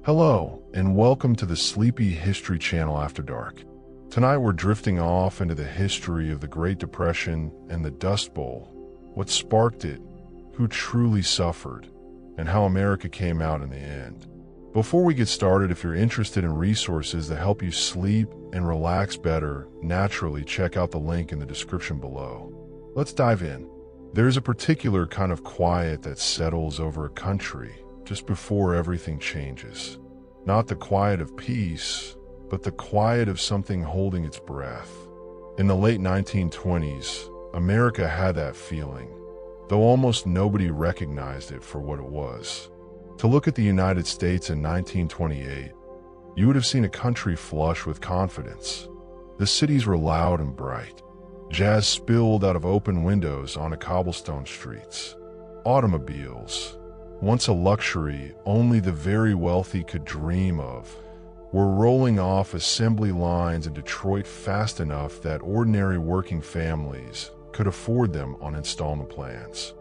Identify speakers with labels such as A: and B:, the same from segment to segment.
A: Hello, and welcome to the Sleepy History Channel After Dark. Tonight we're drifting off into the history of the Great Depression and the Dust Bowl, what sparked it, who truly suffered, and how America came out in the end. Before we get started, if you're interested in resources that help you sleep and relax better, naturally check out the link in the description below. Let's dive in. There's a particular kind of quiet that settles over a country just before everything changes. Not the quiet of peace, but the quiet of something holding its breath. In the late 1920s, America had that feeling, though almost nobody recognized it for what it was. To look at the United States in 1928, you would have seen a country flush with confidence. The cities were loud and bright. Jazz spilled out of open windows onto cobblestone streets. Automobiles, once a luxury only the very wealthy could dream of, were rolling off assembly lines in Detroit fast enough that ordinary working families could afford them on installment plans.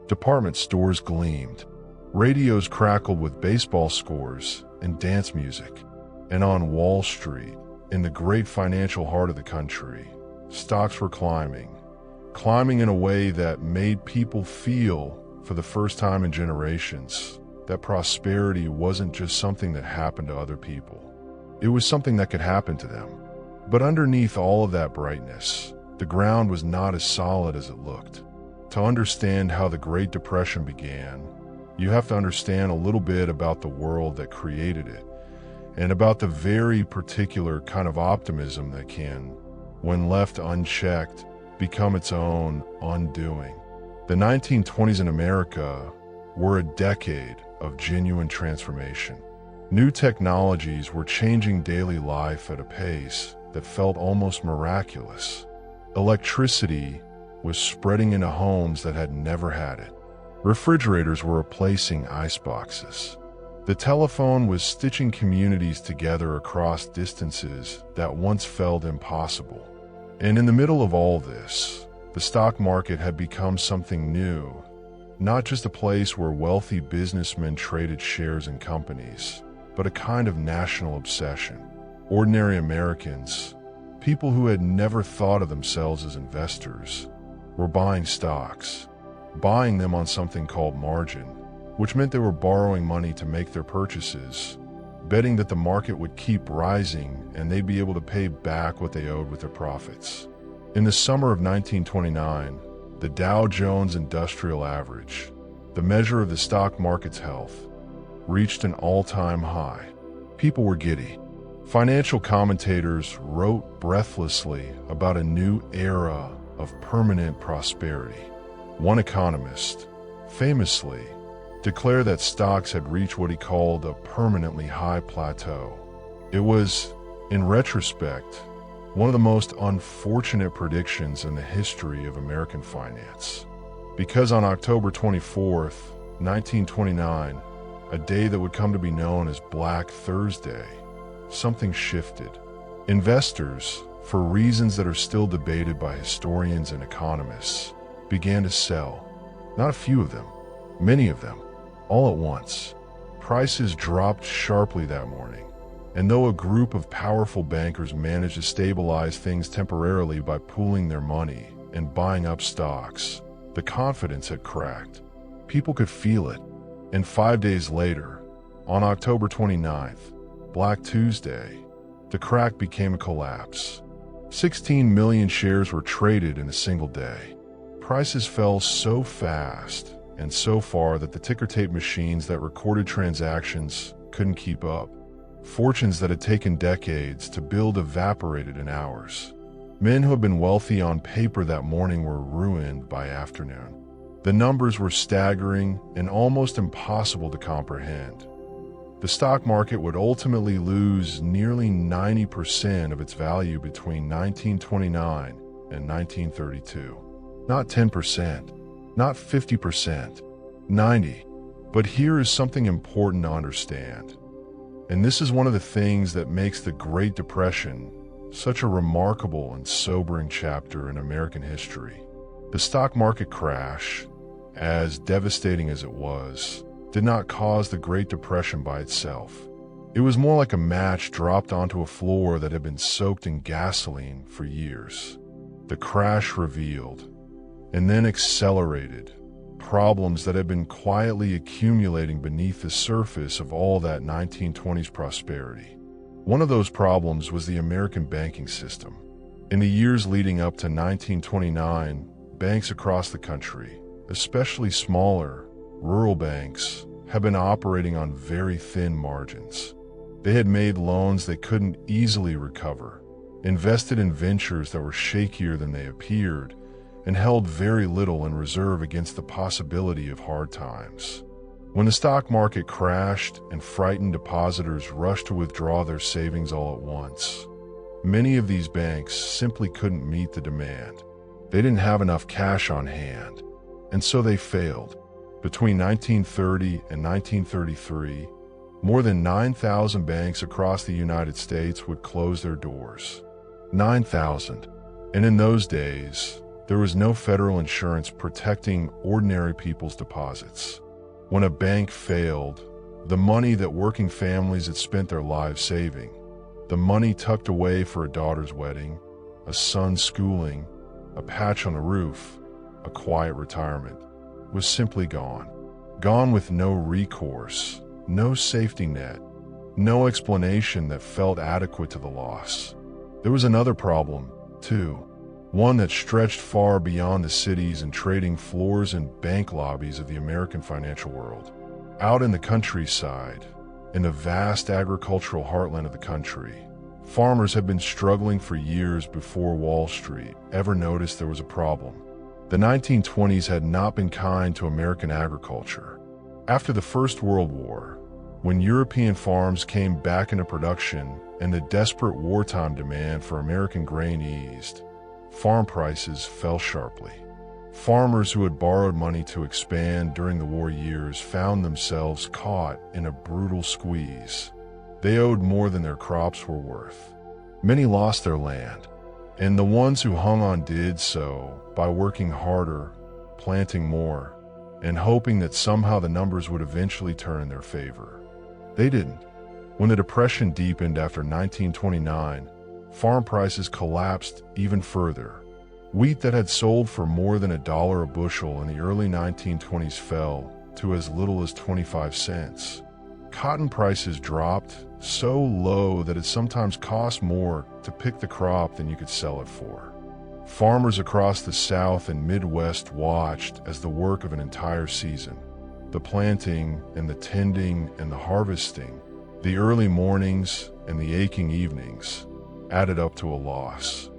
A: Department stores gleamed. Radios crackled with baseball scores and dance music. And on Wall Street, in the great financial heart of the country, stocks were climbing in a way that made people feel, for the first time in generations, that prosperity wasn't just something that happened to other people. It was something that could happen to them. But underneath all of that brightness, the ground was not as solid as it looked. To understand how the Great Depression began, you have to understand a little bit about the world that created it, and about the very particular kind of optimism that can, when left unchecked, become its own undoing. The 1920s in America were a decade of genuine transformation. New technologies were changing daily life at a pace that felt almost miraculous. Electricity was spreading into homes that had never had it. Refrigerators were replacing iceboxes. The telephone was stitching communities together across distances that once felt impossible. And in the middle of all this, the stock market had become something new, not just a place where wealthy businessmen traded shares in companies, but a kind of national obsession. Ordinary Americans, people who had never thought of themselves as investors, were buying stocks, buying them on something called margin, which meant they were borrowing money to make their purchases, betting that the market would keep rising and they'd be able to pay back what they owed with their profits. In the summer of 1929, the Dow Jones Industrial Average, the measure of the stock market's health, reached an all-time high. People were giddy. Financial commentators wrote breathlessly about a new era of permanent prosperity. One economist, famously, declared that stocks had reached what he called a permanently high plateau. It was, in retrospect, one of the most unfortunate predictions in the history of American finance. Because on October 24th, 1929, a day that would come to be known as Black Thursday, something shifted. Investors, for reasons that are still debated by historians and economists, began to sell. Not a few of them, many of them, all at once. Prices dropped sharply that morning. And though a group of powerful bankers managed to stabilize things temporarily by pooling their money and buying up stocks, the confidence had cracked. People could feel it. And 5 days later, on October 29th, Black Tuesday, the crack became a collapse. 16 million shares were traded in a single day. Prices fell so fast and so far that the ticker tape machines that recorded transactions couldn't keep up. Fortunes that had taken decades to build evaporated in hours. Men who had been wealthy on paper that morning were ruined by afternoon. The numbers were staggering and almost impossible to comprehend. The stock market would ultimately lose nearly 90% of its value between 1929 and 1932. Not 10%, not 50%, 90%. But here is something important to understand. And this is one of the things that makes the Great Depression such a remarkable and sobering chapter in American history. The stock market crash, as devastating as it was, did not cause the Great Depression by itself. It was more like a match dropped onto a floor that had been soaked in gasoline for years. The crash revealed, and then accelerated, problems that had been quietly accumulating beneath the surface of all that 1920s prosperity. One of those problems was the American banking system. In the years leading up to 1929, banks across the country, especially smaller, rural banks, had been operating on very thin margins. They had made loans they couldn't easily recover, invested in ventures that were shakier than they appeared, and held very little in reserve against the possibility of hard times. When the stock market crashed and frightened depositors rushed to withdraw their savings all at once, many of these banks simply couldn't meet the demand. They didn't have enough cash on hand, and so they failed. Between 1930 and 1933, more than 9,000 banks across the United States would close their doors. 9,000. And in those days, there was no federal insurance protecting ordinary people's deposits. When a bank failed, the money that working families had spent their lives saving, the money tucked away for a daughter's wedding, a son's schooling, a patch on the roof, a quiet retirement, was simply gone. Gone with no recourse, no safety net, no explanation that felt adequate to the loss. There was another problem, too, one that stretched far beyond the cities and trading floors and bank lobbies of the American financial world. Out in the countryside, in the vast agricultural heartland of the country, farmers had been struggling for years before Wall Street ever noticed there was a problem. The 1920s had not been kind to American agriculture. After the First World War, when European farms came back into production and the desperate wartime demand for American grain eased, farm prices fell sharply. Farmers who had borrowed money to expand during the war years found themselves caught in a brutal squeeze. They owed more than their crops were worth. Many lost their land, and the ones who hung on did so by working harder, planting more, and hoping that somehow the numbers would eventually turn in their favor. They didn't. When the Depression deepened after 1929, farm prices collapsed even further. Wheat that had sold for more than $1 a bushel in the early 1920s fell to as little as 25 cents. Cotton prices dropped so low that it sometimes cost more to pick the crop than you could sell it for. Farmers across the South and Midwest watched as the work of an entire season, the planting and the tending and the harvesting, the early mornings and the aching evenings, added up to a loss.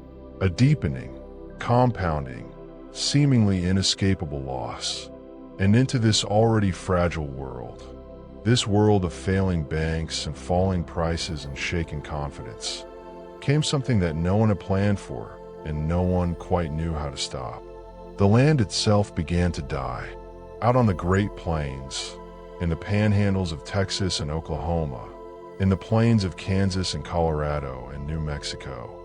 A: A deepening, compounding, seemingly inescapable loss. And into this already fragile world, this world of failing banks and falling prices and shaken confidence, came something that no one had planned for and no one quite knew how to stop. The land itself began to die. Out on the Great Plains, in the panhandles of Texas and Oklahoma, in the plains of Kansas and Colorado and New Mexico,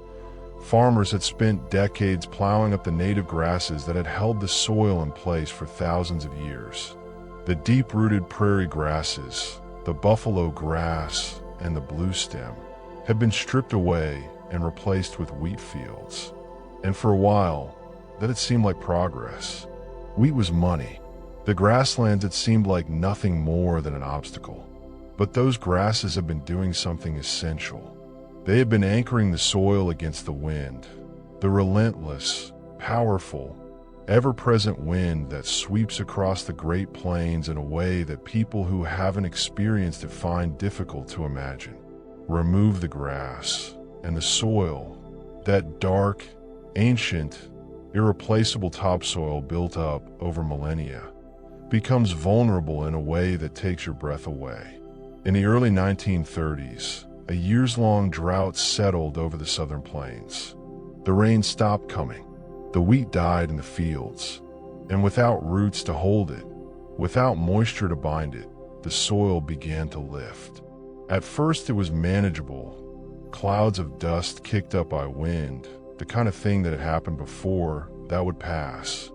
A: farmers had spent decades plowing up the native grasses that had held the soil in place for thousands of years. The deep-rooted prairie grasses, the buffalo grass, and the blue stem had been stripped away and replaced with wheat fields. And for a while, that had seemed like progress. Wheat was money. The grasslands had seemed like nothing more than an obstacle. But those grasses had been doing something essential. They had been anchoring the soil against the wind, the relentless, powerful, ever-present wind that sweeps across the Great Plains in a way that people who haven't experienced it find difficult to imagine. Remove the grass, and the soil, that dark, ancient, irreplaceable topsoil built up over millennia, becomes vulnerable in a way that takes your breath away. In the early 1930s, a years-long drought settled over the southern plains. The rain stopped coming. The wheat died in the fields, and without roots to hold it, without moisture to bind it, the soil began to lift. At first it was manageable. Clouds of dust kicked up by wind, the kind of thing that had happened before, that would pass.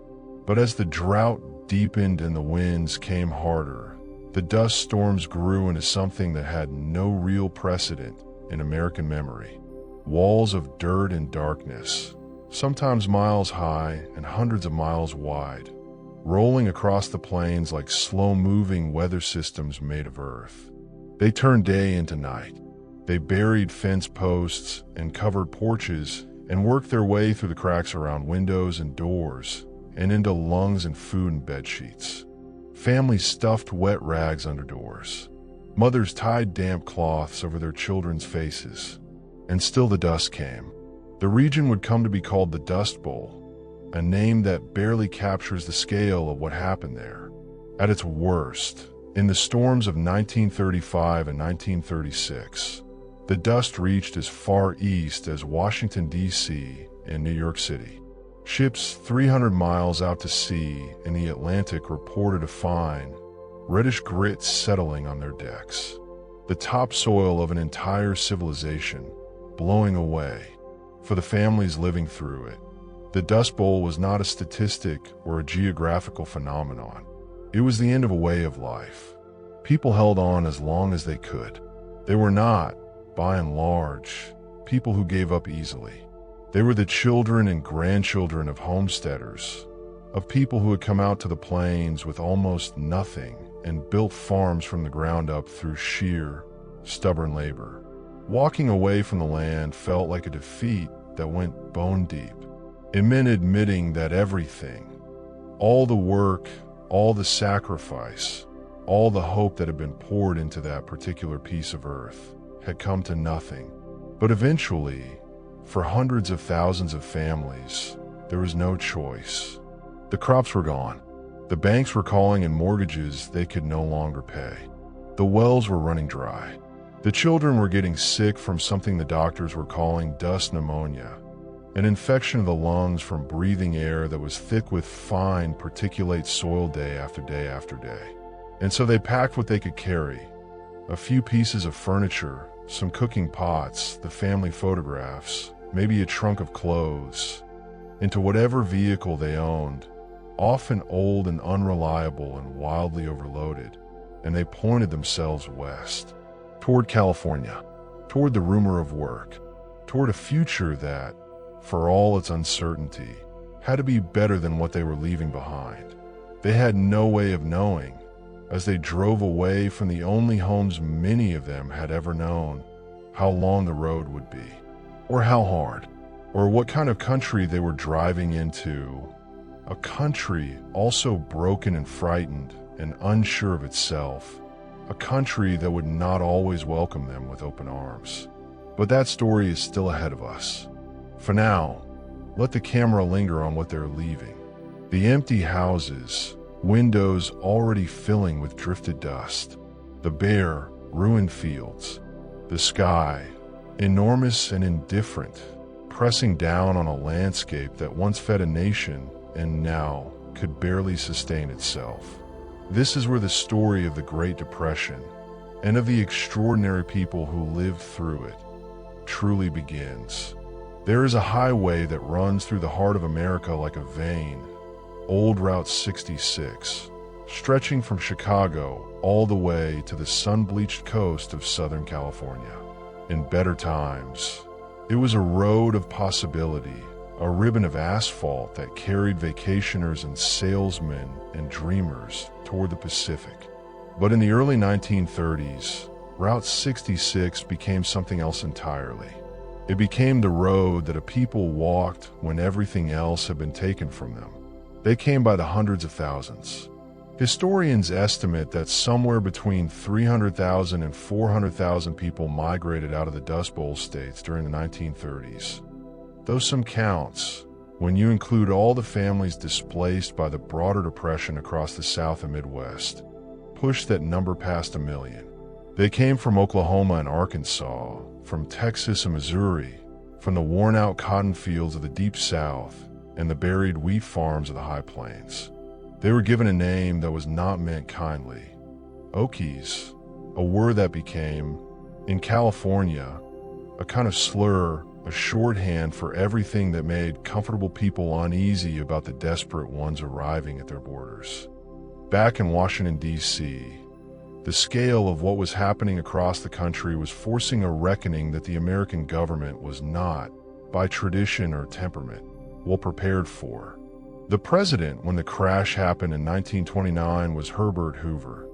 A: But as the drought deepened and the winds came harder, The dust storms grew into something that had no real precedent in American memory. Walls of dirt and darkness, sometimes miles high and hundreds of miles wide, rolling across the plains like slow-moving weather systems made of earth. They turned day into night. They buried fence posts and covered porches and worked their way through the cracks around windows and doors and into lungs and food and bed sheets. Families stuffed wet rags under doors. Mothers tied damp cloths over their children's faces. And still the dust came. The region would come to be called the Dust Bowl, a name that barely captures the scale of what happened there. At its worst, in the storms of 1935 and 1936, the dust reached as far east as Washington, D.C. and New York City. Ships 300 miles out to sea in the Atlantic reported a fine, reddish grit settling on their decks. The topsoil of an entire civilization blowing away. For the families living through it, the Dust Bowl was not a statistic or a geographical phenomenon. It was the end of a way of life. People held on as long as they could. They were not, by and large, people who gave up easily. They were the children and grandchildren of homesteaders, of people who had come out to the plains with almost nothing and built farms from the ground up through sheer, stubborn labor. Walking away from the land felt like a defeat that went bone deep. It meant admitting that everything, all the work, all the sacrifice, all the hope that had been poured into that particular piece of earth had come to nothing. But eventually, for hundreds of thousands of families, there was no choice. The crops were gone. The banks were calling in mortgages they could no longer pay. The wells were running dry. The children were getting sick from something the doctors were calling dust pneumonia, an infection of the lungs from breathing air that was thick with fine particulate soil day after day after day. And so they packed what they could carry, a few pieces of furniture, some cooking pots, the family photographs, maybe a trunk of clothes, into whatever vehicle they owned, often old and unreliable and wildly overloaded, and they pointed themselves west, toward California, toward the rumor of work, toward a future that, for all its uncertainty, had to be better than what they were leaving behind. They had no way of knowing, as they drove away from the only homes many of them had ever known, how long the road would be, or how hard, or what kind of country they were driving into, a country also broken and frightened and unsure of itself, a country that would not always welcome them with open arms. But that story is still ahead of us. For now, let the camera linger on what they're leaving. The empty houses, windows already filling with drifted dust, the bare, ruined fields, the sky, enormous and indifferent, pressing down on a landscape that once fed a nation and now could barely sustain itself. This is where the story of the Great Depression and of the extraordinary people who lived through it truly begins. There is a highway that runs through the heart of America like a vein, Old Route 66, stretching from Chicago all the way to the sun-bleached coast of Southern California. In better times, it was a road of possibility, a ribbon of asphalt that carried vacationers and salesmen and dreamers toward the Pacific. But in the early 1930s, Route 66 became something else entirely. It became the road that a people walked when everything else had been taken from them. They came by the hundreds of thousands. Historians estimate that somewhere between 300,000 and 400,000 people migrated out of the Dust Bowl states during the 1930s. Though some counts, when you include all the families displaced by the broader depression across the South and Midwest, push that number past 1 million. They came from Oklahoma and Arkansas, from Texas and Missouri, from the worn-out cotton fields of the Deep South and the buried wheat farms of the High Plains. They were given a name that was not meant kindly. Okies, a word that became, in California, a kind of slur, a shorthand for everything that made comfortable people uneasy about the desperate ones arriving at their borders. Back in Washington, D.C., The scale of what was happening across the country was forcing a reckoning that the American government was not, by tradition or temperament, well prepared for. The president, when the crash happened in 1929, was Herbert Hoover,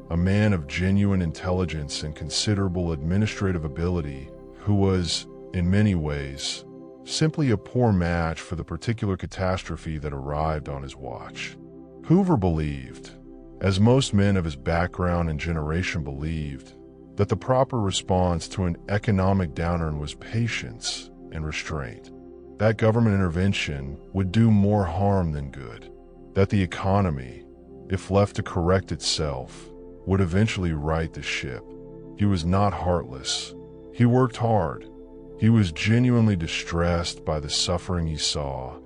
A: a man of genuine intelligence and considerable administrative ability who was, in many ways, simply a poor match for the particular catastrophe that arrived on his watch. Hoover believed, as most men of his background and generation believed, that the proper response to an economic downturn was patience and restraint. That government intervention would do more harm than good. That the economy, if left to correct itself, would eventually right the ship. He was not heartless. He worked hard. He was genuinely distressed by the suffering he saw,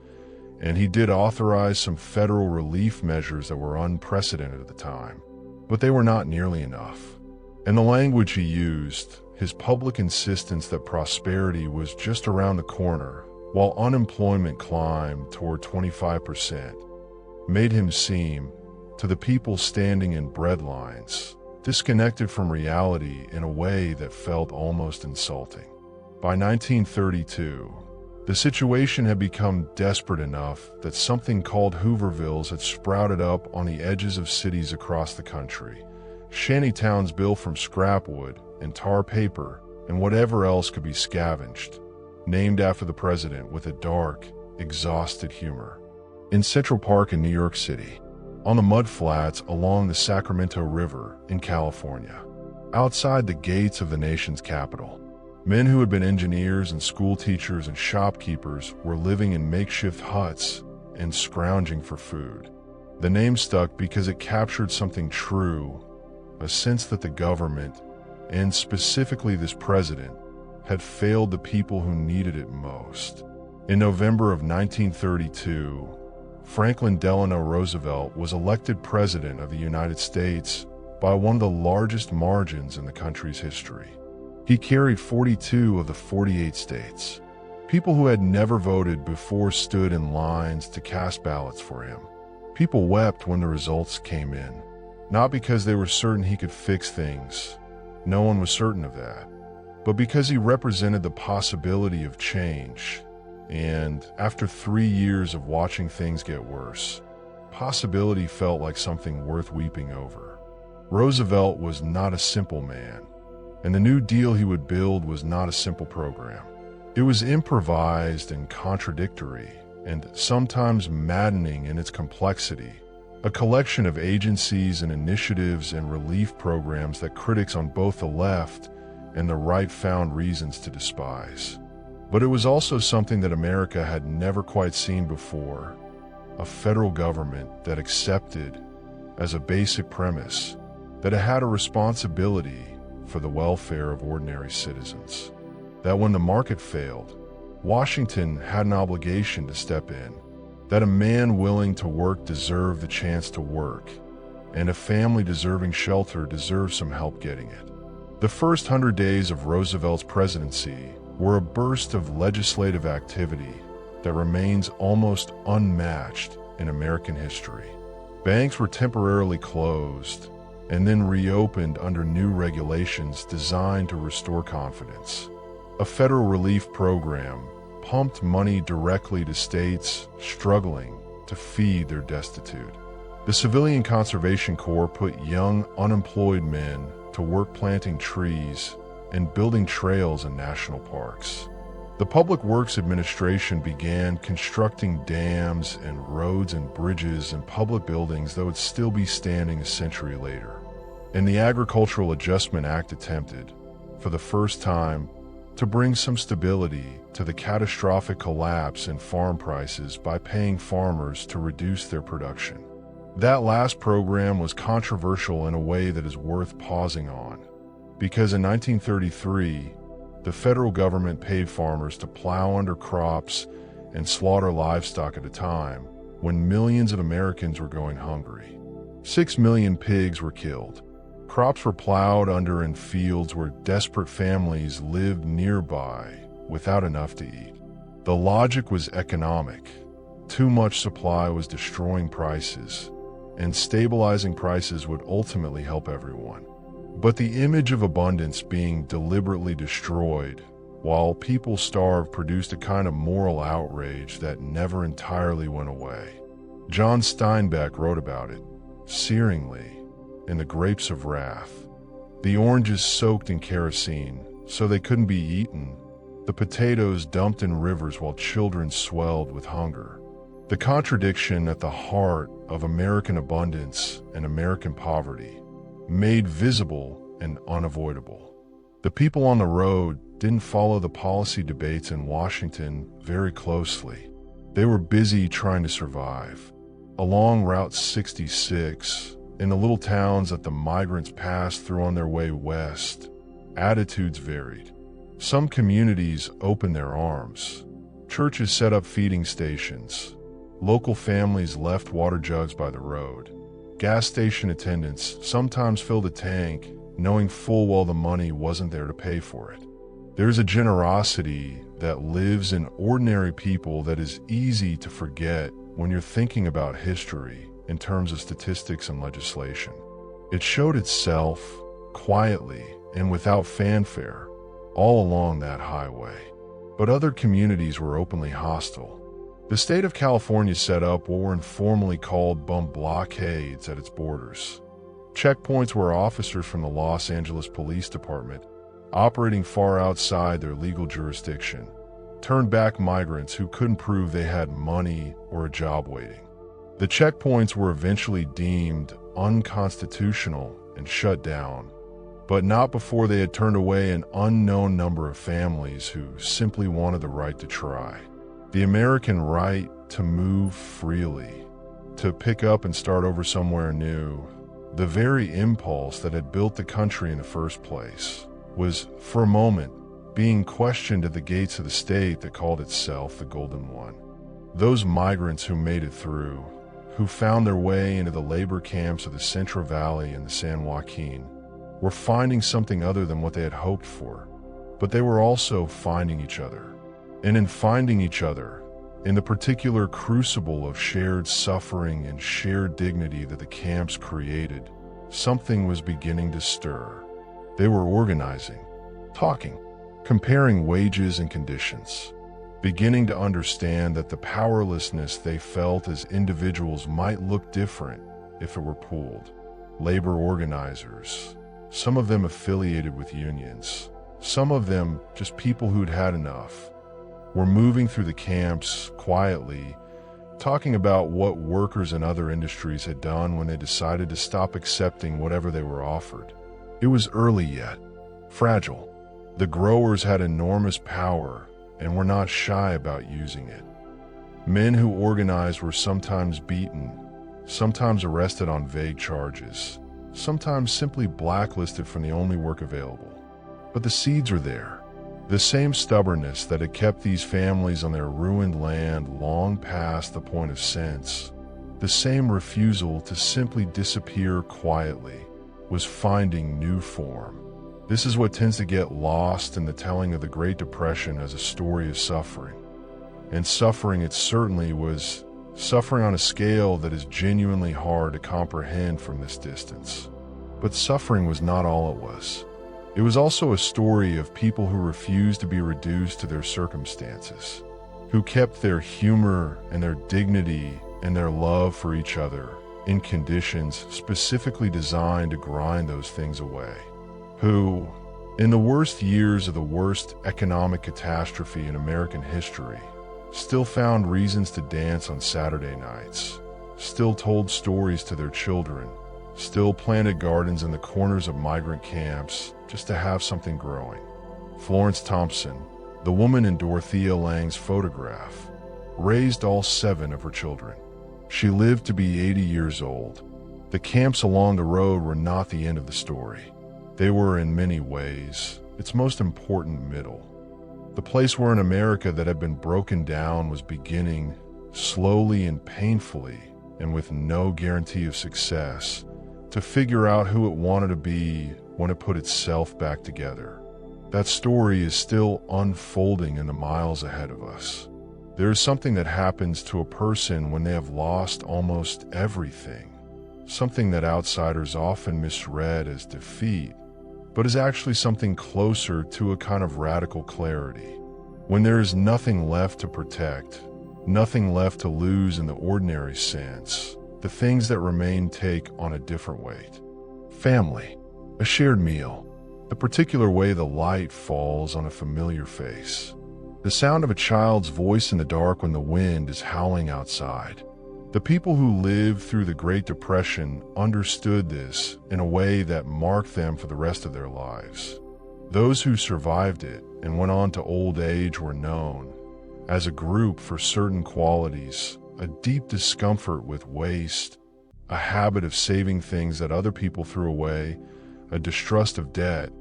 A: and he did authorize some federal relief measures that were unprecedented at the time. But they were not nearly enough. And the language he used, his public insistence that prosperity was just around the corner, while unemployment climbed toward 25%, made him seem, to the people standing in breadlines, disconnected from reality in a way that felt almost insulting. By 1932, the situation had become desperate enough that something called Hoovervilles had sprouted up on the edges of cities across the country. Shantytowns built from scrap wood and tar paper and whatever else could be scavenged, named after the president with a dark, exhausted humor. In Central Park in New York City, on the mud flats along the Sacramento River in California, outside the gates of the nation's capital, men who had been engineers and school teachers and shopkeepers were living in makeshift huts and scrounging for food. The name stuck because it captured something true, a sense that the government, and specifically this president, had failed the people who needed it most. In November of 1932, Franklin Delano Roosevelt was elected President of the United States by one of the largest margins in the country's history. He carried 42 of the 48 states. People who had never voted before stood in lines to cast ballots for him. People wept when the results came in, not because they were certain he could fix things. No one was certain of that. But because he represented the possibility of change. And after 3 years of watching things get worse, possibility felt like something worth weeping over. Roosevelt was not a simple man, and the New Deal he would build was not a simple program. It was improvised and contradictory, and sometimes maddening in its complexity, a collection of agencies and initiatives and relief programs that critics on both the left and the right found reasons to despise. But it was also something that America had never quite seen before, a federal government that accepted, as a basic premise, that it had a responsibility for the welfare of ordinary citizens. That when the market failed, Washington had an obligation to step in, that a man willing to work deserved the chance to work, and a family deserving shelter deserved some help getting it. The first 100 days of Roosevelt's presidency were a burst of legislative activity that remains almost unmatched in American history. Banks were temporarily closed and then reopened under new regulations designed to restore confidence. A federal relief program pumped money directly to states struggling to feed their destitute. The Civilian Conservation Corps put young, unemployed men to work planting trees and building trails in national parks. The Public Works Administration began constructing dams and roads and bridges and public buildings that would still be standing a century later. And the Agricultural Adjustment Act attempted, for the first time, to bring some stability to the catastrophic collapse in farm prices by paying farmers to reduce their production. That last program was controversial in a way that is worth pausing on, because in 1933, the federal government paid farmers to plow under crops and slaughter livestock at a time when millions of Americans were going hungry. 6 million pigs were killed. Crops were plowed under in fields where desperate families lived nearby without enough to eat. The logic was economic. Too much supply was destroying prices, and stabilizing prices would ultimately help everyone. But the image of abundance being deliberately destroyed while people starved produced a kind of moral outrage that never entirely went away. John Steinbeck wrote about it, searingly, in The Grapes of Wrath. The oranges soaked in kerosene so they couldn't be eaten, the potatoes dumped in rivers while children swelled with hunger. The contradiction at the heart of American abundance and American poverty, made visible and unavoidable. The people on the road didn't follow the policy debates in Washington very closely. They were busy trying to survive. Along Route 66, in the little towns that the migrants passed through on their way west, attitudes varied. Some communities opened their arms. Churches set up feeding stations. Local families left water jugs by the road. Gas station attendants sometimes filled a tank, knowing full well the money wasn't there to pay for it. There's a generosity that lives in ordinary people that is easy to forget when you're thinking about history in terms of statistics and legislation. It showed itself quietly and without fanfare all along that highway. But other communities were openly hostile. The state of California set up what were informally called bum blockades at its borders. Checkpoints where officers from the Los Angeles Police Department, operating far outside their legal jurisdiction, turned back migrants who couldn't prove they had money or a job waiting. The checkpoints were eventually deemed unconstitutional and shut down, but not before they had turned away an unknown number of families who simply wanted the right to try. The American right to move freely, to pick up and start over somewhere new, the very impulse that had built the country in the first place, was, for a moment, being questioned at the gates of the state that called itself the Golden One. Those migrants who made it through, who found their way into the labor camps of the Central Valley and the San Joaquin, were finding something other than what they had hoped for, but they were also finding each other. And in finding each other, in the particular crucible of shared suffering and shared dignity that the camps created, something was beginning to stir. They were organizing, talking, comparing wages and conditions, beginning to understand that the powerlessness they felt as individuals might look different if it were pooled. Labor organizers, some of them affiliated with unions, some of them just people who'd had enough, were moving through the camps quietly, talking about what workers in other industries had done when they decided to stop accepting whatever they were offered. It was early yet, fragile. The growers had enormous power and were not shy about using it. Men who organized were sometimes beaten, sometimes arrested on vague charges, sometimes simply blacklisted from the only work available. But the seeds are there. The same stubbornness that had kept these families on their ruined land long past the point of sense, the same refusal to simply disappear quietly, was finding new form. This is what tends to get lost in the telling of the Great Depression as a story of suffering. And suffering, it certainly was suffering on a scale that is genuinely hard to comprehend from this distance. But suffering was not all it was. It was also a story of people who refused to be reduced to their circumstances, who kept their humor and their dignity and their love for each other in conditions specifically designed to grind those things away, who, in the worst years of the worst economic catastrophe in American history, still found reasons to dance on Saturday nights, still told stories to their children, still planted gardens in the corners of migrant camps just to have something growing. Florence Thompson, the woman in Dorothea Lange's photograph, raised all 7 of her children. She lived to be 80 years old. The camps along the road were not the end of the story. They were, in many ways, its most important middle. The place where an America that had been broken down was beginning, slowly and painfully, and with no guarantee of success, to figure out who it wanted to be when it put itself back together. That story is still unfolding in the miles ahead of us. There is something that happens to a person when they have lost almost everything. something that outsiders often misread as defeat, but is actually something closer to a kind of radical clarity. When there is nothing left to protect, nothing left to lose in the ordinary sense, the things that remain take on a different weight. Family, a shared meal, the particular way the light falls on a familiar face, the sound of a child's voice in the dark when the wind is howling outside. The people who lived through the Great Depression understood this in a way that marked them for the rest of their lives. Those who survived it and went on to old age were known, as a group, for certain qualities: a deep discomfort with waste, a habit of saving things that other people threw away, a distrust of debt,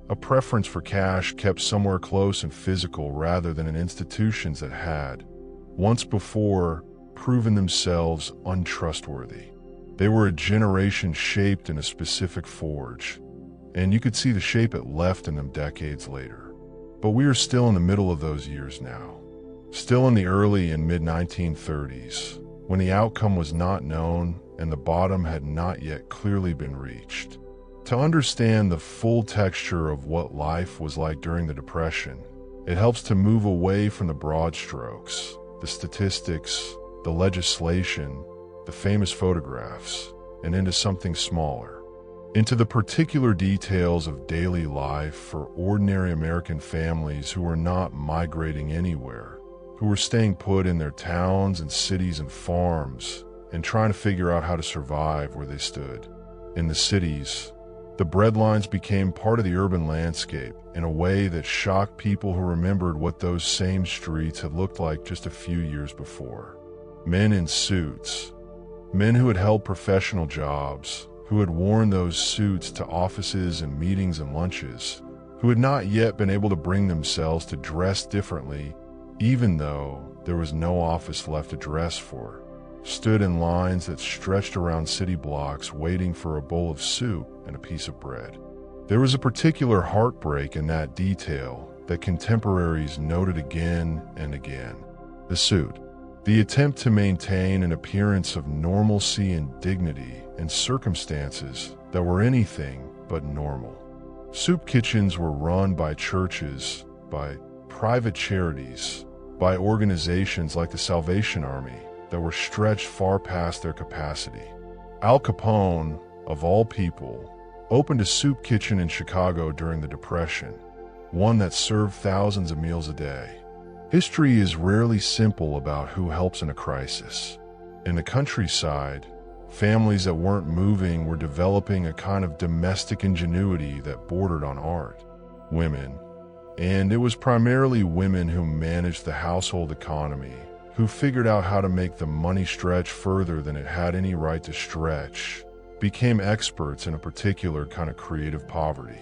A: a preference for cash kept somewhere close and physical rather than in institutions that had, once before, proven themselves untrustworthy. They were a generation shaped in a specific forge, and you could see the shape it left in them decades later. But we are still in the middle of those years now, still in the early and mid-1930s, when the outcome was not known and the bottom had not yet clearly been reached. To understand the full texture of what life was like during the Depression, it helps to move away from the broad strokes, the statistics, the legislation, the famous photographs, and into something smaller, into the particular details of daily life for ordinary American families who were not migrating anywhere, who were staying put in their towns and cities and farms and trying to figure out how to survive where they stood. In the cities, the breadlines became part of the urban landscape in a way that shocked people who remembered what those same streets had looked like just a few years before. Men in suits, men who had held professional jobs, who had worn those suits to offices and meetings and lunches, who had not yet been able to bring themselves to dress differently, even though there was no office left to dress for, stood in lines that stretched around city blocks waiting for a bowl of soup and a piece of bread. There was a particular heartbreak in that detail that contemporaries noted again and again. The suit. The attempt to maintain an appearance of normalcy and dignity in circumstances that were anything but normal. Soup kitchens were run by churches, by private charities, by organizations like the Salvation Army that were stretched far past their capacity. Al Capone, of all people, opened a soup kitchen in Chicago during the Depression, one that served thousands of meals a day. History is rarely simple about who helps in a crisis. In the countryside, families that weren't moving were developing a kind of domestic ingenuity that bordered on art. Women, and it was primarily women who managed the household economy, who figured out how to make the money stretch further than it had any right to stretch, became experts in a particular kind of creative poverty.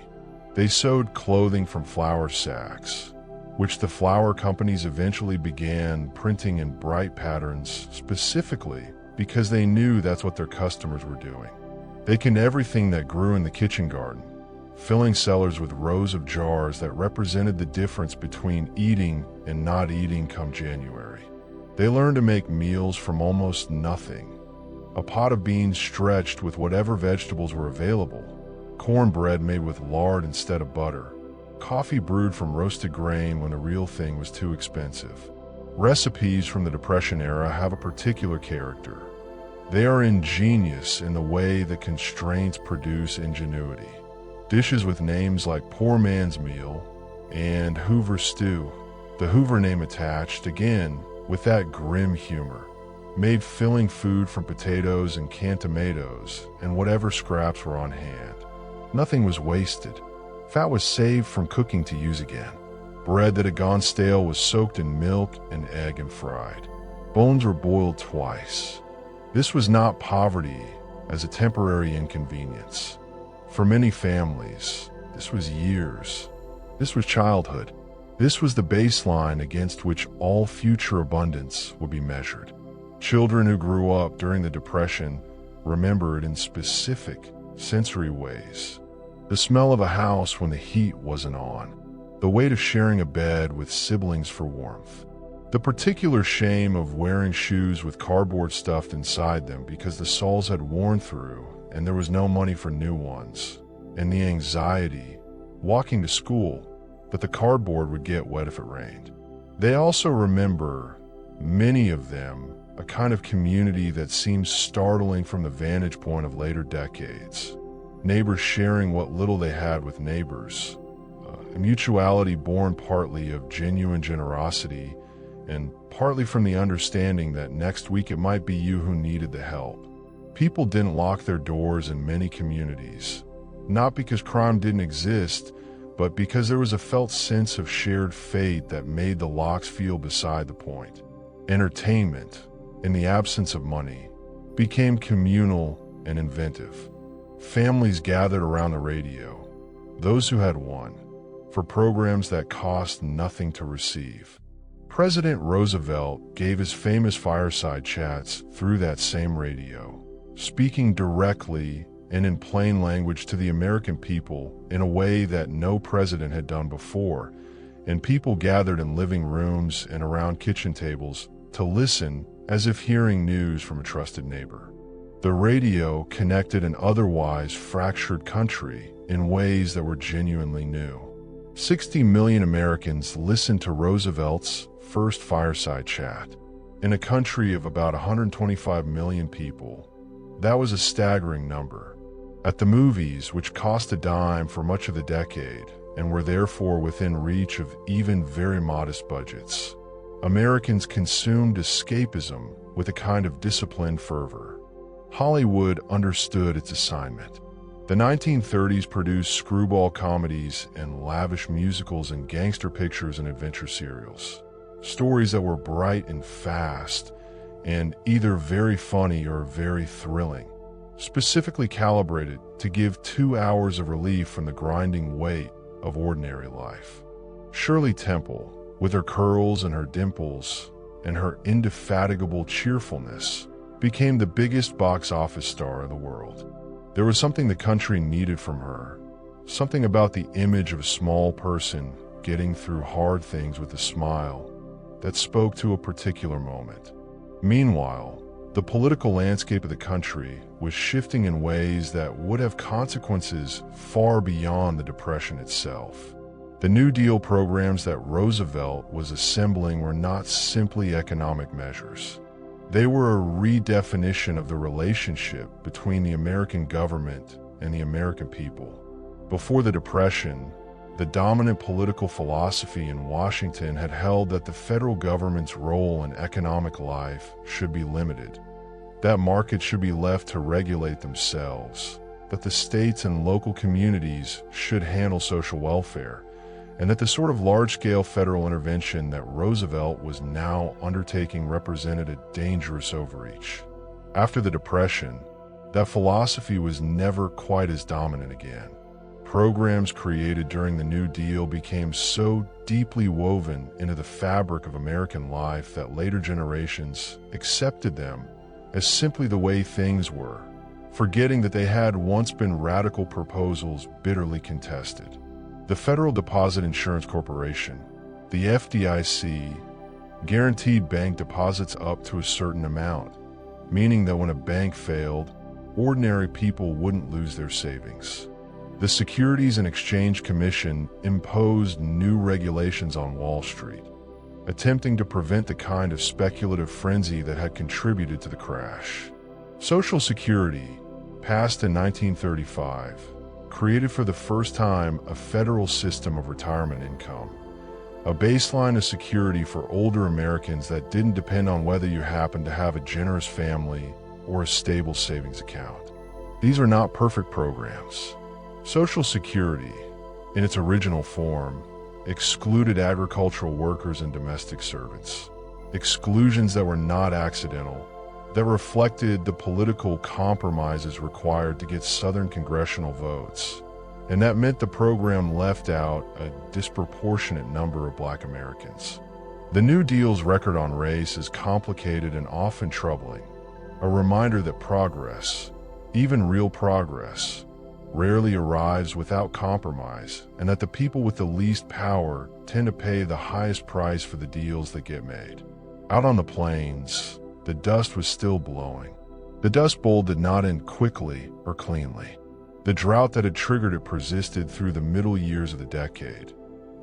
A: They sewed clothing from flour sacks, which the flour companies eventually began printing in bright patterns specifically because they knew that's what their customers were doing. They canned everything that grew in the kitchen garden, filling cellars with rows of jars that represented the difference between eating and not eating come January. They learned to make meals from almost nothing. A pot of beans stretched with whatever vegetables were available, cornbread made with lard instead of butter, coffee brewed from roasted grain when the real thing was too expensive. Recipes from the Depression era have a particular character. They are ingenious in the way that constraints produce ingenuity. Dishes with names like Poor Man's Meal and Hoover Stew, the Hoover name attached, again, with that grim humor, made filling food from potatoes and canned tomatoes and whatever scraps were on hand. Nothing was wasted. Fat was saved from cooking to use again. Bread that had gone stale was soaked in milk and egg and fried. Bones were boiled twice. This was not poverty as a temporary inconvenience. For many families, this was years. This was childhood. This was the baseline against which all future abundance would be measured. Children who grew up during the Depression remembered in specific sensory ways. The smell of a house when the heat wasn't on. The weight of sharing a bed with siblings for warmth. The particular shame of wearing shoes with cardboard stuffed inside them because the soles had worn through and there was no money for new ones. And the anxiety, walking to school, that the cardboard would get wet if it rained. They also remember, many of them, a kind of community that seems startling from the vantage point of later decades. Neighbors sharing what little they had with neighbors. A mutuality born partly of genuine generosity and partly from the understanding that next week it might be you who needed the help. People didn't lock their doors in many communities, not because crime didn't exist, but because there was a felt sense of shared fate that made the locks feel beside the point. Entertainment, in the absence of money, became communal and inventive. Families gathered around the radio, those who had one, for programs that cost nothing to receive. President Roosevelt gave his famous fireside chats through that same radio, speaking directly and in plain language to the American people in a way that no president had done before, and people gathered in living rooms and around kitchen tables to listen as if hearing news from a trusted neighbor. The radio connected an otherwise fractured country in ways that were genuinely new. 60 million Americans listened to Roosevelt's first fireside chat. In a country of about 125 million people, that was a staggering number. At the movies, which cost a dime for much of the decade and were therefore within reach of even very modest budgets, Americans consumed escapism with a kind of disciplined fervor. Hollywood understood its assignment. The 1930s produced screwball comedies and lavish musicals and gangster pictures and adventure serials. Stories that were bright and fast, and either very funny or very thrilling, specifically calibrated to give 2 hours of relief from the grinding weight of ordinary life. Shirley Temple, with her curls and her dimples and her indefatigable cheerfulness, became the biggest box office star in the world. There was something the country needed from her, something about the image of a small person getting through hard things with a smile that spoke to a particular moment. Meanwhile, the political landscape of the country was shifting in ways that would have consequences far beyond the Depression itself. The New Deal programs that Roosevelt was assembling were not simply economic measures. They were a redefinition of the relationship between the American government and the American people. Before the Depression, the dominant political philosophy in Washington had held that the federal government's role in economic life should be limited, that markets should be left to regulate themselves, that the states and local communities should handle social welfare, and that the sort of large-scale federal intervention that Roosevelt was now undertaking represented a dangerous overreach. After the Depression, that philosophy was never quite as dominant again. Programs created during the New Deal became so deeply woven into the fabric of American life that later generations accepted them as simply the way things were, forgetting that they had once been radical proposals bitterly contested. The Federal Deposit Insurance Corporation, the FDIC, guaranteed bank deposits up to a certain amount, meaning that when a bank failed, ordinary people wouldn't lose their savings. The Securities and Exchange Commission imposed new regulations on Wall Street, attempting to prevent the kind of speculative frenzy that had contributed to the crash. Social Security, passed in 1935, created for the first time a federal system of retirement income, a baseline of security for older Americans that didn't depend on whether you happened to have a generous family or a stable savings account. These are not perfect programs. Social Security, in its original form, excluded agricultural workers and domestic servants, exclusions that were not accidental, that reflected the political compromises required to get Southern congressional votes, and that meant the program left out a disproportionate number of Black Americans. The New Deal's record on race is complicated and often troubling, a reminder that progress, even real progress, rarely arrives without compromise, and that the people with the least power tend to pay the highest price for the deals that get made. Out on the plains, the dust was still blowing. The Dust Bowl did not end quickly or cleanly. The drought that had triggered it persisted through the middle years of the decade,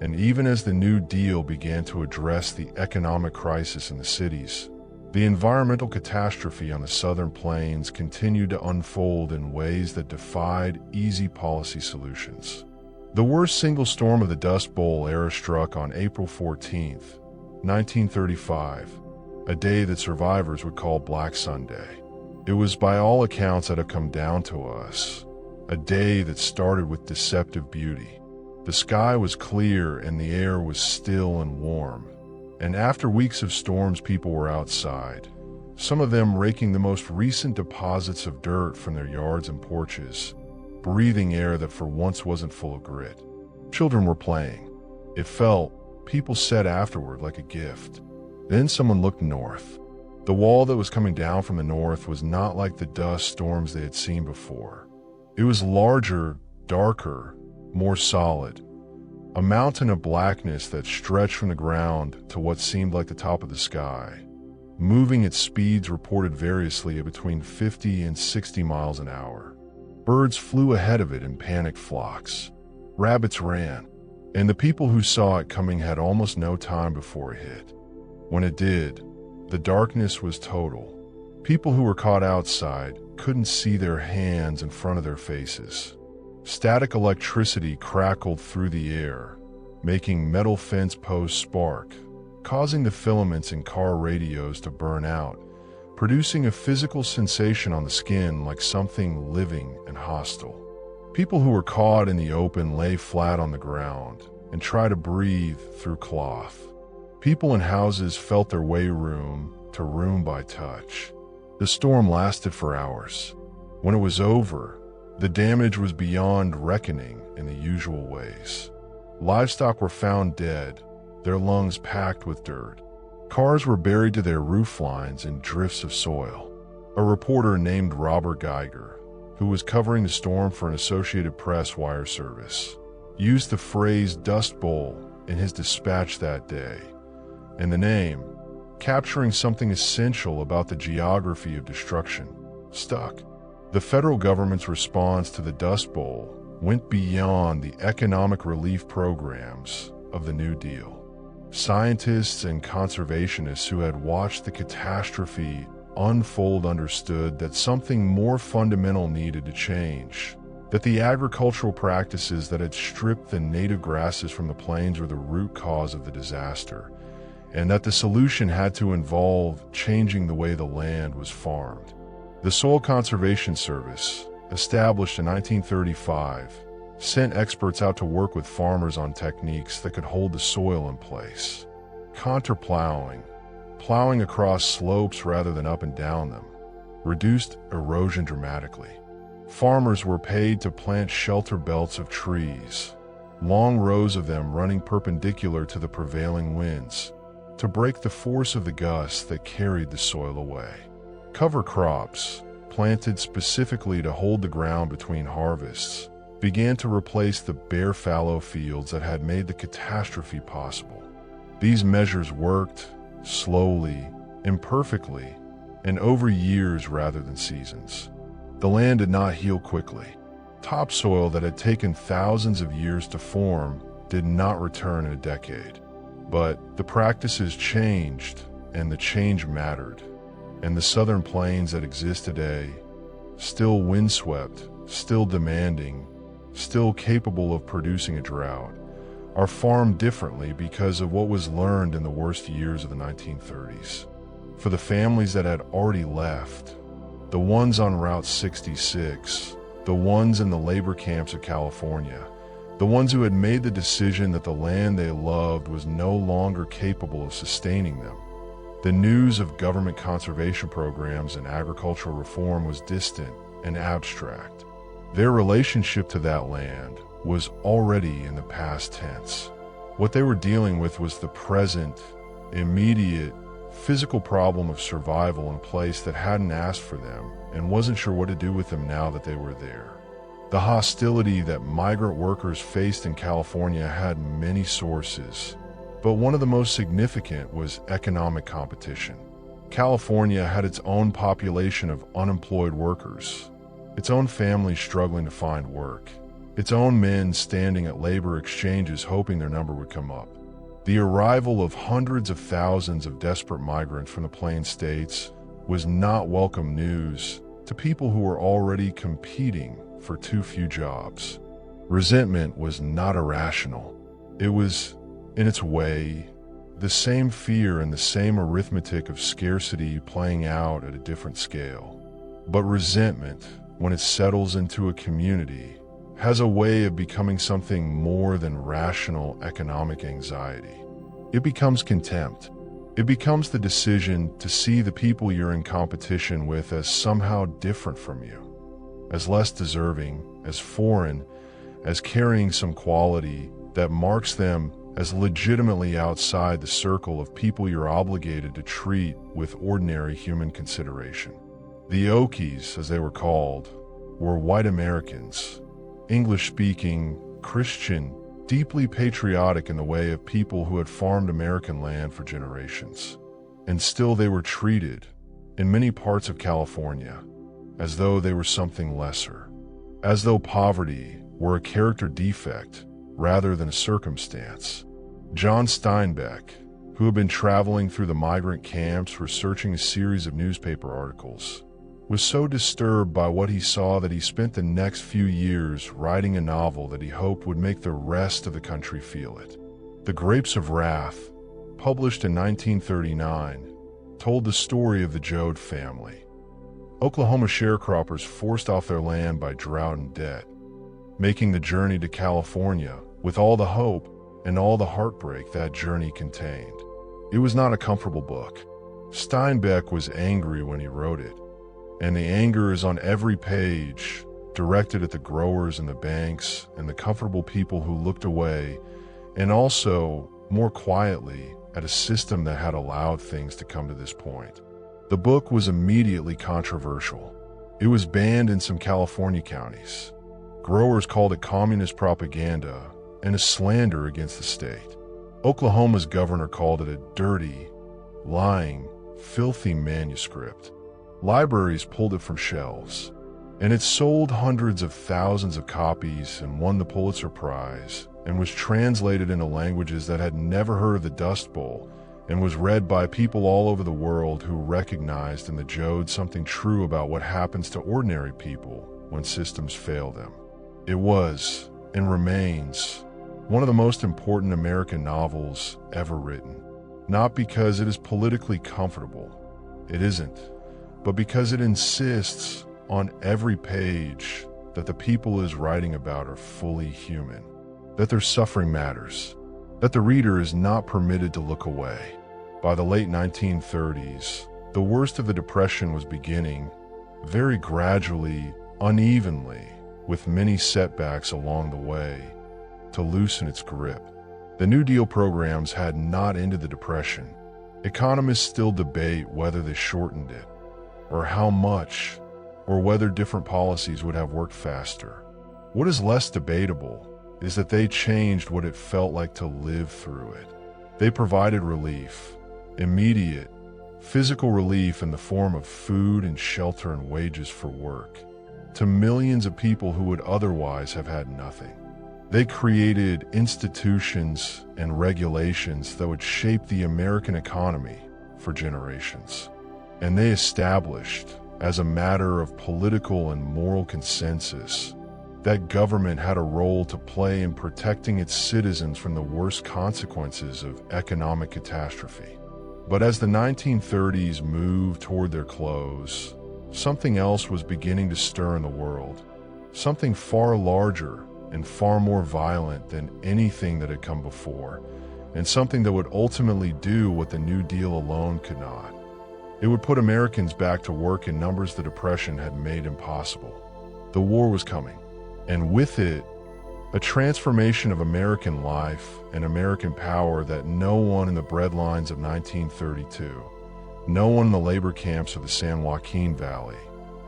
A: and even as the New Deal began to address the economic crisis in the cities, the environmental catastrophe on the southern plains continued to unfold in ways that defied easy policy solutions. The worst single storm of the Dust Bowl era struck on April 14, 1935, a day that survivors would call Black Sunday. It was by all accounts that had come down to us, a day that started with deceptive beauty. The sky was clear and the air was still and warm. And after weeks of storms, people were outside, some of them raking the most recent deposits of dirt from their yards and porches, breathing air that for once wasn't full of grit. Children were playing. It felt, people said afterward, like a gift. Then someone looked north. The wall that was coming down from the north was not like the dust storms they had seen before. It was larger, darker, more solid. A mountain of blackness that stretched from the ground to what seemed like the top of the sky, moving at speeds reported variously at between 50 and 60 miles an hour. Birds flew ahead of it in panicked flocks. Rabbits ran, and the people who saw it coming had almost no time before it hit. When it did, the darkness was total. People who were caught outside couldn't see their hands in front of their faces. Static electricity crackled through the air, making metal fence posts spark, causing the filaments in car radios to burn out, producing a physical sensation on the skin like something living and hostile. People who were caught in the open lay flat on the ground and tried to breathe through cloth. People in houses felt their way room to room by touch. The storm lasted for hours. When it was over, the damage was beyond reckoning in the usual ways. Livestock were found dead, their lungs packed with dirt. Cars were buried to their rooflines in drifts of soil. A reporter named Robert Geiger, who was covering the storm for an Associated Press wire service, used the phrase Dust Bowl in his dispatch that day, and the name, capturing something essential about the geography of destruction, stuck. The federal government's response to the Dust Bowl went beyond the economic relief programs of the New Deal. Scientists and conservationists who had watched the catastrophe unfold understood that something more fundamental needed to change, that the agricultural practices that had stripped the native grasses from the plains were the root cause of the disaster, and that the solution had to involve changing the way the land was farmed. The Soil Conservation Service, established in 1935, sent experts out to work with farmers on techniques that could hold the soil in place. Contour-plowing, plowing across slopes rather than up and down them, reduced erosion dramatically. Farmers were paid to plant shelter belts of trees, long rows of them running perpendicular to the prevailing winds, to break the force of the gusts that carried the soil away. Cover crops, planted specifically to hold the ground between harvests, began to replace the bare fallow fields that had made the catastrophe possible. These measures worked slowly, imperfectly, and over years rather than seasons. The land did not heal quickly. Topsoil that had taken thousands of years to form did not return in a decade. But the practices changed, and the change mattered. And the southern plains that exist today, still windswept, still demanding, still capable of producing a drought, are farmed differently because of what was learned in the worst years of the 1930s. For the families that had already left, the ones on Route 66, the ones in the labor camps of California, the ones who had made the decision that the land they loved was no longer capable of sustaining them, the news of government conservation programs and agricultural reform was distant and abstract. Their relationship to that land was already in the past tense. What they were dealing with was the present, immediate, physical problem of survival in a place that hadn't asked for them and wasn't sure what to do with them now that they were there. The hostility that migrant workers faced in California had many sources, but one of the most significant was economic competition. California had its own population of unemployed workers, its own families struggling to find work, its own men standing at labor exchanges hoping their number would come up. The arrival of hundreds of thousands of desperate migrants from the Plain States was not welcome news to people who were already competing for too few jobs. Resentment was not irrational. It was, in its way, the same fear and the same arithmetic of scarcity playing out at a different scale. But resentment, when it settles into a community, has a way of becoming something more than rational economic anxiety. It becomes contempt. It becomes the decision to see the people you're in competition with as somehow different from you, as less deserving, as foreign, as carrying some quality that marks them as legitimately outside the circle of people you're obligated to treat with ordinary human consideration. The Okies, as they were called, were white Americans, English-speaking, Christian, deeply patriotic in the way of people who had farmed American land for generations. And still they were treated, in many parts of California, as though they were something lesser, as though poverty were a character defect rather than a circumstance. John Steinbeck, who had been traveling through the migrant camps researching a series of newspaper articles, was so disturbed by what he saw that he spent the next few years writing a novel that he hoped would make the rest of the country feel it. The Grapes of Wrath, published in 1939, told the story of the Joad family, Oklahoma sharecroppers forced off their land by drought and debt, making the journey to California with all the hope and all the heartbreak that journey contained. It was not a comfortable book. Steinbeck was angry when he wrote it, and the anger is on every page, directed at the growers and the banks and the comfortable people who looked away, and also, more quietly, at a system that had allowed things to come to this point. The book was immediately controversial. It was banned in some California counties. Growers called it communist propaganda and a slander against the state. Oklahoma's governor called it a dirty, lying, filthy manuscript. Libraries pulled it from shelves, and it sold hundreds of thousands of copies and won the Pulitzer Prize and was translated into languages that had never heard of the Dust Bowl and was read by people all over the world who recognized in the Joad something true about what happens to ordinary people when systems fail them. It was, and remains, one of the most important American novels ever written. Not because it is politically comfortable, it isn't, but because it insists on every page that the people it is writing about are fully human, that their suffering matters, that the reader is not permitted to look away. By the late 1930s, the worst of the Depression was beginning, very gradually, unevenly, with many setbacks along the way, to loosen its grip. The New Deal programs had not ended the Depression. Economists still debate whether they shortened it, or how much, or whether different policies would have worked faster. What is less debatable is that they changed what it felt like to live through it. They provided relief, immediate, physical relief in the form of food and shelter and wages for work, to millions of people who would otherwise have had nothing. They created institutions and regulations that would shape the American economy for generations. And they established, as a matter of political and moral consensus, that government had a role to play in protecting its citizens from the worst consequences of economic catastrophe. But as the 1930s moved toward their close, something else was beginning to stir in the world, something far larger and far more violent than anything that had come before, and something that would ultimately do what the New Deal alone could not. It would put Americans back to work in numbers the Depression had made impossible. The war was coming, and with it, a transformation of American life and American power that no one in the breadlines of 1932, no one in the labor camps of the San Joaquin Valley,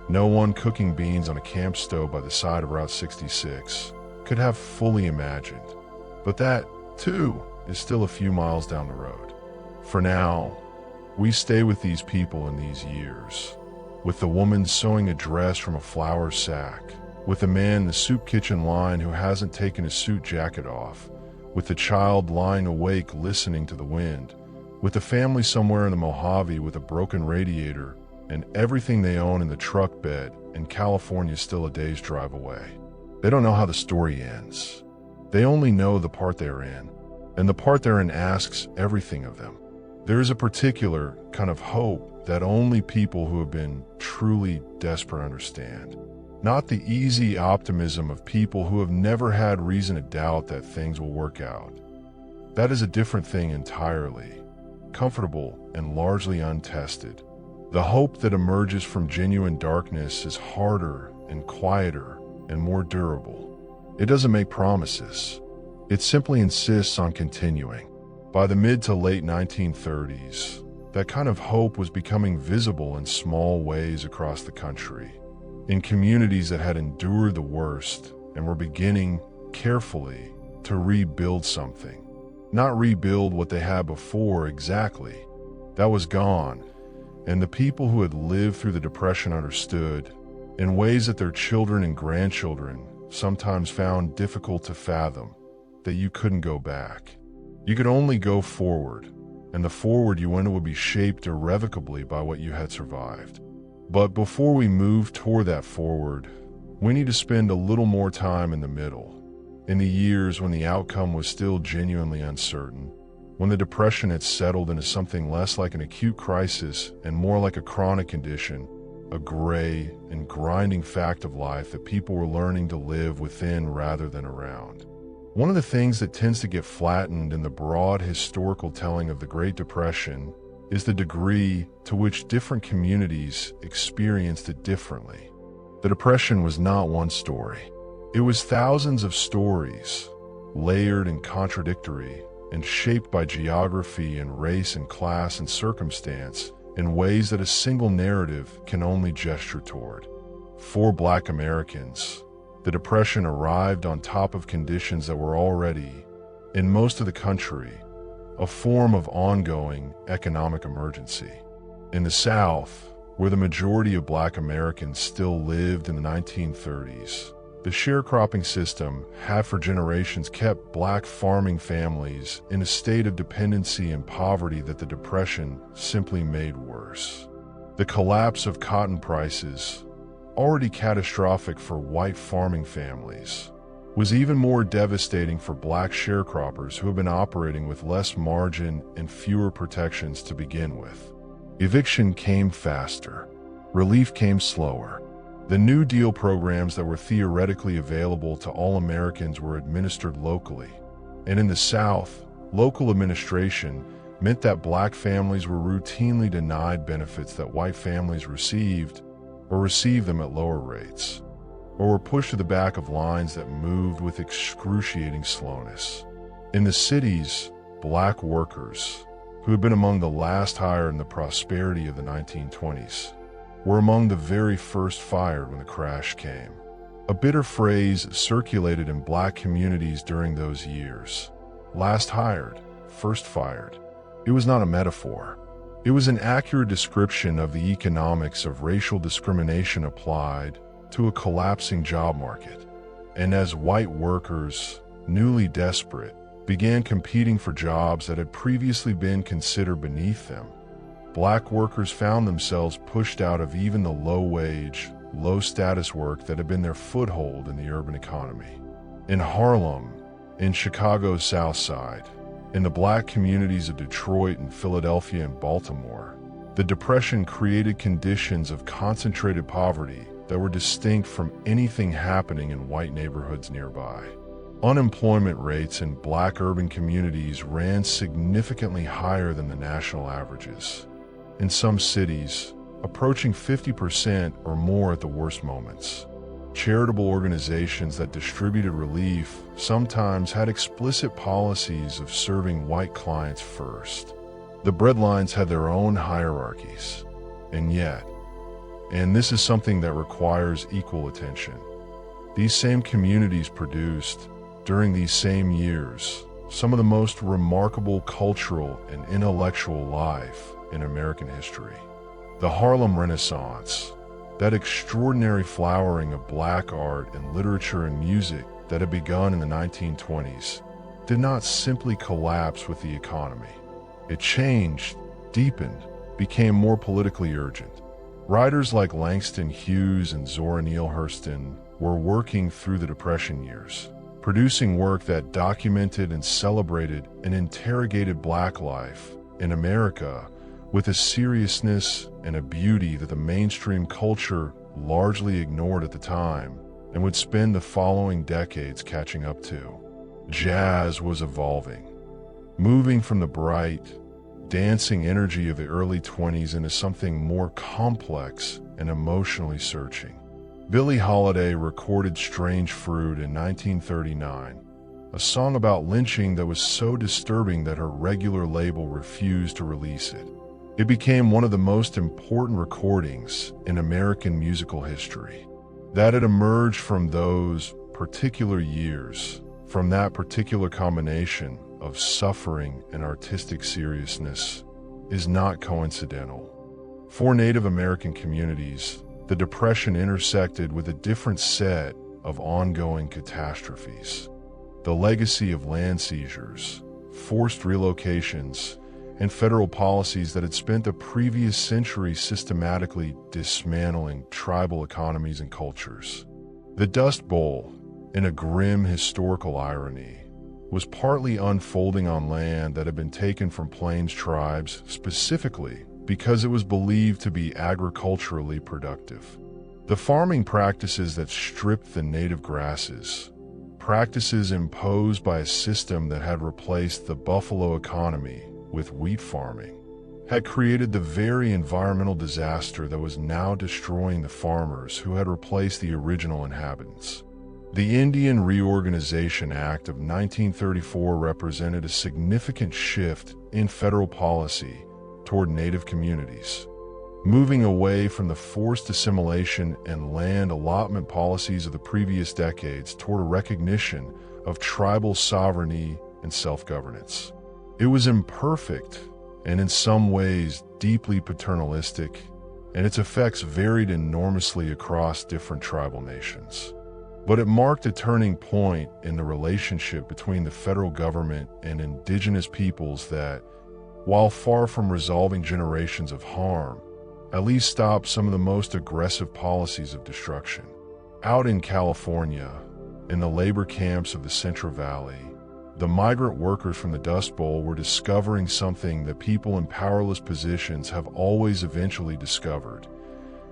A: No one cooking beans on a camp stove by the side of Route 66 could have fully imagined. But that, too, is still a few miles down the road. For now, we stay with these people in these years. With the woman sewing a dress from a flour sack, with the man in the soup kitchen line who hasn't taken his suit jacket off, with the child lying awake listening to the wind, with the family somewhere in the Mojave with a broken radiator and everything they own in the truck bed, and California still a day's drive away. They don't know how the story ends. They only know the part they're in, and the part they're in asks everything of them. There is a particular kind of hope that only people who have been truly desperate understand. Not the easy optimism of people who have never had reason to doubt that things will work out. That is a different thing entirely, comfortable and largely untested. The hope that emerges from genuine darkness is harder and quieter and more durable. It doesn't make promises. It simply insists on continuing. By the mid to late 1930s, that kind of hope was becoming visible in small ways across the country, in communities that had endured the worst and were beginning, carefully, to rebuild something. Not rebuild what they had before exactly. That was gone, and the people who had lived through the Depression understood, in ways that their children and grandchildren sometimes found difficult to fathom, that you couldn't go back. You could only go forward, and the forward you went would be shaped irrevocably by what you had survived. But before we move toward that forward, we need to spend a little more time in the middle, in the years when the outcome was still genuinely uncertain, when the Depression had settled into something less like an acute crisis and more like a chronic condition, a gray and grinding fact of life that people were learning to live within rather than around. One of the things that tends to get flattened in the broad historical telling of the Great Depression is the degree to which different communities experienced it differently. The Depression was not one story. It was thousands of stories, layered and contradictory, and shaped by geography and race and class and circumstance in ways that a single narrative can only gesture toward. For Black Americans, the Depression arrived on top of conditions that were already, in most of the country, a form of ongoing economic emergency. In the South, where the majority of Black Americans still lived in the 1930s, the sharecropping system had for generations kept Black farming families in a state of dependency and poverty that the Depression simply made worse. The collapse of cotton prices, already catastrophic for white farming families, was even more devastating for Black sharecroppers who had been operating with less margin and fewer protections to begin with. Eviction came faster. Relief came slower. The New Deal programs that were theoretically available to all Americans were administered locally. And in the South, local administration meant that Black families were routinely denied benefits that white families received, or received them at lower rates, or were pushed to the back of lines that moved with excruciating slowness. In the cities, Black workers, who had been among the last hired in the prosperity of the 1920s, were among the very first fired when the crash came. A bitter phrase circulated in Black communities during those years: last hired, first fired. It was not a metaphor. It was an accurate description of the economics of racial discrimination applied to a collapsing job market. And as white workers, newly desperate, began competing for jobs that had previously been considered beneath them, Black workers found themselves pushed out of even the low-wage, low-status work that had been their foothold in the urban economy. In Harlem, in Chicago's South Side, in the Black communities of Detroit and Philadelphia and Baltimore, the Depression created conditions of concentrated poverty that were distinct from anything happening in white neighborhoods nearby. Unemployment rates in Black urban communities ran significantly higher than the national averages. In some cities, approaching 50% or more at the worst moments. Charitable organizations that distributed relief sometimes had explicit policies of serving white clients first. The breadlines had their own hierarchies, and yet, And this is something that requires equal attention. These same communities produced, during these same years, some of the most remarkable cultural and intellectual life in American history. The Harlem Renaissance, that extraordinary flowering of black art and literature and music that had begun in the 1920s, did not simply collapse with the economy. It changed, deepened, became more politically urgent. Writers like Langston Hughes and Zora Neale Hurston were working through the Depression years, producing work that documented and celebrated and interrogated black life in America with a seriousness and a beauty that the mainstream culture largely ignored at the time and would spend the following decades catching up to. Jazz was evolving, moving from the bright, dancing energy of the early 20s into something more complex and emotionally searching. Billie Holiday recorded Strange Fruit in 1939, a song about lynching that was so disturbing that her regular label refused to release it. It became one of the most important recordings in American musical history. That it emerged from those particular years, from that particular combination of suffering and artistic seriousness, is not coincidental. For Native American communities, the Depression intersected with a different set of ongoing catastrophes. The legacy of land seizures, forced relocations, and federal policies that had spent the previous century systematically dismantling tribal economies and cultures. The Dust Bowl, in a grim historical irony, was partly unfolding on land that had been taken from Plains tribes specifically because it was believed to be agriculturally productive. The farming practices that stripped the native grasses, practices imposed by a system that had replaced the buffalo economy with wheat farming, had created the very environmental disaster that was now destroying the farmers who had replaced the original inhabitants. The Indian Reorganization Act of 1934 represented a significant shift in federal policy toward Native communities, moving away from the forced assimilation and land allotment policies of the previous decades toward a recognition of tribal sovereignty and self-governance. It was imperfect and in some ways deeply paternalistic, and its effects varied enormously across different tribal nations. But it marked a turning point in the relationship between the federal government and indigenous peoples that, while far from resolving generations of harm, at least stopped some of the most aggressive policies of destruction. Out in California, in the labor camps of the Central Valley, the migrant workers from the Dust Bowl were discovering something that people in powerless positions have always eventually discovered: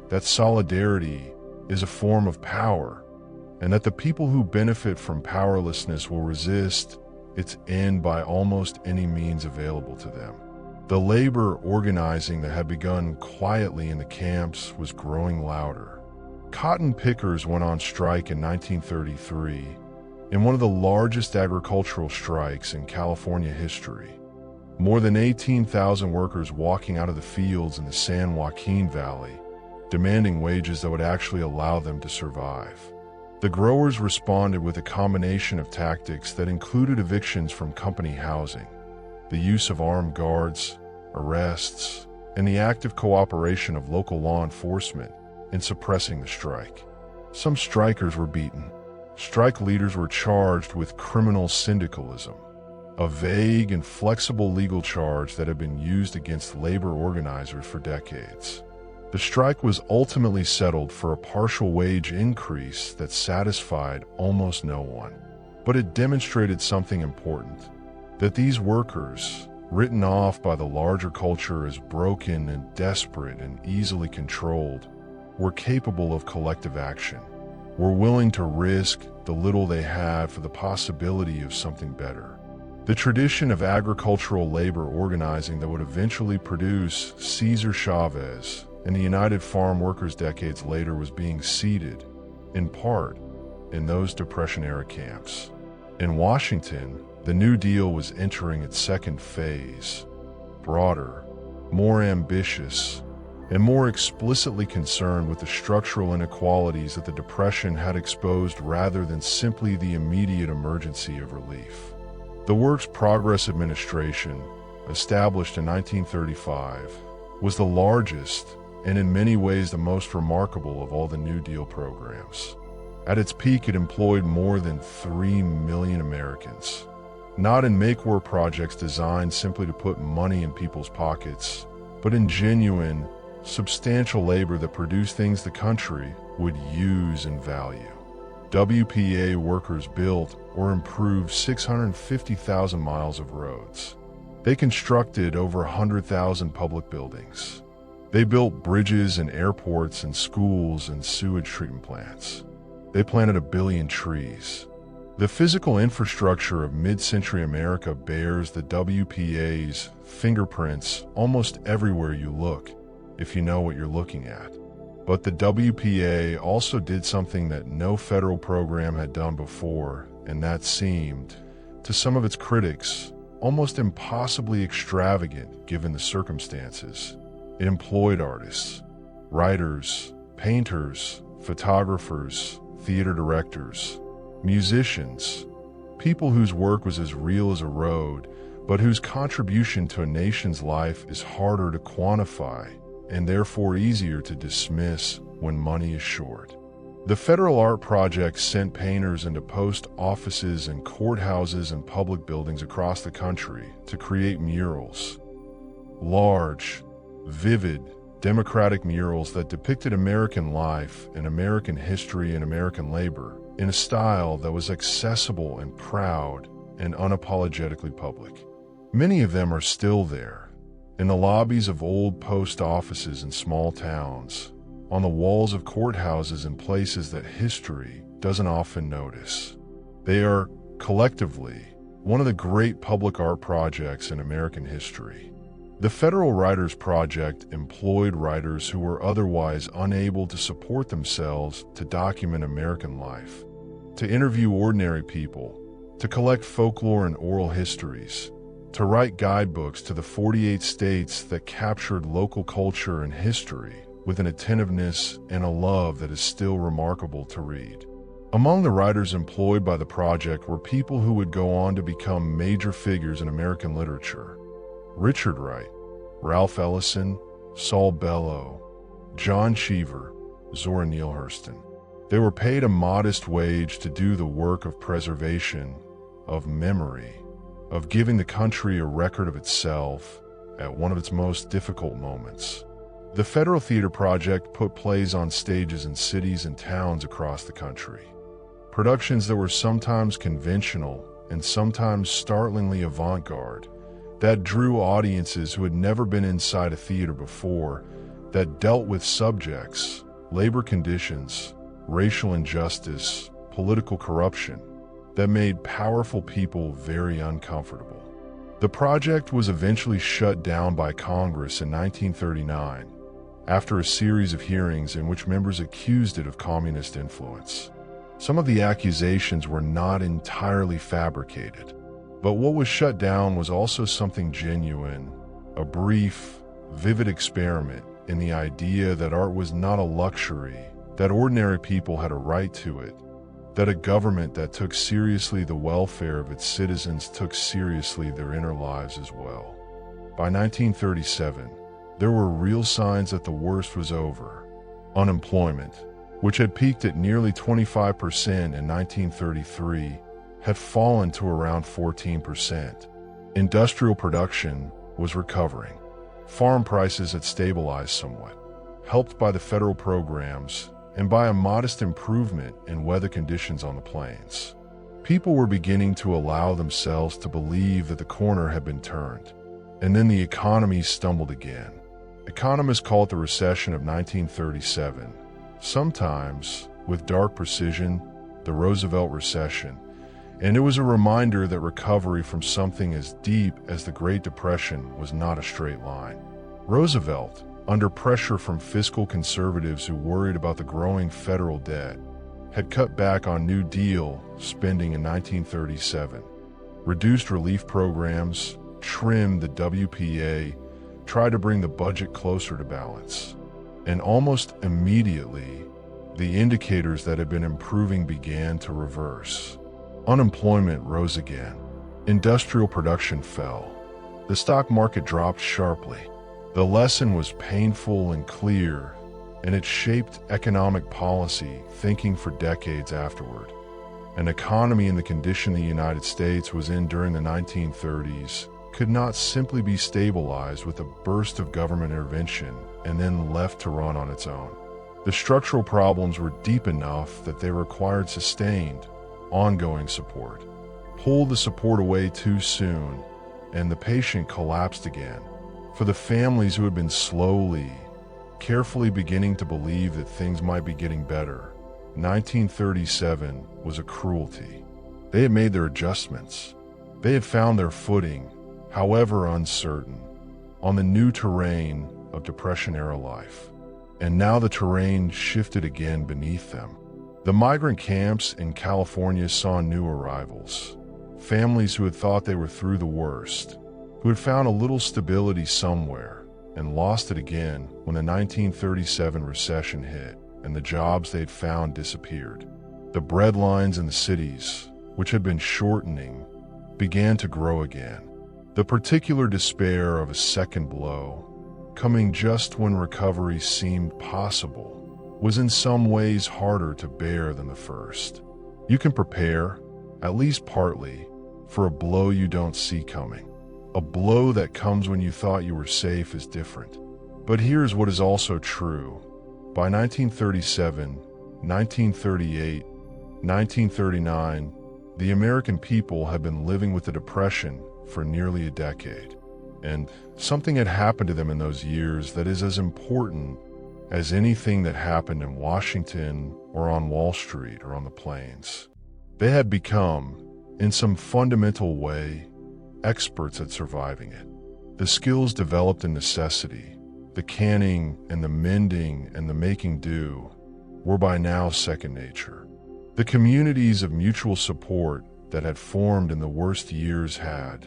A: that solidarity is a form of power, and that the people who benefit from powerlessness will resist its end by almost any means available to them. The labor organizing that had begun quietly in the camps was growing louder. Cotton pickers went on strike in 1933, in one of the largest agricultural strikes in California history. More than 18,000 workers walking out of the fields in the San Joaquin Valley, demanding wages that would actually allow them to survive. The growers responded with a combination of tactics that included evictions from company housing, the use of armed guards, arrests, and the active cooperation of local law enforcement in suppressing the strike. Some strikers were beaten. Strike leaders were charged with criminal syndicalism, a vague and flexible legal charge that had been used against labor organizers for decades. The strike was ultimately settled for a partial wage increase that satisfied almost no one. But it demonstrated something important: that these workers, written off by the larger culture as broken and desperate and easily controlled, were capable of collective action, were willing to risk the little they had for the possibility of something better. The tradition of agricultural labor organizing that would eventually produce Cesar Chavez and the United Farm Workers decades later was being seeded, in part, in those Depression-era camps. In Washington, the New Deal was entering its second phase, broader, more ambitious, and more explicitly concerned with the structural inequalities that the Depression had exposed rather than simply the immediate emergency of relief. The Works Progress Administration, established in 1935, was the largest and in many ways the most remarkable of all the New Deal programs. At its peak, it employed more than 3 million Americans, not in make-war projects designed simply to put money in people's pockets, but in genuine, substantial labor that produced things the country would use and value. WPA workers built or improved 650,000 miles of roads. They constructed over 100,000 public buildings. They built bridges and airports and schools and sewage treatment plants. They planted 1 billion trees. The physical infrastructure of mid-century America bears the WPA's fingerprints almost everywhere you look, if you know what you're looking at. But the WPA also did something that no federal program had done before, and that seemed, to some of its critics, almost impossibly extravagant given the circumstances. It employed artists, writers, painters, photographers, theater directors, musicians, people whose work was as real as a road, but whose contribution to a nation's life is harder to quantify and therefore easier to dismiss when money is short. The Federal Art Project sent painters into post offices and courthouses and public buildings across the country to create murals. Large, vivid, democratic murals that depicted American life and American history and American labor in a style that was accessible and proud and unapologetically public. Many of them are still there, in the lobbies of old post offices in small towns, on the walls of courthouses and places that history doesn't often notice. They are, collectively, one of the great public art projects in American history. The Federal Writers Project employed writers who were otherwise unable to support themselves to document American life, to interview ordinary people, to collect folklore and oral histories, to write guidebooks to the 48 states that captured local culture and history with an attentiveness and a love that is still remarkable to read. Among the writers employed by the project were people who would go on to become major figures in American literature: Richard Wright, Ralph Ellison, Saul Bellow, John Cheever, Zora Neale Hurston. They were paid a modest wage to do the work of preservation, of memory, of giving the country a record of itself at one of its most difficult moments. The Federal Theater Project put plays on stages in cities and towns across the country. Productions that were sometimes conventional and sometimes startlingly avant-garde, that drew audiences who had never been inside a theater before, that dealt with subjects, labor conditions, racial injustice, political corruption, that made powerful people very uncomfortable. The project was eventually shut down by Congress in 1939, after a series of hearings in which members accused it of communist influence. Some of the accusations were not entirely fabricated, but what was shut down was also something genuine, a brief, vivid experiment in the idea that art was not a luxury, that ordinary people had a right to it, that a government that took seriously the welfare of its citizens took seriously their inner lives as well. By 1937, there were real signs that the worst was over. Unemployment, which had peaked at nearly 25% in 1933, had fallen to around 14%. Industrial production was recovering. Farm prices had stabilized somewhat, helped by the federal programs and by a modest improvement in weather conditions on the plains. People were beginning to allow themselves to believe that the corner had been turned, and then the economy stumbled again. Economists call it the recession of 1937, sometimes, with dark precision, the Roosevelt recession, and it was a reminder that recovery from something as deep as the Great Depression was not a straight line. Roosevelt, under pressure from fiscal conservatives who worried about the growing federal debt, had cut back on New Deal spending in 1937, reduced relief programs, trimmed the WPA, tried to bring the budget closer to balance. And almost immediately, the indicators that had been improving began to reverse. Unemployment rose again. Industrial production fell. The stock market dropped sharply. The lesson was painful and clear, and it shaped economic policy thinking for decades afterward. An economy in the condition the United States was in during the 1930s could not simply be stabilized with a burst of government intervention and then left to run on its own. The structural problems were deep enough that they required sustained, ongoing support. Pull the support away too soon, and the patient collapsed again. For the families who had been slowly, carefully beginning to believe that things might be getting better, 1937 was a cruelty. They had made their adjustments. They had found their footing, however uncertain, on the new terrain of Depression-era life. And now the terrain shifted again beneath them. The migrant camps in California saw new arrivals. Families who had thought they were through the worst, who had found a little stability somewhere and lost it again when the 1937 recession hit and the jobs they had found disappeared. The breadlines in the cities, which had been shortening, began to grow again. The particular despair of a second blow, coming just when recovery seemed possible, was in some ways harder to bear than the first. You can prepare, at least partly, for a blow you don't see coming. A blow that comes when you thought you were safe is different. But here's what is also true. By 1937, 1938, 1939, the American people had been living with the Depression for nearly a decade. And something had happened to them in those years that is as important as anything that happened in Washington or on Wall Street or on the plains. They had become, in some fundamental way, experts at surviving it. The skills developed in necessity, the canning and the mending and the making do, were by now second nature. The communities of mutual support that had formed in the worst years had,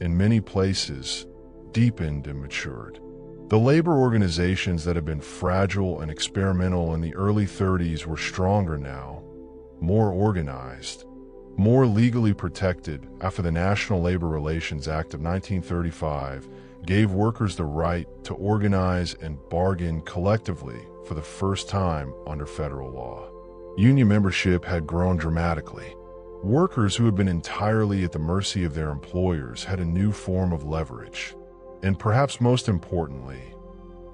A: in many places, deepened and matured. The labor organizations that had been fragile and experimental in the early 30s were stronger now, more organized, more legally protected after the National Labor Relations Act of 1935 gave workers the right to organize and bargain collectively for the first time under federal law. Union membership had grown dramatically. Workers who had been entirely at the mercy of their employers had a new form of leverage. And perhaps most importantly,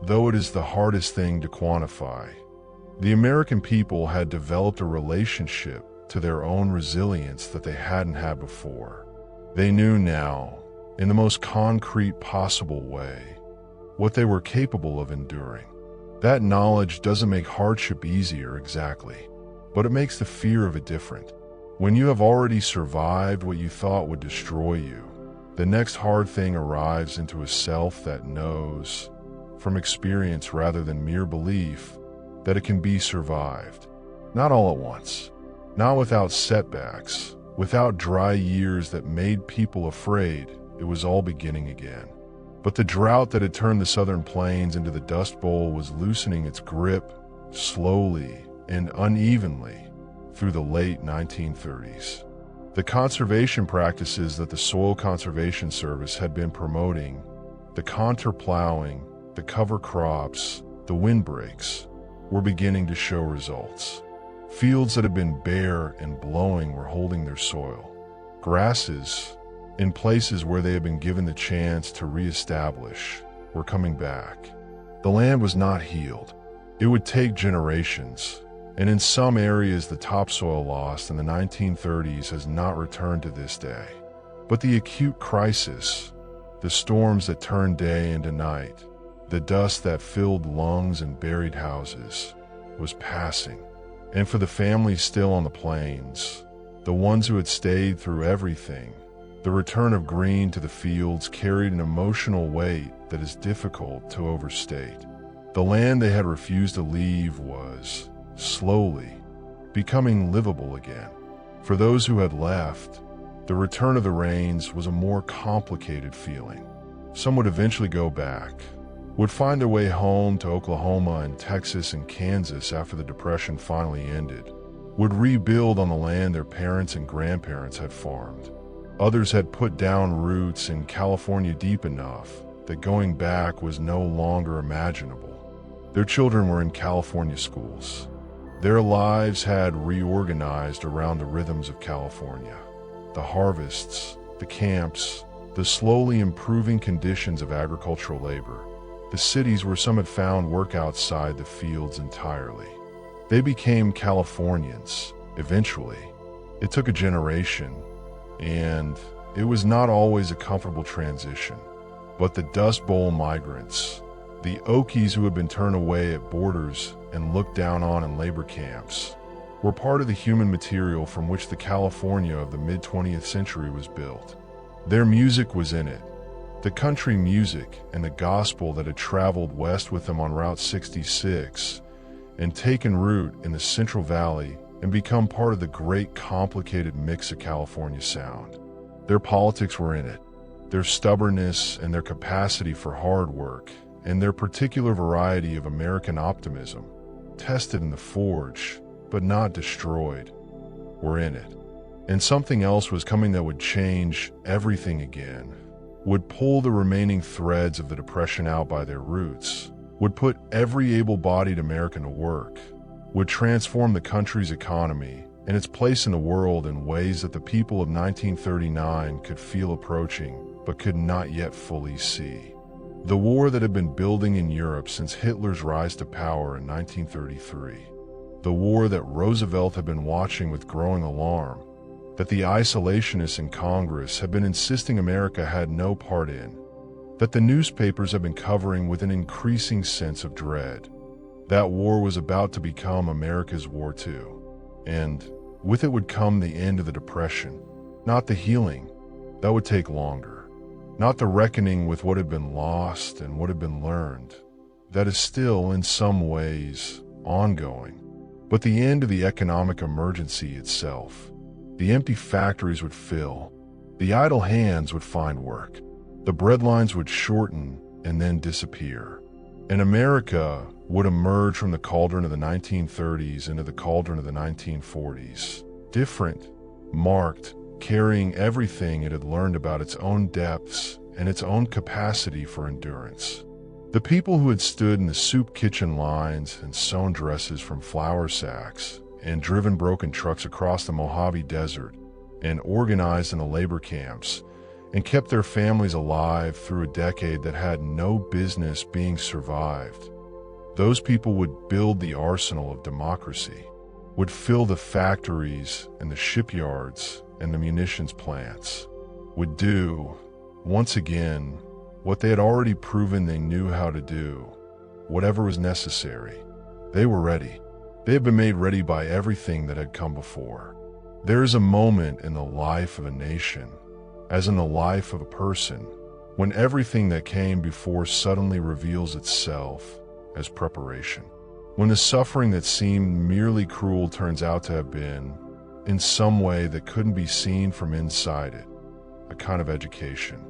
A: though it is the hardest thing to quantify, the American people had developed a relationship to their own resilience that they hadn't had before. They knew now, in the most concrete possible way, what they were capable of enduring. That knowledge doesn't make hardship easier exactly, but it makes the fear of it different. When you have already survived what you thought would destroy you, the next hard thing arrives into a self that knows, from experience rather than mere belief, that it can be survived. Not all at once, not without setbacks, without dry years that made people afraid it was all beginning again. But the drought that had turned the southern plains into the Dust Bowl was loosening its grip, slowly and unevenly, through the late 1930s. The conservation practices that the Soil Conservation Service had been promoting, the contour plowing, the cover crops, the windbreaks, were beginning to show results. Fields that had been bare and blowing were holding their soil. Grasses, in places where they had been given the chance to reestablish, were coming back. The land was not healed. It would take generations. And in some areas, the topsoil lost in the 1930s has not returned to this day. But the acute crisis, the storms that turned day into night, the dust that filled lungs and buried houses, was passing. And for the families still on the plains, the ones who had stayed through everything, the return of green to the fields carried an emotional weight that is difficult to overstate. The land they had refused to leave was, slowly, becoming livable again. For those who had left, the return of the rains was a more complicated feeling. Some would eventually go back, would find their way home to Oklahoma and Texas and Kansas after the Depression finally ended, would rebuild on the land their parents and grandparents had farmed. Others had put down roots in California deep enough that going back was no longer imaginable. Their children were in California schools. Their lives had reorganized around the rhythms of California. The harvests, the camps, the slowly improving conditions of agricultural labor, the cities where some had found work outside the fields entirely. They became Californians, eventually. It took a generation, and it was not always a comfortable transition. But the Dust Bowl migrants, the Okies who had been turned away at borders and looked down on in labor camps, were part of the human material from which the California of the mid-20th century was built. Their music was in it, the country music and the gospel that had traveled west with them on Route 66 and taken root in the Central Valley and become part of the great complicated mix of California sound. Their politics were in it, their stubbornness and their capacity for hard work, and their particular variety of American optimism, tested in the forge, but not destroyed, were in it. And something else was coming that would change everything again, would pull the remaining threads of the Depression out by their roots, would put every able-bodied American to work, would transform the country's economy and its place in the world in ways that the people of 1939 could feel approaching but could not yet fully see. The war that had been building in Europe since Hitler's rise to power in 1933. The war that Roosevelt had been watching with growing alarm, that the isolationists in Congress had been insisting America had no part in, that the newspapers had been covering with an increasing sense of dread. That war was about to become America's war too, and with it would come the end of the Depression, not the healing. That would take longer. Not the reckoning with what had been lost and what had been learned. That is still, in some ways, ongoing. But the end of the economic emergency itself. The empty factories would fill. The idle hands would find work. The breadlines would shorten and then disappear. And America would emerge from the cauldron of the 1930s into the cauldron of the 1940s. Different, marked, carrying everything it had learned about its own depths and its own capacity for endurance. The people who had stood in the soup kitchen lines and sewn dresses from flour sacks and driven broken trucks across the Mojave Desert and organized in the labor camps and kept their families alive through a decade that had no business being survived. Those people would build the arsenal of democracy, would fill the factories and the shipyards and the munitions plants, would do, once again, what they had already proven they knew how to do, whatever was necessary. They were ready. They had been made ready by everything that had come before. There is a moment in the life of a nation, as in the life of a person, when everything that came before suddenly reveals itself as preparation. When the suffering that seemed merely cruel turns out to have been, in some way that couldn't be seen from inside it, a kind of education.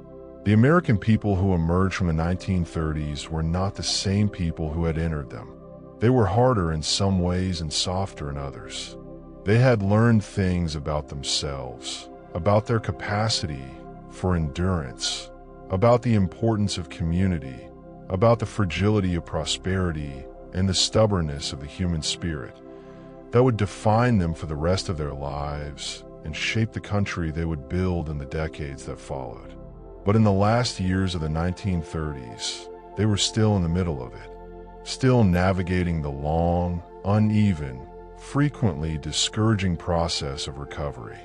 A: The American people who emerged from the 1930s were not the same people who had entered them. They were harder in some ways and softer in others. They had learned things about themselves, about their capacity for endurance, about the importance of community, about the fragility of prosperity and the stubbornness of the human spirit that would define them for the rest of their lives and shape the country they would build in the decades that followed. But in the last years of the 1930s, they were still in the middle of it, still navigating the long, uneven, frequently discouraging process of recovery,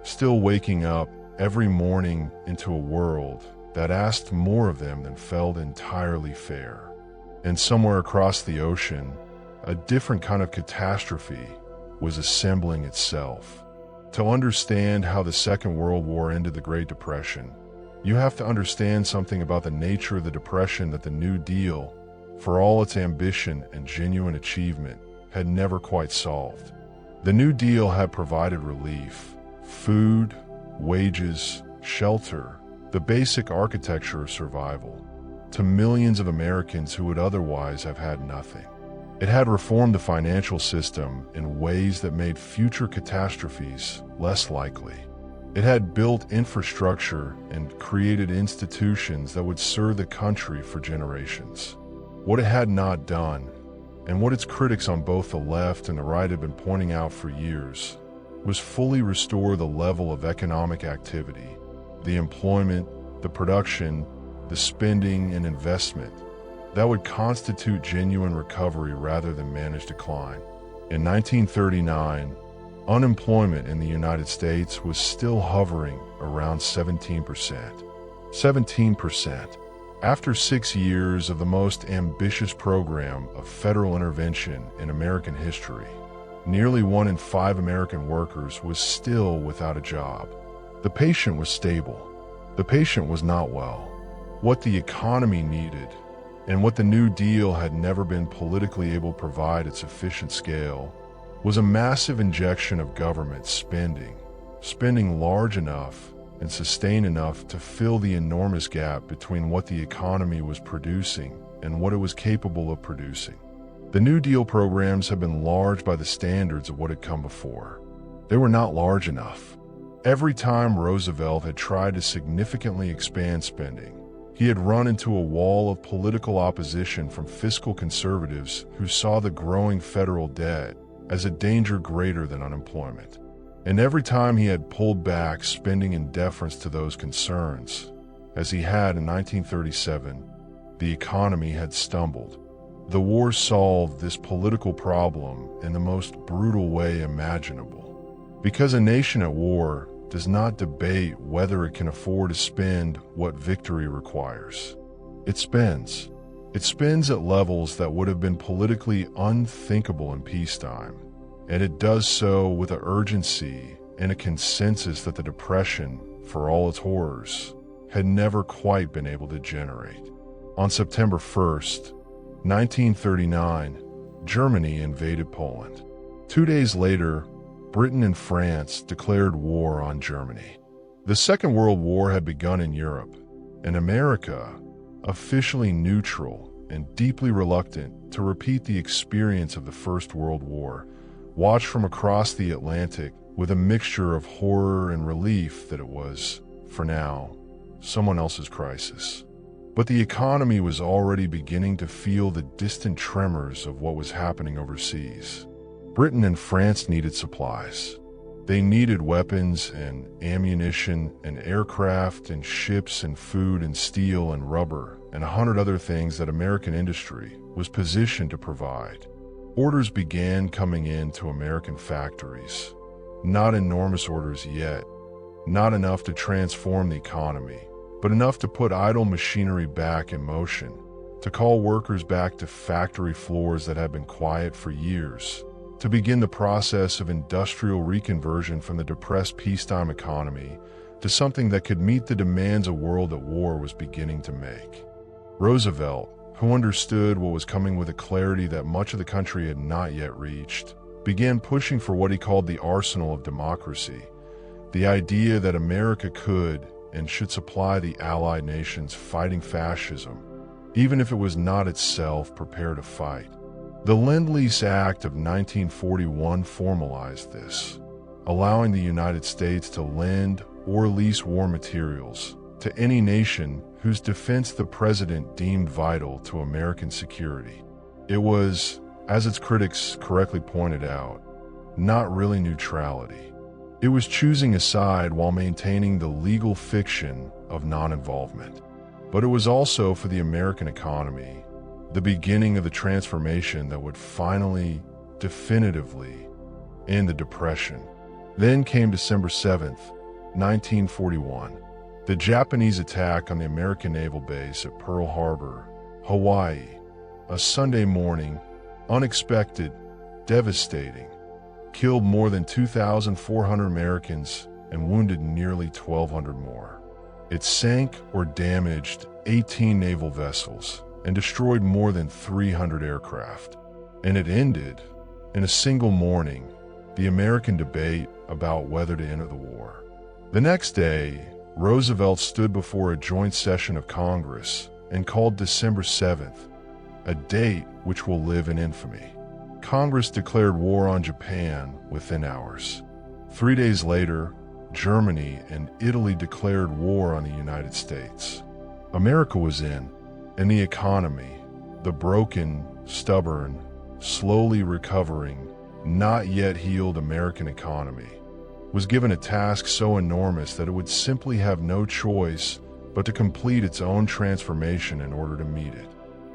A: still waking up every morning into a world that asked more of them than felt entirely fair. And somewhere across the ocean, a different kind of catastrophe was assembling itself. To understand how the Second World War ended the Great Depression, you have to understand something about the nature of the Depression that the New Deal, for all its ambition and genuine achievement, had never quite solved. The New Deal had provided relief, food, wages, shelter, the basic architecture of survival, to millions of Americans who would otherwise have had nothing. It had reformed the financial system in ways that made future catastrophes less likely. It had built infrastructure and created institutions that would serve the country for generations. What it had not done, and what its critics on both the left and the right had been pointing out for years, was fully restore the level of economic activity, the employment, the production, the spending and investment that would constitute genuine recovery rather than managed decline. In 1939, unemployment in the United States was still hovering around 17%. 17%. After 6 years of the most ambitious program of federal intervention in American history, nearly 1 in 5 American workers was still without a job. The patient was stable. The patient was not well. What the economy needed, and what the New Deal had never been politically able to provide at sufficient scale, was a massive injection of government spending large enough and sustained enough to fill the enormous gap between what the economy was producing and what it was capable of producing. The New Deal programs had been large by the standards of what had come before. They were not large enough. Every time Roosevelt had tried to significantly expand spending, he had run into a wall of political opposition from fiscal conservatives who saw the growing federal debt as a danger greater than unemployment. And every time he had pulled back spending in deference to those concerns, as he had in 1937, the economy had stumbled. The war solved this political problem in the most brutal way imaginable. Because a nation at war does not debate whether it can afford to spend what victory requires. It spends. It spends at levels that would have been politically unthinkable in peacetime, and it does so with an urgency and a consensus that the Depression, for all its horrors, had never quite been able to generate. On September 1st, 1939, Germany invaded Poland. 2 days later, Britain and France declared war on Germany. The Second World War had begun in Europe, and America, officially neutral and deeply reluctant to repeat the experience of the First World War, watched from across the Atlantic with a mixture of horror and relief that it was, for now, someone else's crisis. But the economy was already beginning to feel the distant tremors of what was happening overseas. Britain and France needed supplies. They needed weapons and ammunition and aircraft and ships and food and steel and rubber and 100 other things that American industry was positioned to provide. Orders began coming in to American factories. Not enormous orders yet, not enough to transform the economy, but enough to put idle machinery back in motion, to call workers back to factory floors that had been quiet for years, to begin the process of industrial reconversion from the depressed peacetime economy to something that could meet the demands a world at war was beginning to make. Roosevelt, who understood what was coming with a clarity that much of the country had not yet reached, began pushing for what he called the arsenal of democracy, the idea that America could and should supply the Allied nations fighting fascism, even if it was not itself prepared to fight. The Lend-Lease Act of 1941 formalized this, allowing the United States to lend or lease war materials to any nation whose defense the president deemed vital to American security. It was, as its critics correctly pointed out, not really neutrality. It was choosing a side while maintaining the legal fiction of non-involvement. But it was also, for the American economy, the beginning of the transformation that would finally, definitively, end the Depression. Then came December 7th, 1941, the Japanese attack on the American naval base at Pearl Harbor, Hawaii. A Sunday morning, unexpected, devastating, killed more than 2,400 Americans and wounded nearly 1,200 more. It sank or damaged 18 naval vessels and destroyed more than 300 aircraft. And it ended, in a single morning, the American debate about whether to enter the war. The next day, Roosevelt stood before a joint session of Congress and called December 7th, a date which will live in infamy. Congress declared war on Japan within hours. 3 days later, Germany and Italy declared war on the United States. America was in, and the economy, the broken, stubborn, slowly recovering, not yet healed American economy, was given a task so enormous that it would simply have no choice but to complete its own transformation in order to meet it.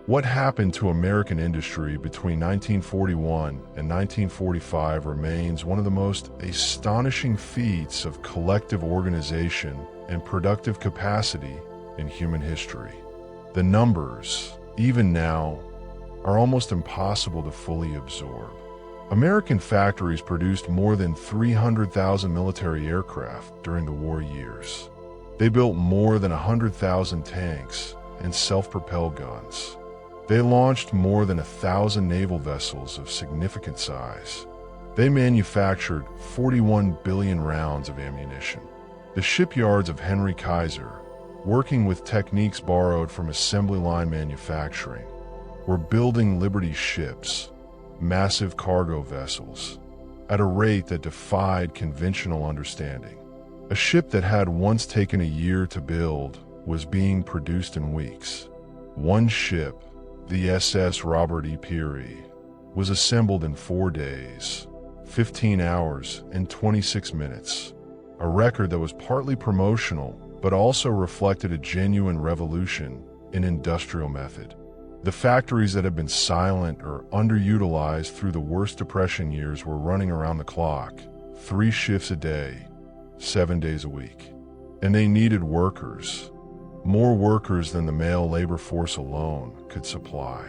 A: What happened to American industry between 1941 and 1945 remains one of the most astonishing feats of collective organization and productive capacity in human history. The numbers, even now, are almost impossible to fully absorb. American factories produced more than 300,000 military aircraft during the war years. They built more than 100,000 tanks and self-propelled guns. They launched more than 1,000 naval vessels of significant size. They manufactured 41 billion rounds of ammunition. The shipyards of Henry Kaiser, working with techniques borrowed from assembly line manufacturing, were building Liberty ships, massive cargo vessels, at a rate that defied conventional understanding. A ship that had once taken a year to build was being produced in weeks. One ship, the SS Robert E. Peary, was assembled in 4 days, 15 hours, and 26 minutes, a record that was partly promotional but also reflected a genuine revolution in industrial method. The factories that had been silent or underutilized through the worst Depression years were running around the clock, 3 shifts a day, 7 days a week. And they needed workers, more workers than the male labor force alone could supply.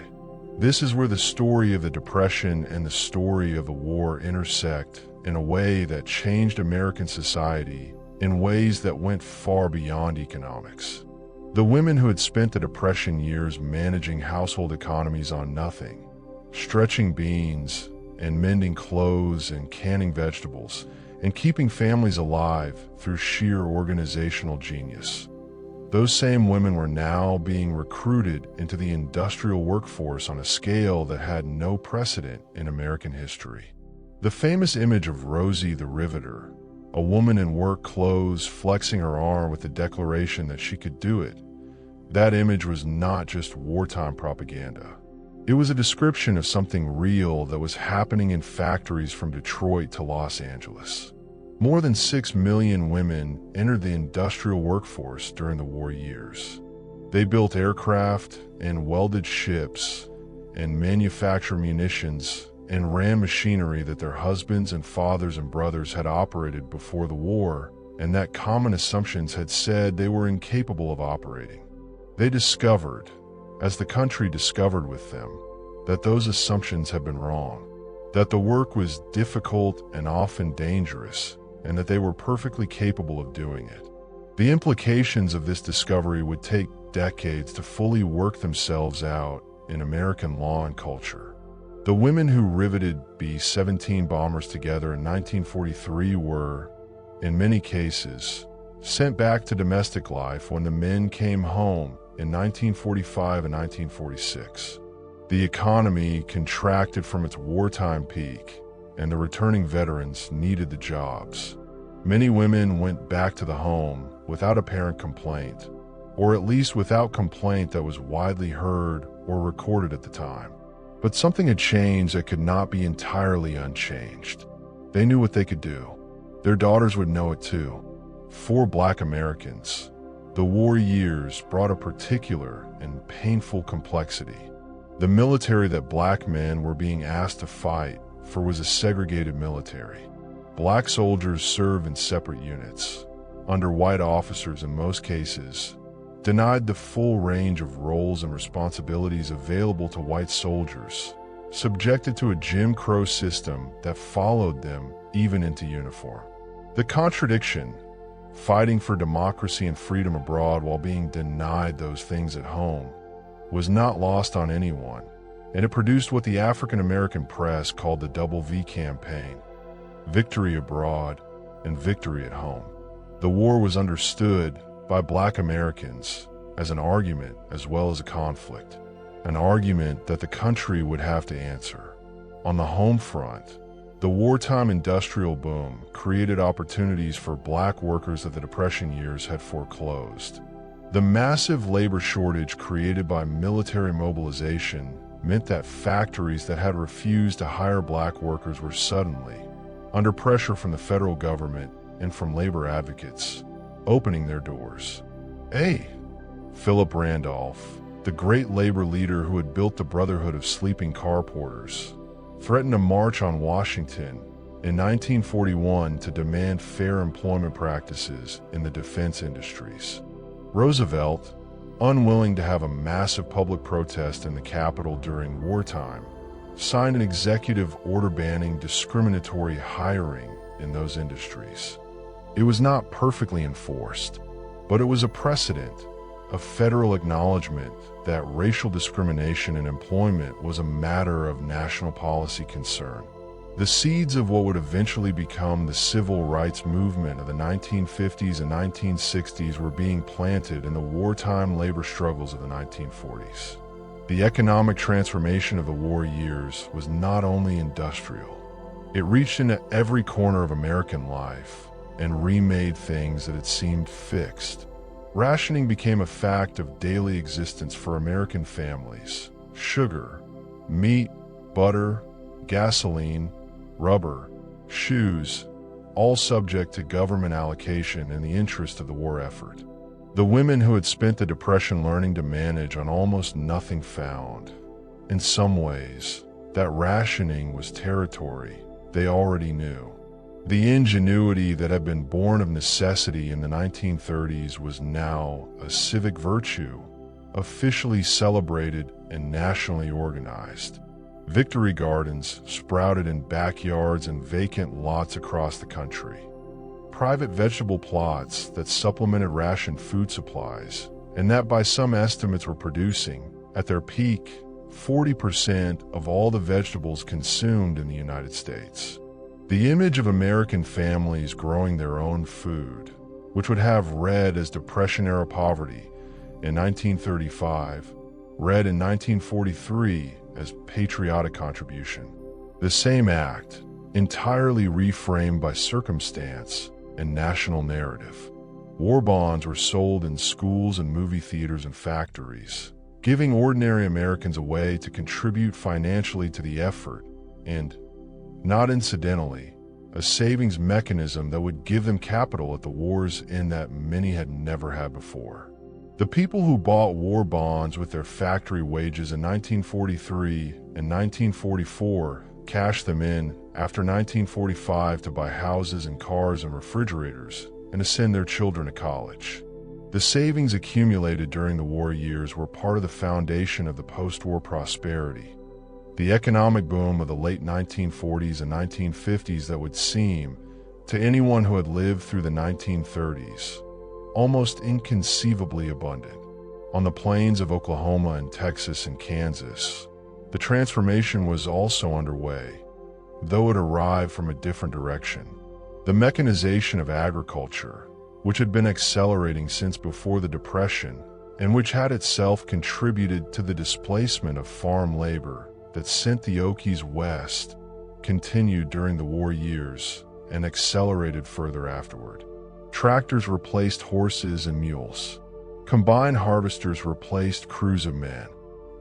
A: This is where the story of the Depression and the story of the war intersect in a way that changed American society in ways that went far beyond economics. The women who had spent the Depression years managing household economies on nothing, stretching beans and mending clothes and canning vegetables, and keeping families alive through sheer organizational genius. Those same women were now being recruited into the industrial workforce on a scale that had no precedent in American history. The famous image of Rosie the Riveter, a woman in work clothes flexing her arm with the declaration that she could do it, that image was not just wartime propaganda. It was a description of something real that was happening in factories from Detroit to Los Angeles. More than 6 million women entered the industrial workforce during the war years. They built aircraft and welded ships and manufactured munitions and ran machinery that their husbands and fathers and brothers had operated before the war, and that common assumptions had said they were incapable of operating. They discovered, as the country discovered with them, that those assumptions had been wrong, that the work was difficult and often dangerous, and that they were perfectly capable of doing it. The implications of this discovery would take decades to fully work themselves out in American law and culture. The women who riveted B-17 bombers together in 1943 were, in many cases, sent back to domestic life when the men came home in 1945 and 1946. The economy contracted from its wartime peak, and the returning veterans needed the jobs. Many women went back to the home without apparent complaint, or at least without complaint that was widely heard or recorded at the time. But something had changed that could not be entirely unchanged. They knew what they could do. Their daughters would know it too. For Black Americans, the war years brought a particular and painful complexity. The military that Black men were being asked to fight for was a segregated military. Black soldiers served in separate units, under white officers in most cases, denied the full range of roles and responsibilities available to white soldiers, subjected to a Jim Crow system that followed them even into uniform. The contradiction, fighting for democracy and freedom abroad while being denied those things at home, was not lost on anyone, and it produced what the African American press called the Double V campaign: victory abroad and victory at home. The war was understood by Black Americans as an argument as well as a conflict, an argument that the country would have to answer. On the home front, the wartime industrial boom created opportunities for Black workers that the Depression years had foreclosed. The massive labor shortage created by military mobilization meant that factories that had refused to hire Black workers were suddenly, under pressure from the federal government and from labor advocates, opening their doors. Philip Randolph, the great labor leader who had built the Brotherhood of Sleeping Car Porters, threatened a march on Washington in 1941 to demand fair employment practices in the defense industries. Roosevelt, unwilling to have a massive public protest in the Capitol during wartime, signed an executive order banning discriminatory hiring in those industries. It was not perfectly enforced, but it was a precedent, a federal acknowledgement that racial discrimination in employment was a matter of national policy concern. The seeds of what would eventually become the civil rights movement of the 1950s and 1960s were being planted in the wartime labor struggles of the 1940s. The economic transformation of the war years was not only industrial. It reached into every corner of American life and remade things that had seemed fixed. Rationing became a fact of daily existence for American families. Sugar, meat, butter, gasoline, rubber, shoes, all subject to government allocation in the interest of the war effort. The women who had spent the Depression learning to manage on almost nothing found, in some ways, that rationing was territory they already knew. The ingenuity that had been born of necessity in the 1930s was now a civic virtue, officially celebrated and nationally organized. Victory gardens sprouted in backyards and vacant lots across the country. Private vegetable plots that supplemented rationed food supplies, and that by some estimates were producing, at their peak, 40% of all the vegetables consumed in the United States. The image of American families growing their own food, which would have read as Depression-era poverty in 1935, read in 1943 as patriotic contribution. The same act, entirely reframed by circumstance and national narrative. War bonds were sold in schools and movie theaters and factories, giving ordinary Americans a way to contribute financially to the effort and, not incidentally, a savings mechanism that would give them capital at the war's end that many had never had before. The people who bought war bonds with their factory wages in 1943 and 1944 cashed them in after 1945 to buy houses and cars and refrigerators and to send their children to college. The savings accumulated during the war years were part of the foundation of the post-war prosperity. The economic boom of the late 1940s and 1950s that would seem, to anyone who had lived through the 1930s, almost inconceivably abundant. On the plains of Oklahoma and Texas and Kansas, the transformation was also underway, though it arrived from a different direction. The mechanization of agriculture, which had been accelerating since before the Depression, and which had itself contributed to the displacement of farm labor that sent the Okies west, continued during the war years and accelerated further afterward. Tractors replaced horses and mules. Combine harvesters replaced crews of men.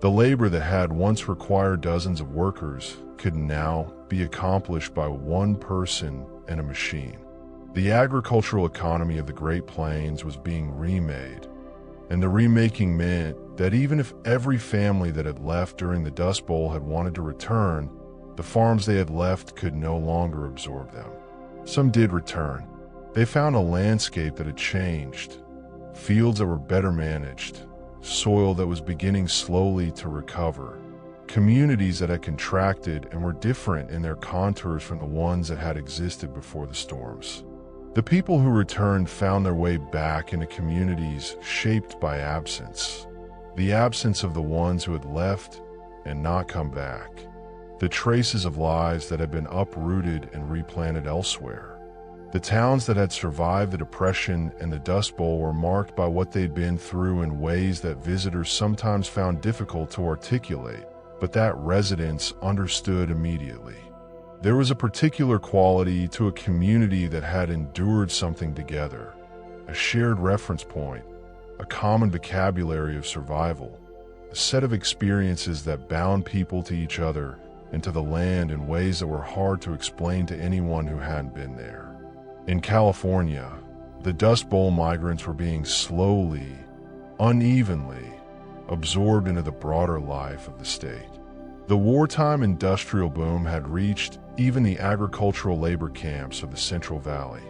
A: The labor that had once required dozens of workers could now be accomplished by one person and a machine. The agricultural economy of the Great Plains was being remade, and the remaking meant that even if every family that had left during the Dust Bowl had wanted to return, the farms they had left could no longer absorb them. Some did return. They found a landscape that had changed, fields that were better managed, soil that was beginning slowly to recover, communities that had contracted and were different in their contours from the ones that had existed before the storms. The people who returned found their way back into communities shaped by absence. The absence of the ones who had left and not come back. The traces of lives that had been uprooted and replanted elsewhere. The towns that had survived the Depression and the Dust Bowl were marked by what they'd been through in ways that visitors sometimes found difficult to articulate, but that residents understood immediately. There was a particular quality to a community that had endured something together, a shared reference point, a common vocabulary of survival, a set of experiences that bound people to each other and to the land in ways that were hard to explain to anyone who hadn't been there. In California, the Dust Bowl migrants were being slowly, unevenly, absorbed into the broader life of the state. The wartime industrial boom had reached even the agricultural labor camps of the Central Valley.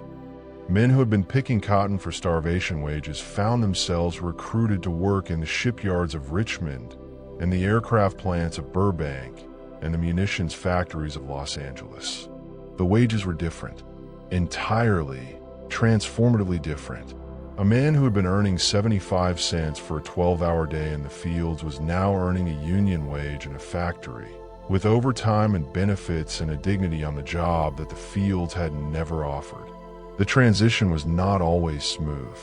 A: Men who had been picking cotton for starvation wages found themselves recruited to work in the shipyards of Richmond and the aircraft plants of Burbank and the munitions factories of Los Angeles. The wages were different, entirely, transformatively different. A man who had been earning 75 cents for a 12-hour day in the fields was now earning a union wage in a factory, with overtime and benefits and a dignity on the job that the fields had never offered. The transition was not always smooth.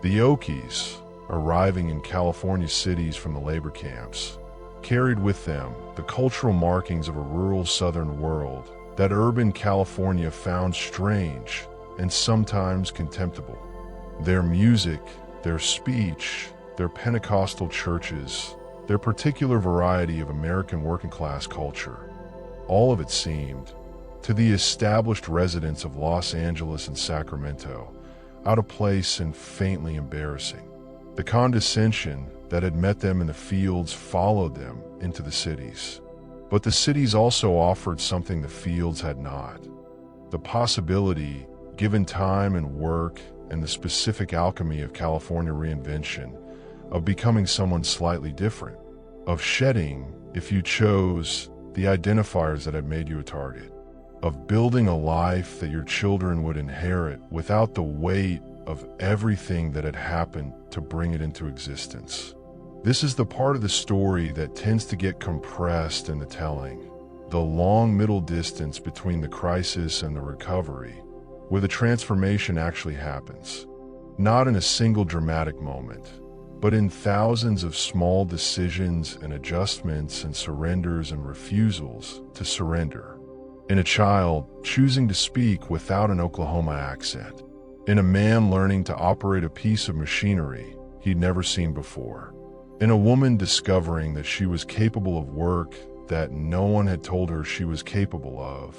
A: The Okies, arriving in California cities from the labor camps, carried with them the cultural markings of a rural southern world that urban California found strange and sometimes contemptible. Their music, their speech, their Pentecostal churches, their particular variety of American working-class culture, all of it seemed, to the established residents of Los Angeles and Sacramento, out of place and faintly embarrassing. The condescension that had met them in the fields followed them into the cities. But the cities also offered something the fields had not. The possibility, given time and work and the specific alchemy of California reinvention, of becoming someone slightly different, of shedding, if you chose, the identifiers that had made you a target, of building a life that your children would inherit without the weight of everything that had happened to bring it into existence. This is the part of the story that tends to get compressed in the telling, the long middle distance between the crisis and the recovery, where the transformation actually happens, not in a single dramatic moment, but in thousands of small decisions and adjustments and surrenders and refusals to surrender. In a child choosing to speak without an Oklahoma accent. In a man learning to operate a piece of machinery he'd never seen before. In a woman discovering that she was capable of work that no one had told her she was capable of.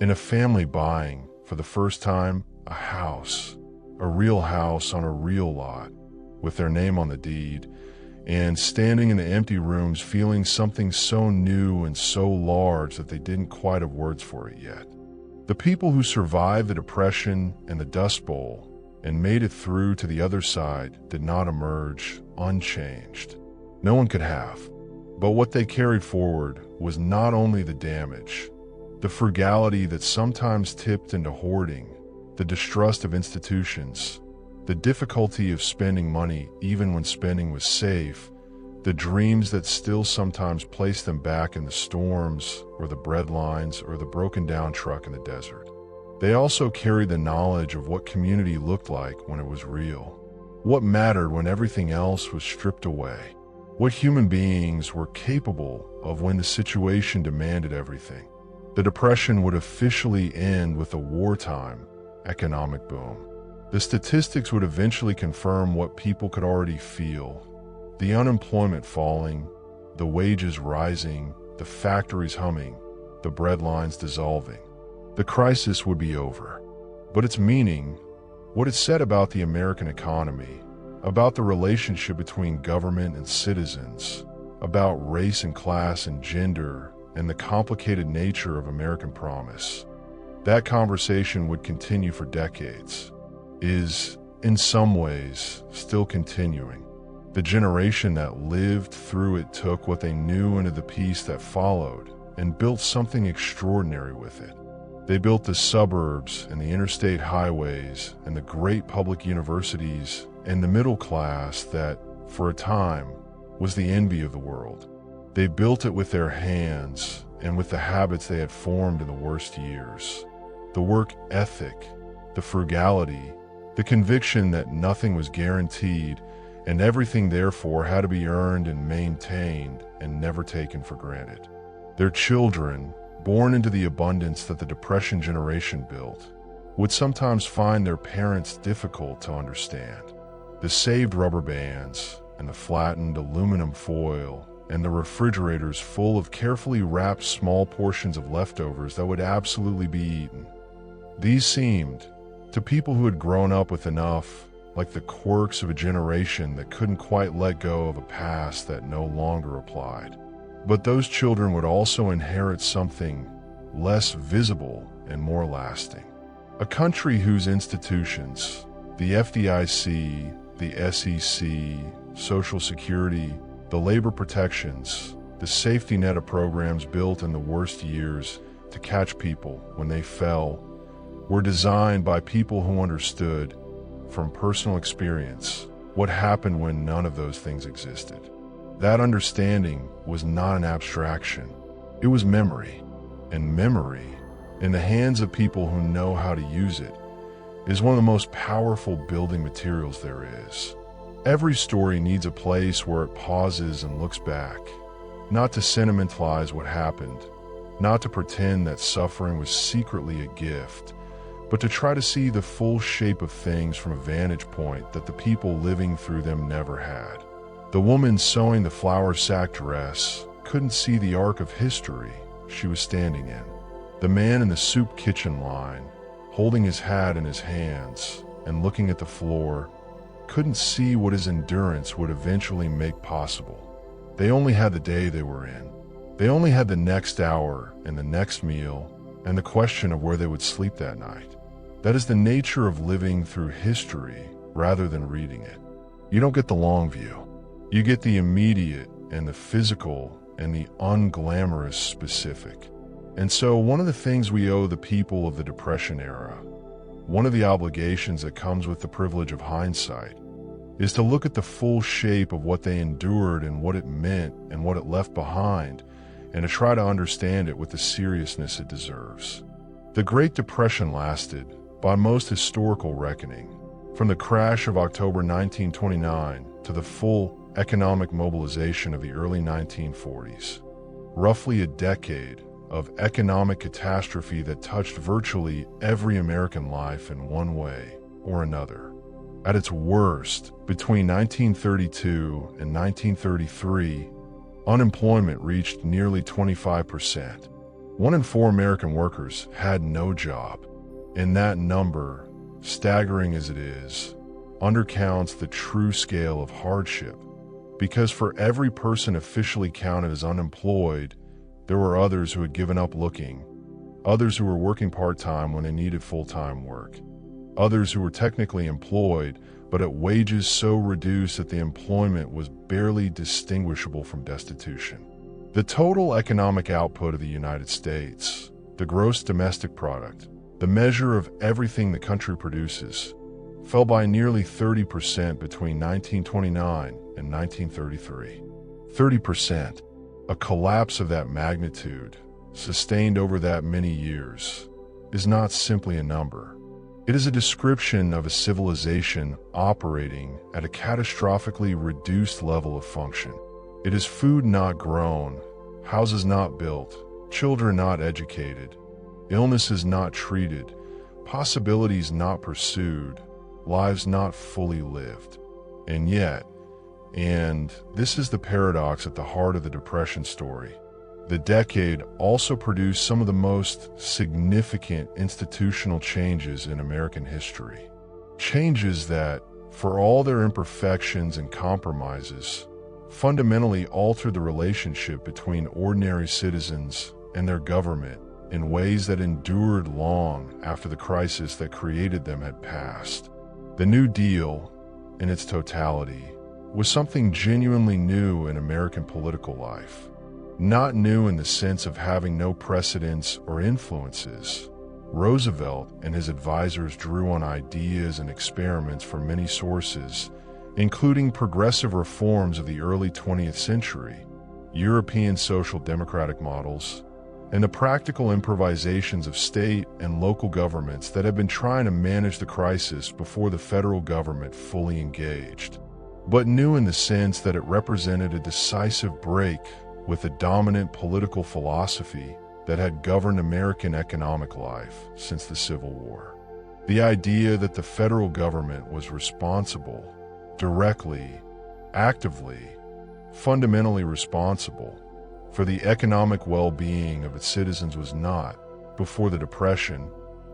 A: In a family buying, for the first time, a house, a real house on a real lot, with their name on the deed, and standing in the empty rooms feeling something so new and so large that they didn't quite have words for it yet. The people who survived the Depression and the Dust Bowl and made it through to the other side did not emerge unchanged. No one could have. But what they carried forward was not only the damage, the frugality that sometimes tipped into hoarding, the distrust of institutions, the difficulty of spending money even when spending was safe, the dreams that still sometimes placed them back in the storms or the breadlines or the broken down truck in the desert. They also carried the knowledge of what community looked like when it was real, what mattered when everything else was stripped away, what human beings were capable of when the situation demanded everything. The Depression would officially end with a wartime economic boom. The statistics would eventually confirm what people could already feel. The unemployment falling, the wages rising, the factories humming, the breadlines dissolving. The crisis would be over. But its meaning, what it said about the American economy, about the relationship between government and citizens, about race and class and gender, and the complicated nature of American promise. That conversation would continue for decades, is, in some ways, still continuing. The generation that lived through it took what they knew into the piece that followed and built something extraordinary with it. They built the suburbs and the interstate highways and the great public universities and the middle class that, for a time, was the envy of the world. They built it with their hands and with the habits they had formed in the worst years. The work ethic, the frugality, the conviction that nothing was guaranteed and everything therefore had to be earned and maintained and never taken for granted. Their children, born into the abundance that the Depression generation built, would sometimes find their parents difficult to understand. The saved rubber bands and the flattened aluminum foil and the refrigerators full of carefully wrapped small portions of leftovers that would absolutely be eaten. These seemed, to people who had grown up with enough, like the quirks of a generation that couldn't quite let go of a past that no longer applied. But those children would also inherit something less visible and more lasting. A country whose institutions, the FDIC, the SEC, Social Security, the labor protections, the safety net of programs built in the worst years to catch people when they fell, were designed by people who understood, from personal experience, what happened when none of those things existed. That understanding was not an abstraction. It was memory. And memory, in the hands of people who know how to use it, is one of the most powerful building materials there is. Every story needs a place where it pauses and looks back, not to sentimentalize what happened, not to pretend that suffering was secretly a gift, but to try to see the full shape of things from a vantage point that the people living through them never had. The woman sewing the flower sack dress couldn't see the arc of history she was standing in. The man in the soup kitchen line, holding his hat in his hands and looking at the floor, couldn't see what his endurance would eventually make possible. They only had the day they were in. They only had the next hour and the next meal and the question of where they would sleep that night. That is the nature of living through history rather than reading it. You don't get the long view. You get the immediate and the physical and the unglamorous specific. And so one of the things we owe the people of the Depression era, one of the obligations that comes with the privilege of hindsight, is to look at the full shape of what they endured and what it meant and what it left behind, and to try to understand it with the seriousness it deserves. The Great Depression lasted, by most historical reckoning, from the crash of October 1929 to the full economic mobilization of the early 1940s. Roughly a decade of economic catastrophe that touched virtually every American life in one way or another. At its worst, between 1932 and 1933, unemployment reached nearly 25%. 1 in 4 American workers had no job. And that number, staggering as it is, undercounts the true scale of hardship. Because for every person officially counted as unemployed, there were others who had given up looking, others who were working part-time when they needed full-time work, others who were technically employed, but at wages so reduced that the employment was barely distinguishable from destitution. The total economic output of the United States, the gross domestic product, the measure of everything the country produces, fell by nearly 30% between 1929 and 1933. 30%. A collapse of that magnitude, sustained over that many years, is not simply a number. It is a description of a civilization operating at a catastrophically reduced level of function. It is food not grown, houses not built, children not educated, illnesses not treated, possibilities not pursued, lives not fully lived. And yet, and this is the paradox at the heart of the Depression story, the decade also produced some of the most significant institutional changes in American history. Changes that, for all their imperfections and compromises, fundamentally altered the relationship between ordinary citizens and their government in ways that endured long after the crisis that created them had passed. The New Deal, in its totality, was something genuinely new in American political life. Not new in the sense of having no precedents or influences. Roosevelt and his advisors drew on ideas and experiments from many sources, including progressive reforms of the early 20th century, European social democratic models, and the practical improvisations of state and local governments that had been trying to manage the crisis before the federal government fully engaged, but new in the sense that it represented a decisive break with the dominant political philosophy that had governed American economic life since the Civil War. The idea that the federal government was responsible, directly, actively, fundamentally responsible for the economic well-being of its citizens was not, before the Depression,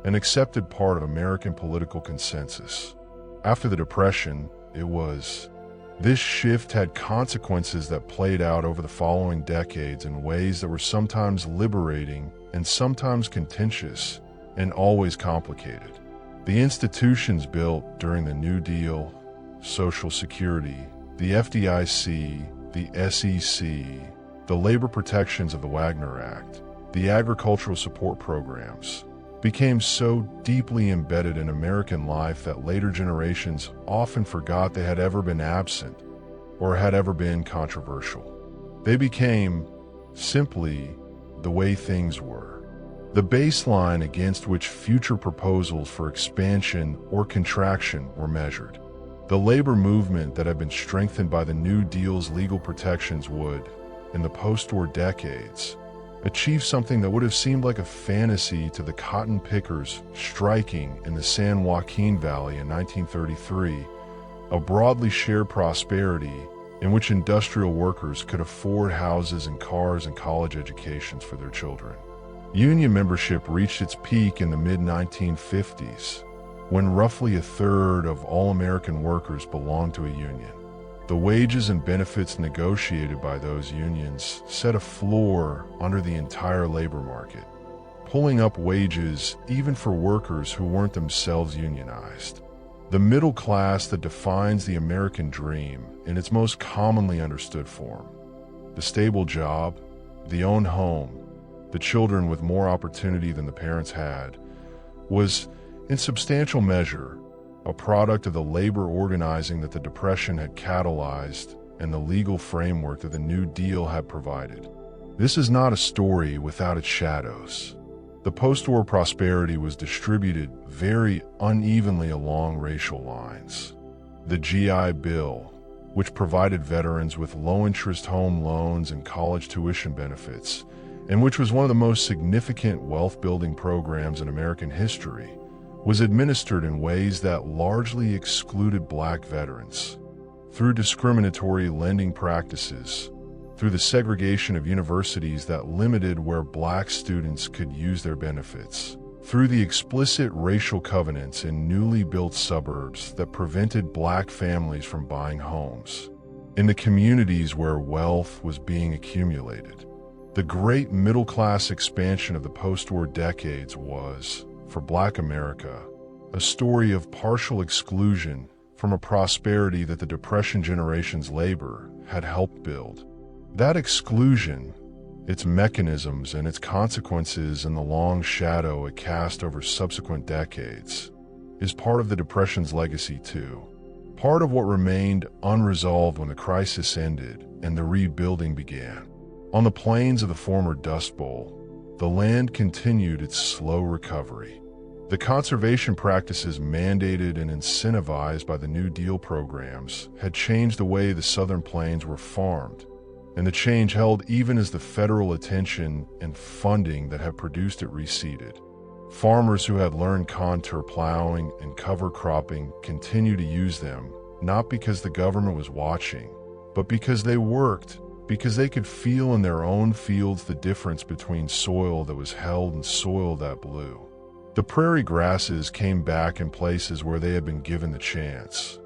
A: an accepted part of American political consensus. After the Depression, it was. This shift had consequences that played out over the following decades in ways that were sometimes liberating and sometimes contentious and always complicated. The institutions built during the New Deal, Social Security, the FDIC, the SEC, the labor protections of the Wagner Act, the agricultural support programs, became so deeply embedded in American life that later generations often forgot they had ever been absent or had ever been controversial. They became, simply, the way things were, the baseline against which future proposals for expansion or contraction were measured. The labor movement that had been strengthened by the New Deal's legal protections would, in the post-war decades, achieve something that would have seemed like a fantasy to the cotton pickers striking in the San Joaquin Valley in 1933, a broadly shared prosperity in which industrial workers could afford houses and cars and college educations for their children. Union membership reached its peak in the mid-1950s, when roughly a third of all American workers belonged to a union. The wages and benefits negotiated by those unions set a floor under the entire labor market, pulling up wages even for workers who weren't themselves unionized. The middle class that defines the American dream in its most commonly understood form, the stable job, the own home, the children with more opportunity than the parents had, was, in substantial measure, a product of the labor organizing that the Depression had catalyzed and the legal framework that the New Deal had provided. This is not a story without its shadows. The post-war prosperity was distributed very unevenly along racial lines. The GI Bill, which provided veterans with low-interest home loans and college tuition benefits, and which was one of the most significant wealth-building programs in American history, was administered in ways that largely excluded black veterans. Through discriminatory lending practices, through the segregation of universities that limited where black students could use their benefits, through the explicit racial covenants in newly built suburbs that prevented black families from buying homes, in the communities where wealth was being accumulated. The great middle-class expansion of the post-war decades was, for Black America, a story of partial exclusion from a prosperity that the Depression generation's labor had helped build. That exclusion, its mechanisms and its consequences and the long shadow it cast over subsequent decades, is part of the Depression's legacy too. Part of what remained unresolved when the crisis ended and the rebuilding began. On the plains of the former Dust Bowl, the land continued its slow recovery. The conservation practices mandated and incentivized by the New Deal programs had changed the way the southern plains were farmed, and the change held even as the federal attention and funding that had produced it receded. Farmers who had learned contour plowing and cover cropping continued to use them, not because the government was watching, but because they worked, because they could feel in their own fields the difference between soil that was held and soil that blew. The prairie grasses came back in places where they had been given the chance.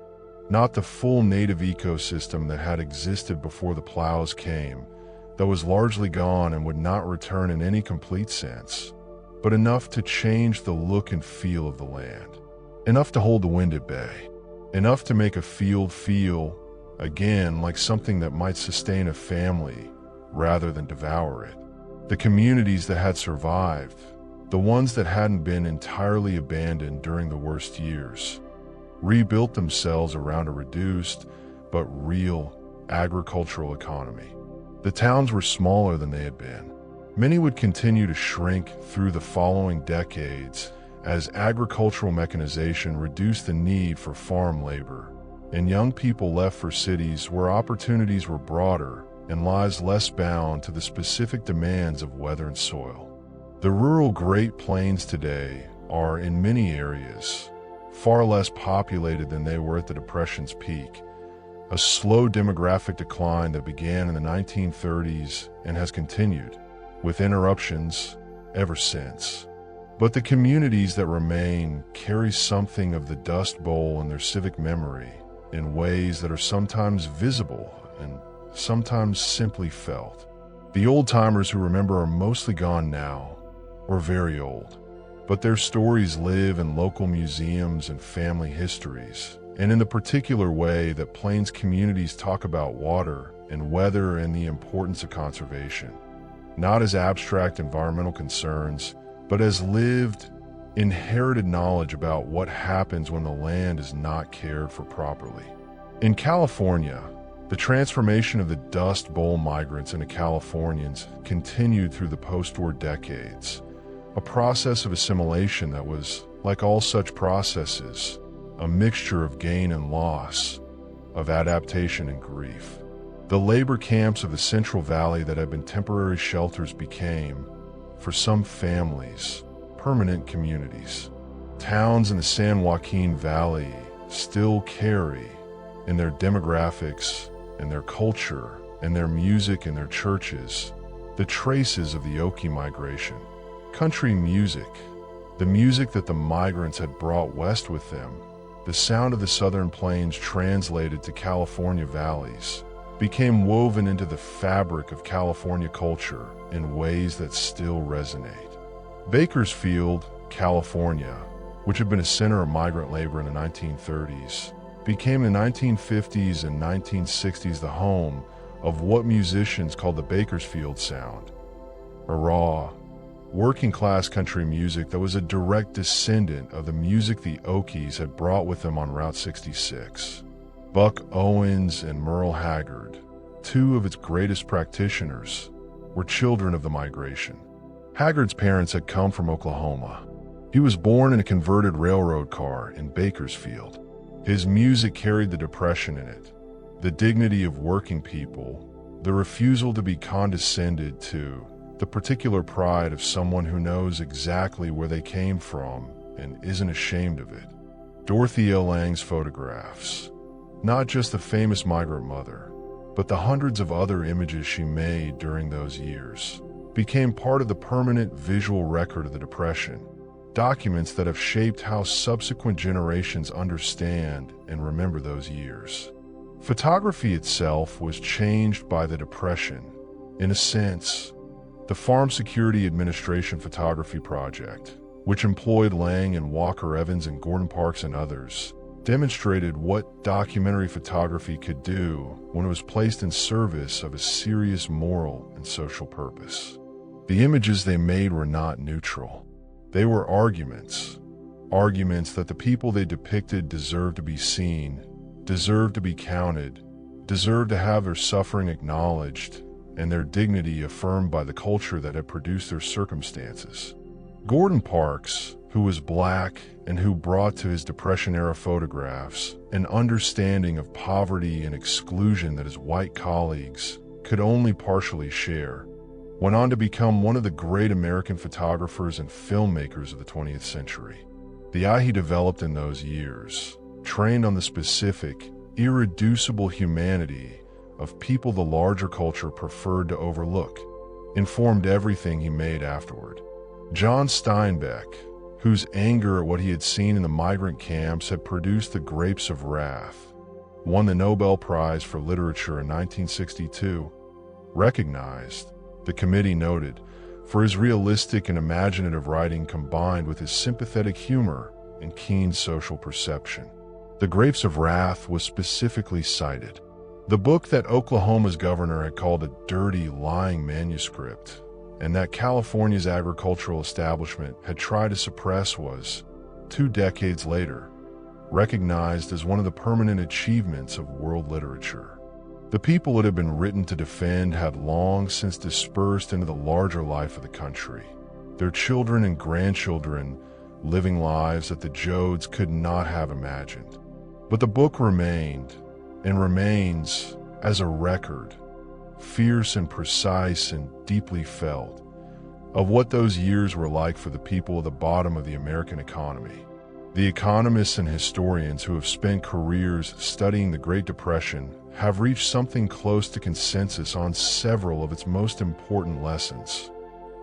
A: Not the full native ecosystem that had existed before the plows came, that was largely gone and would not return in any complete sense, but enough to change the look and feel of the land. Enough to hold the wind at bay. Enough to make a field feel, again, like something that might sustain a family rather than devour it. The communities that had survived, the ones that hadn't been entirely abandoned during the worst years, rebuilt themselves around a reduced but real agricultural economy. The towns were smaller than they had been. Many would continue to shrink through the following decades as agricultural mechanization reduced the need for farm labor, and young people left for cities where opportunities were broader and lives less bound to the specific demands of weather and soil. The rural Great Plains today are, in many areas, far less populated than they were at the Depression's peak, a slow demographic decline that began in the 1930s and has continued, with interruptions, ever since. But the communities that remain carry something of the Dust Bowl in their civic memory in ways that are sometimes visible and sometimes simply felt. The old-timers who remember are mostly gone now, or very old, but their stories live in local museums and family histories, and in the particular way that Plains communities talk about water and weather and the importance of conservation, not as abstract environmental concerns, but as lived, inherited knowledge about what happens when the land is not cared for properly. In California, the transformation of the Dust Bowl migrants into Californians continued through the post-war decades, a process of assimilation that was, like all such processes, a mixture of gain and loss, of adaptation and grief. The labor camps of the Central Valley that had been temporary shelters became, for some families, permanent communities. Towns in the San Joaquin Valley still carry, in their demographics, and their culture, and their music and their churches, the traces of the Okie migration. Country music, the music that the migrants had brought west with them, the sound of the Southern Plains translated to California valleys, became woven into the fabric of California culture in ways that still resonate. Bakersfield, California, which had been a center of migrant labor in the 1930s, became in the 1950s and 1960s the home of what musicians called the Bakersfield sound, a raw, working-class country music that was a direct descendant of the music the Okies had brought with them on Route 66. Buck Owens and Merle Haggard, two of its greatest practitioners, were children of the migration. Haggard's parents had come from Oklahoma. He was born in a converted railroad car in Bakersfield. His music carried the Depression in it, the dignity of working people, the refusal to be condescended to, the particular pride of someone who knows exactly where they came from and isn't ashamed of it. Dorothea Lange's photographs, not just the famous migrant mother, but the hundreds of other images she made during those years, became part of the permanent visual record of the Depression, documents that have shaped how subsequent generations understand and remember those years. Photography itself was changed by the Depression. In a sense, the Farm Security Administration Photography Project, which employed Lange and Walker Evans and Gordon Parks and others, demonstrated what documentary photography could do when it was placed in service of a serious moral and social purpose. The images they made were not neutral. They were arguments that the people they depicted deserved to be seen, deserved to be counted, deserved to have their suffering acknowledged, and their dignity affirmed by the culture that had produced their circumstances. Gordon Parks, who was black and who brought to his Depression-era photographs an understanding of poverty and exclusion that his white colleagues could only partially share, went on to become one of the great American photographers and filmmakers of the 20th century. The eye he developed in those years, trained on the specific, irreducible humanity of people the larger culture preferred to overlook, informed everything he made afterward. John Steinbeck, whose anger at what he had seen in the migrant camps had produced The Grapes of Wrath, won the Nobel Prize for Literature in 1962, recognized, the committee noted, for his realistic and imaginative writing combined with his sympathetic humor and keen social perception. The Grapes of Wrath was specifically cited. The book that Oklahoma's governor had called a dirty, lying manuscript, and that California's agricultural establishment had tried to suppress was, 2 decades later, recognized as one of the permanent achievements of world literature. The people it had been written to defend had long since dispersed into the larger life of the country, their children and grandchildren living lives that the Jodes could not have imagined. But the book remained, and remains, as a record, fierce and precise and deeply felt, of what those years were like for the people at the bottom of the American economy. The economists and historians who have spent careers studying the Great Depression have reached something close to consensus on several of its most important lessons.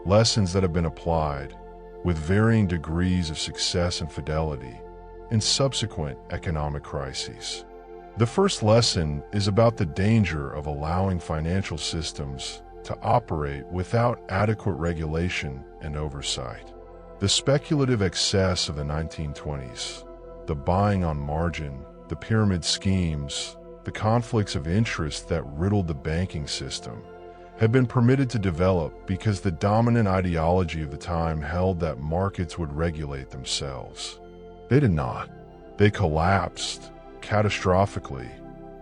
A: Lessons that have been applied, with varying degrees of success and fidelity, in subsequent economic crises. The first lesson is about the danger of allowing financial systems to operate without adequate regulation and oversight. The speculative excess of the 1920s, the buying on margin, the pyramid schemes, the conflicts of interest that riddled the banking system, had been permitted to develop because the dominant ideology of the time held that markets would regulate themselves. They did not. They collapsed catastrophically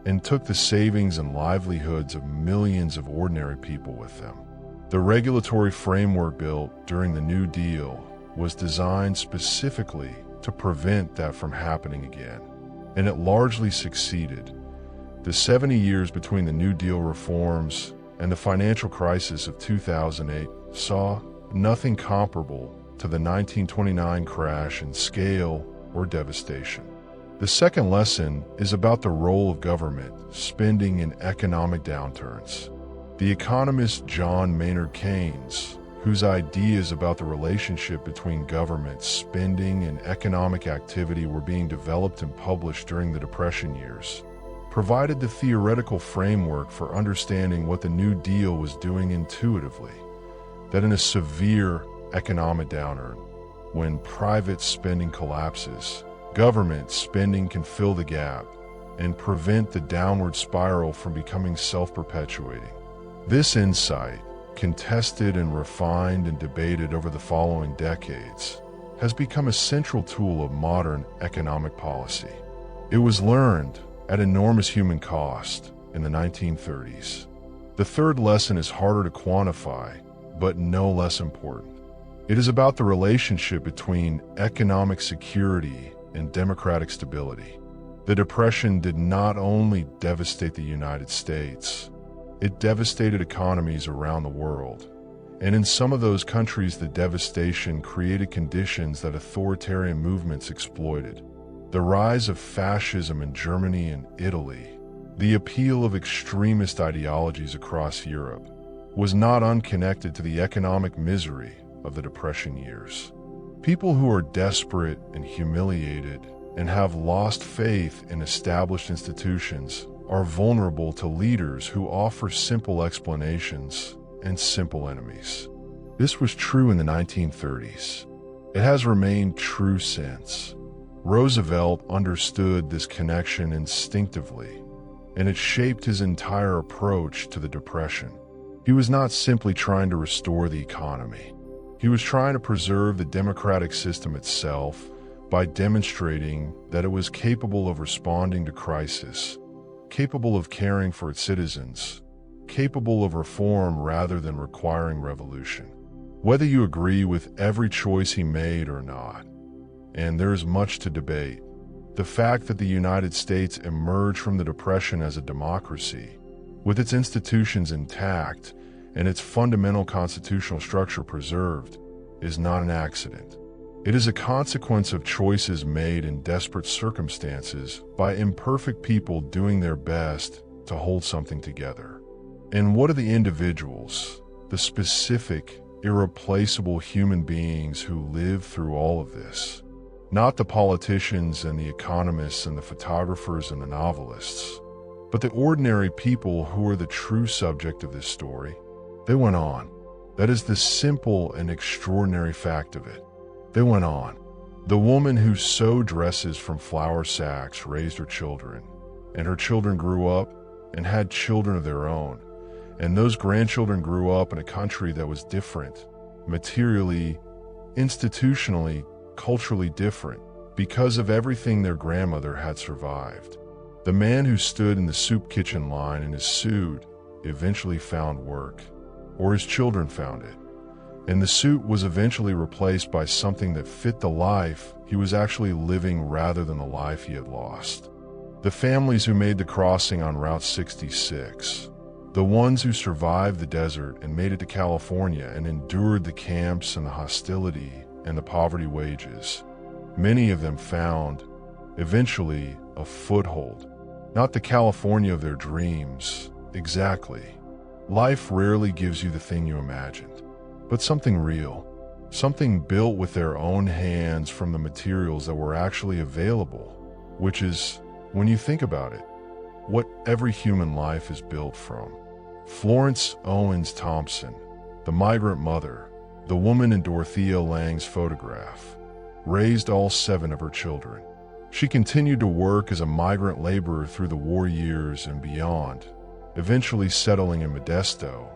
A: and took the savings and livelihoods of millions of ordinary people with them. The regulatory framework built during the New Deal was designed specifically to prevent that from happening again, and it largely succeeded. The 70 years between the New Deal reforms and the financial crisis of 2008 saw nothing comparable to the 1929 crash in scale or devastation. The second lesson is about the role of government spending in economic downturns. The economist John Maynard Keynes, whose ideas about the relationship between government spending and economic activity were being developed and published during the Depression years, provided the theoretical framework for understanding what the New Deal was doing intuitively, that in a severe economic downturn, when private spending collapses, government spending can fill the gap and prevent the downward spiral from becoming self-perpetuating. This insight, contested and refined and debated over the following decades, has become a central tool of modern economic policy. It was learned at enormous human cost in the 1930s. The third lesson is harder to quantify, but no less important. It is about the relationship between economic security and democratic stability. The Depression did not only devastate the United States, it devastated economies around the world. And in some of those countries, the devastation created conditions that authoritarian movements exploited. The rise of fascism in Germany and Italy, the appeal of extremist ideologies across Europe, was not unconnected to the economic misery of the Depression years. People who are desperate and humiliated and have lost faith in established institutions are vulnerable to leaders who offer simple explanations and simple enemies. This was true in the 1930s. It has remained true since. Roosevelt understood this connection instinctively, and it shaped his entire approach to the Depression. He was not simply trying to restore the economy. He was trying to preserve the democratic system itself by demonstrating that it was capable of responding to crisis, capable of caring for its citizens, capable of reform rather than requiring revolution. Whether you agree with every choice he made or not, and there is much to debate, the fact that the United States emerged from the Depression as a democracy, with its institutions intact and its fundamental constitutional structure preserved, is not an accident. It is a consequence of choices made in desperate circumstances by imperfect people doing their best to hold something together. And what are the individuals, the specific, irreplaceable human beings who lived through all of this? Not the politicians and the economists and the photographers and the novelists, but the ordinary people who are the true subject of this story. They went on. That is the simple and extraordinary fact of it. They went on. The woman who sewed dresses from flour sacks raised her children, and her children grew up and had children of their own, and those grandchildren grew up in a country that was different, materially, institutionally, culturally different, because of everything their grandmother had survived. The man who stood in the soup kitchen line in his suit eventually found work, or his children found it, and the suit was eventually replaced by something that fit the life he was actually living rather than the life he had lost. The families who made the crossing on Route 66, the ones who survived the desert and made it to California and endured the camps and the hostility and the poverty wages, many of them found, eventually, a foothold. Not the California of their dreams, exactly. Life rarely gives you the thing you imagined, but something real, something built with their own hands from the materials that were actually available, which is, when you think about it, what every human life is built from. Florence Owens Thompson, the migrant mother, the woman in Dorothea Lange's photograph, raised all 7 of her children. She continued to work as a migrant laborer through the war years and beyond, eventually settling in Modesto,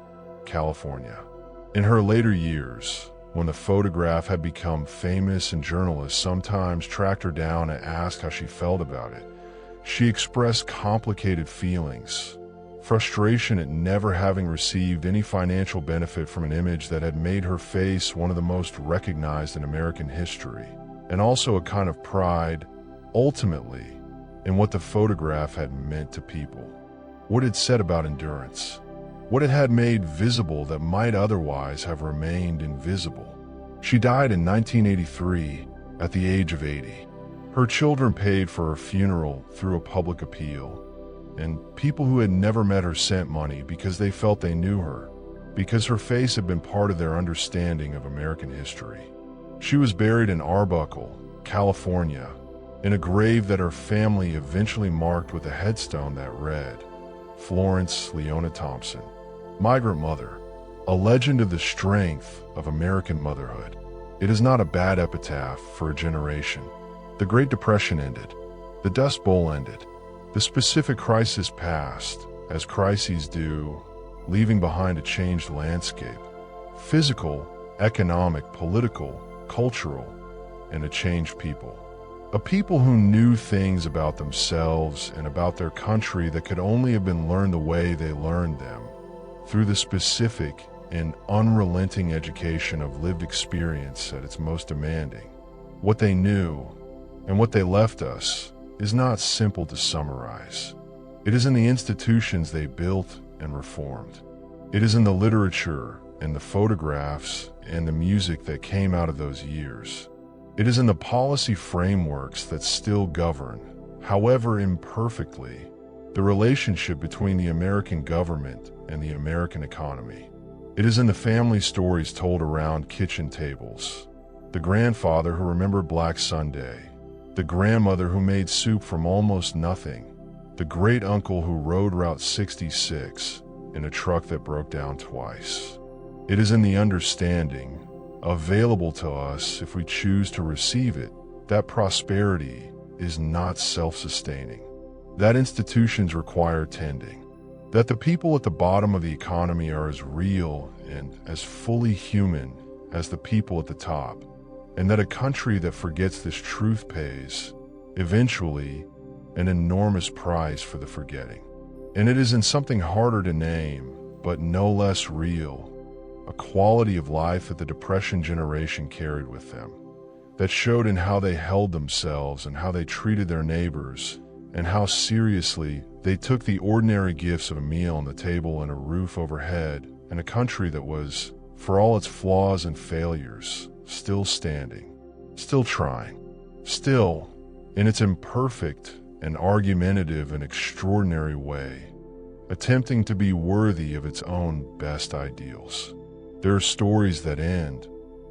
A: California. In her later years, when the photograph had become famous and journalists sometimes tracked her down and asked how she felt about it, she expressed complicated feelings. Frustration at never having received any financial benefit from an image that had made her face one of the most recognized in American history, and also a kind of pride, ultimately, in what the photograph had meant to people, what it said about endurance, what it had made visible that might otherwise have remained invisible. She died in 1983 at the age of 80. Her children paid for her funeral through a public appeal, and people who had never met her sent money because they felt they knew her, because her face had been part of their understanding of American history. She was buried in Arbuckle, California, in a grave that her family eventually marked with a headstone that read, Florence Leona Thompson, Migrant Mother, a legend of the strength of American motherhood. It is not a bad epitaph for a generation. The Great Depression ended. The Dust Bowl ended. The specific crisis passed, as crises do, leaving behind a changed landscape. Physical, economic, political, cultural, and a changed people. A people who knew things about themselves and about their country that could only have been learned the way they learned them, through the specific and unrelenting education of lived experience at its most demanding. What they knew, and what they left us, is not simple to summarize. It is in the institutions they built and reformed. It is in the literature and the photographs and the music that came out of those years. It is in the policy frameworks that still govern, however imperfectly, the relationship between the American government and the American economy. It is in the family stories told around kitchen tables. The grandfather who remembered Black Sunday, the grandmother who made soup from almost nothing, the great uncle who rode Route 66 in a truck that broke down twice. It is in the understanding, available to us if we choose to receive it, that prosperity is not self-sustaining, that institutions require tending, that the people at the bottom of the economy are as real and as fully human as the people at the top, and that a country that forgets this truth pays, eventually, an enormous price for the forgetting. And it is in something harder to name, but no less real, a quality of life that the Depression generation carried with them, that showed in how they held themselves and how they treated their neighbors, and how seriously they took the ordinary gifts of a meal on the table and a roof overhead, and a country that was, for all its flaws and failures, still standing, still trying, still, in its imperfect and argumentative and extraordinary way, attempting to be worthy of its own best ideals. There are stories that end,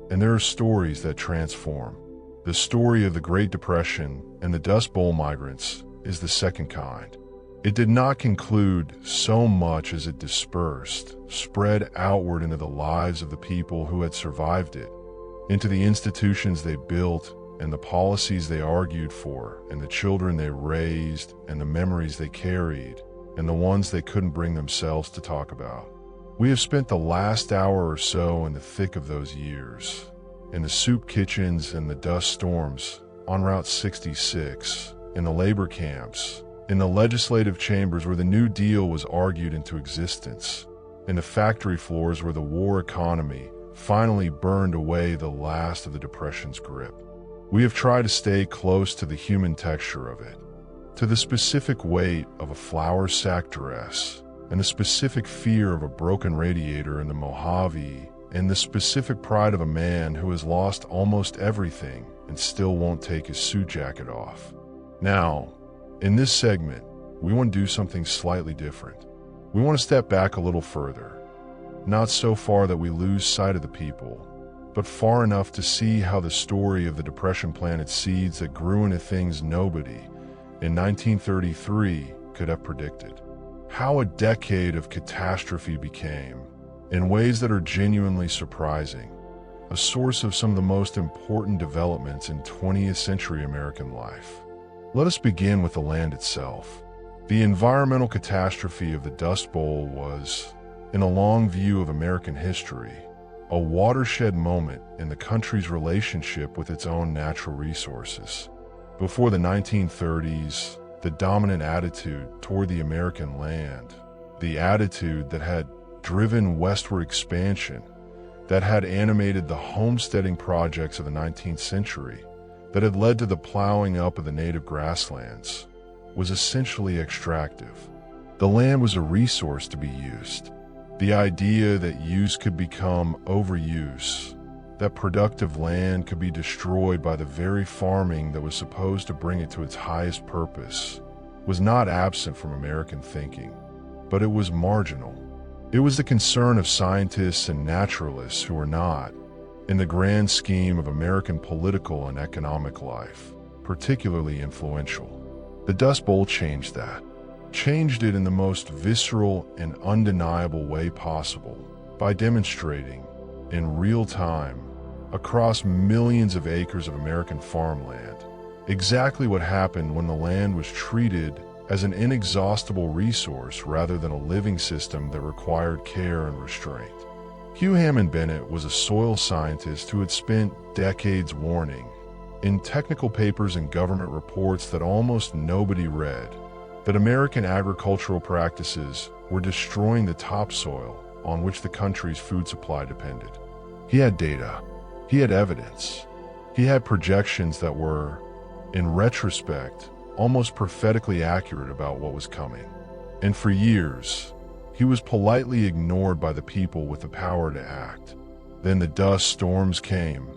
A: and there are stories that transform. The story of the Great Depression and the Dust Bowl migrants is the second kind. It did not conclude so much as it dispersed, spread outward into the lives of the people who had survived it, into the institutions they built and the policies they argued for, and the children they raised and the memories they carried, and the ones they couldn't bring themselves to talk about. We have spent the last hour or so in the thick of those years, in the soup kitchens and the dust storms, on Route 66, in the labor camps, in the legislative chambers where the New Deal was argued into existence, in the factory floors where the war economy finally burned away the last of the Depression's grip. We have tried to stay close to the human texture of it, to the specific weight of a flour sack dress, and the specific fear of a broken radiator in the Mojave, and the specific pride of a man who has lost almost everything and still won't take his suit jacket off. Now, in this segment, we want to do something slightly different. We want to step back a little further, not so far that we lose sight of the people, but far enough to see how the story of the Depression planted seeds that grew into things nobody in 1933 could have predicted. How a decade of catastrophe became, in ways that are genuinely surprising, a source of some of the most important developments in 20th century American life. Let us begin with the land itself. The environmental catastrophe of the Dust Bowl was, in a long view of American history, a watershed moment in the country's relationship with its own natural resources. Before the 1930s, the dominant attitude toward the American land, the attitude that had driven westward expansion, that had animated the homesteading projects of the 19th century, that had led to the plowing up of the native grasslands, was essentially extractive. The land was a resource to be used. The idea that use could become overuse, that productive land could be destroyed by the very farming that was supposed to bring it to its highest purpose, was not absent from American thinking, but it was marginal. It was the concern of scientists and naturalists who were not, in the grand scheme of American political and economic life, particularly influential. The Dust Bowl changed that. Changed it in the most visceral and undeniable way possible by demonstrating, in real time, across millions of acres of American farmland, exactly what happened when the land was treated as an inexhaustible resource rather than a living system that required care and restraint. Hugh Hammond Bennett was a soil scientist who had spent decades warning, in technical papers and government reports that almost nobody read, that American agricultural practices were destroying the topsoil on which the country's food supply depended. He had data. He had evidence. He had projections that were, in retrospect, almost prophetically accurate about what was coming. And for years, he was politely ignored by the people with the power to act. Then the dust storms came,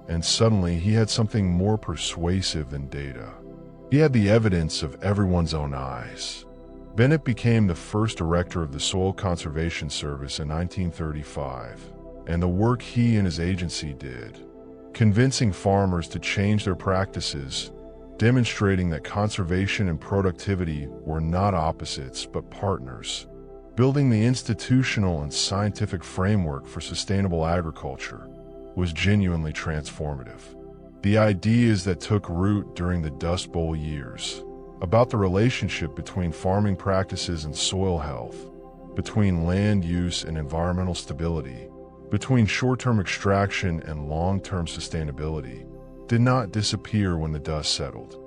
A: and suddenly he had something more persuasive than data. He had the evidence of everyone's own eyes. Bennett became the first director of the Soil Conservation Service in 1935, and the work he and his agency did, convincing farmers to change their practices, demonstrating that conservation and productivity were not opposites but partners, building the institutional and scientific framework for sustainable agriculture, was genuinely transformative. The ideas that took root during the Dust Bowl years, about the relationship between farming practices and soil health, between land use and environmental stability, between short-term extraction and long-term sustainability, did not disappear when the dust settled.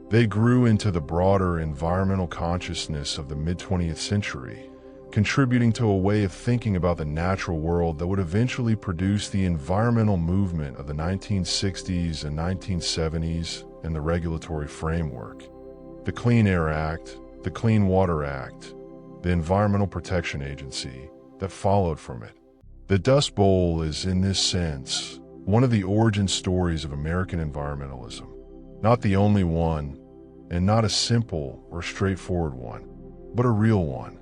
A: They grew into the broader environmental consciousness of the mid-20th century, contributing to a way of thinking about the natural world that would eventually produce the environmental movement of the 1960s and 1970s and the regulatory framework. The Clean Air Act, the Clean Water Act, the Environmental Protection Agency that followed from it. The Dust Bowl is, in this sense, one of the origin stories of American environmentalism. Not the only one, and not a simple or straightforward one, but a real one.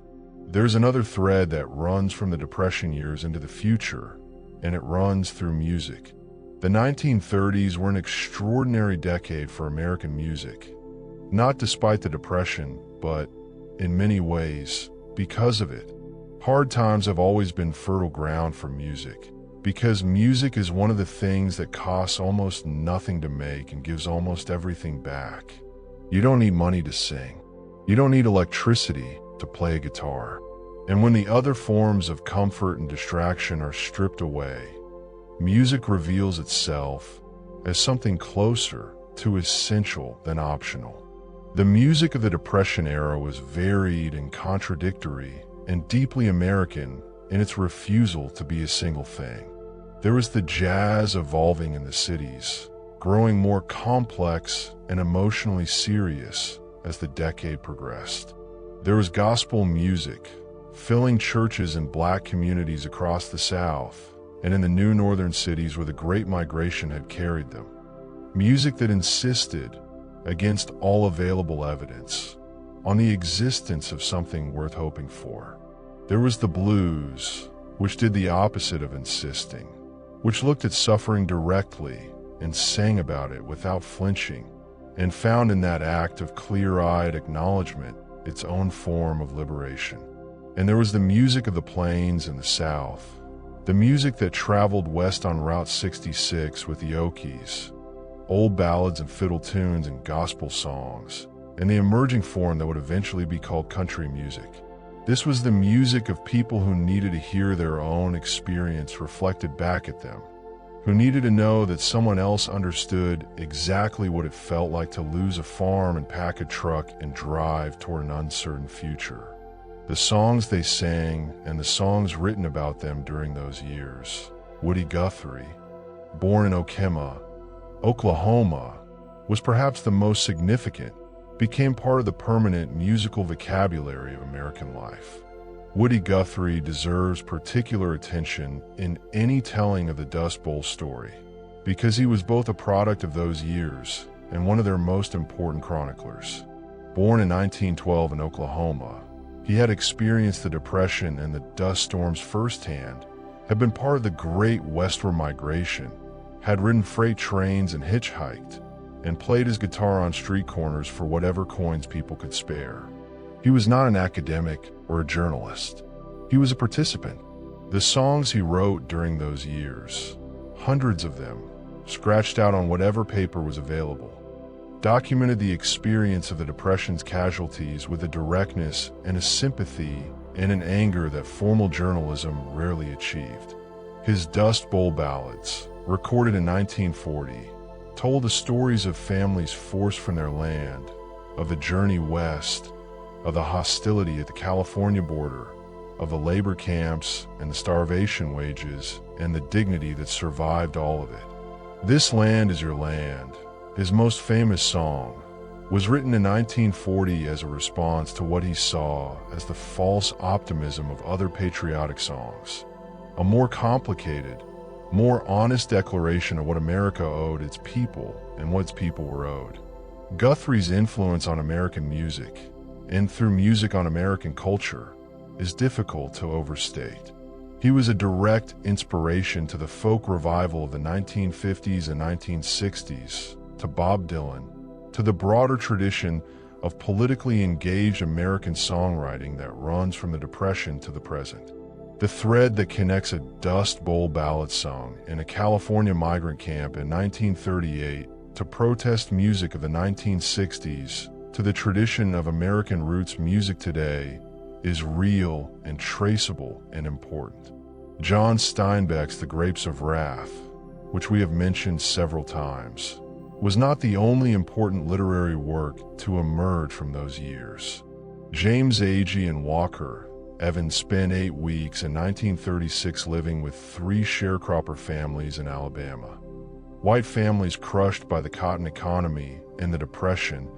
A: There's another thread that runs from the Depression years into the future, and it runs through music. The 1930s were an extraordinary decade for American music, not despite the Depression, but, in many ways, because of it. Hard times have always been fertile ground for music, because music is one of the things that costs almost nothing to make and gives almost everything back. You don't need money to sing. You don't need electricity to play a guitar. And when the other forms of comfort and distraction are stripped away, music reveals itself as something closer to essential than optional. The music of the Depression era was varied and contradictory and deeply American in its refusal to be a single thing. There was the jazz evolving in the cities, growing more complex and emotionally serious as the decade progressed. There was gospel music, filling churches in black communities across the South and in the new northern cities where the Great Migration had carried them. Music that insisted, against all available evidence, on the existence of something worth hoping for. There was the blues, which did the opposite of insisting, which looked at suffering directly and sang about it without flinching, and found in that act of clear-eyed acknowledgement its own form of liberation. And there was the music of the plains and the South, the music that traveled west on Route 66 with the Okies, old ballads and fiddle tunes and gospel songs, and the emerging form that would eventually be called country music. This was the music of people who needed to hear their own experience reflected back at them, who needed to know that someone else understood exactly what it felt like to lose a farm and pack a truck and drive toward an uncertain future. The songs they sang and the songs written about them during those years. Woody Guthrie, born in Okemah, Oklahoma, was perhaps the most significant, became part of the permanent musical vocabulary of American life. Woody Guthrie deserves particular attention in any telling of the Dust Bowl story, because he was both a product of those years and one of their most important chroniclers. Born in 1912 in Oklahoma, he had experienced the Depression and the dust storms firsthand, had been part of the Great Westward Migration, had ridden freight trains and hitchhiked, and played his guitar on street corners for whatever coins people could spare. He was not an academic or a journalist. He was a participant. The songs he wrote during those years, hundreds of them, scratched out on whatever paper was available, documented the experience of the Depression's casualties with a directness and a sympathy and an anger that formal journalism rarely achieved. His Dust Bowl ballads, recorded in 1940, told the stories of families forced from their land, of the journey west, of the hostility at the California border, of the labor camps and the starvation wages and the dignity that survived all of it. This Land Is Your Land, his most famous song, was written in 1940 as a response to what he saw as the false optimism of other patriotic songs, a more complicated, more honest declaration of what America owed its people and what its people were owed. Guthrie's influence on American music, and through music on American culture, is difficult to overstate. He was a direct inspiration to the folk revival of the 1950s and 1960s, to Bob Dylan, to the broader tradition of politically engaged American songwriting that runs from the Depression to the present. The thread that connects a Dust Bowl ballad sung in a California migrant camp in 1938 to protest music of the 1960s to the tradition of American roots music today is real and traceable and important. John Steinbeck's The Grapes of Wrath, which we have mentioned several times, was not the only important literary work to emerge from those years. James Agee and Walker Evans spent 8 weeks in 1936 living with 3 sharecropper families in Alabama. White families crushed by the cotton economy and the Depression,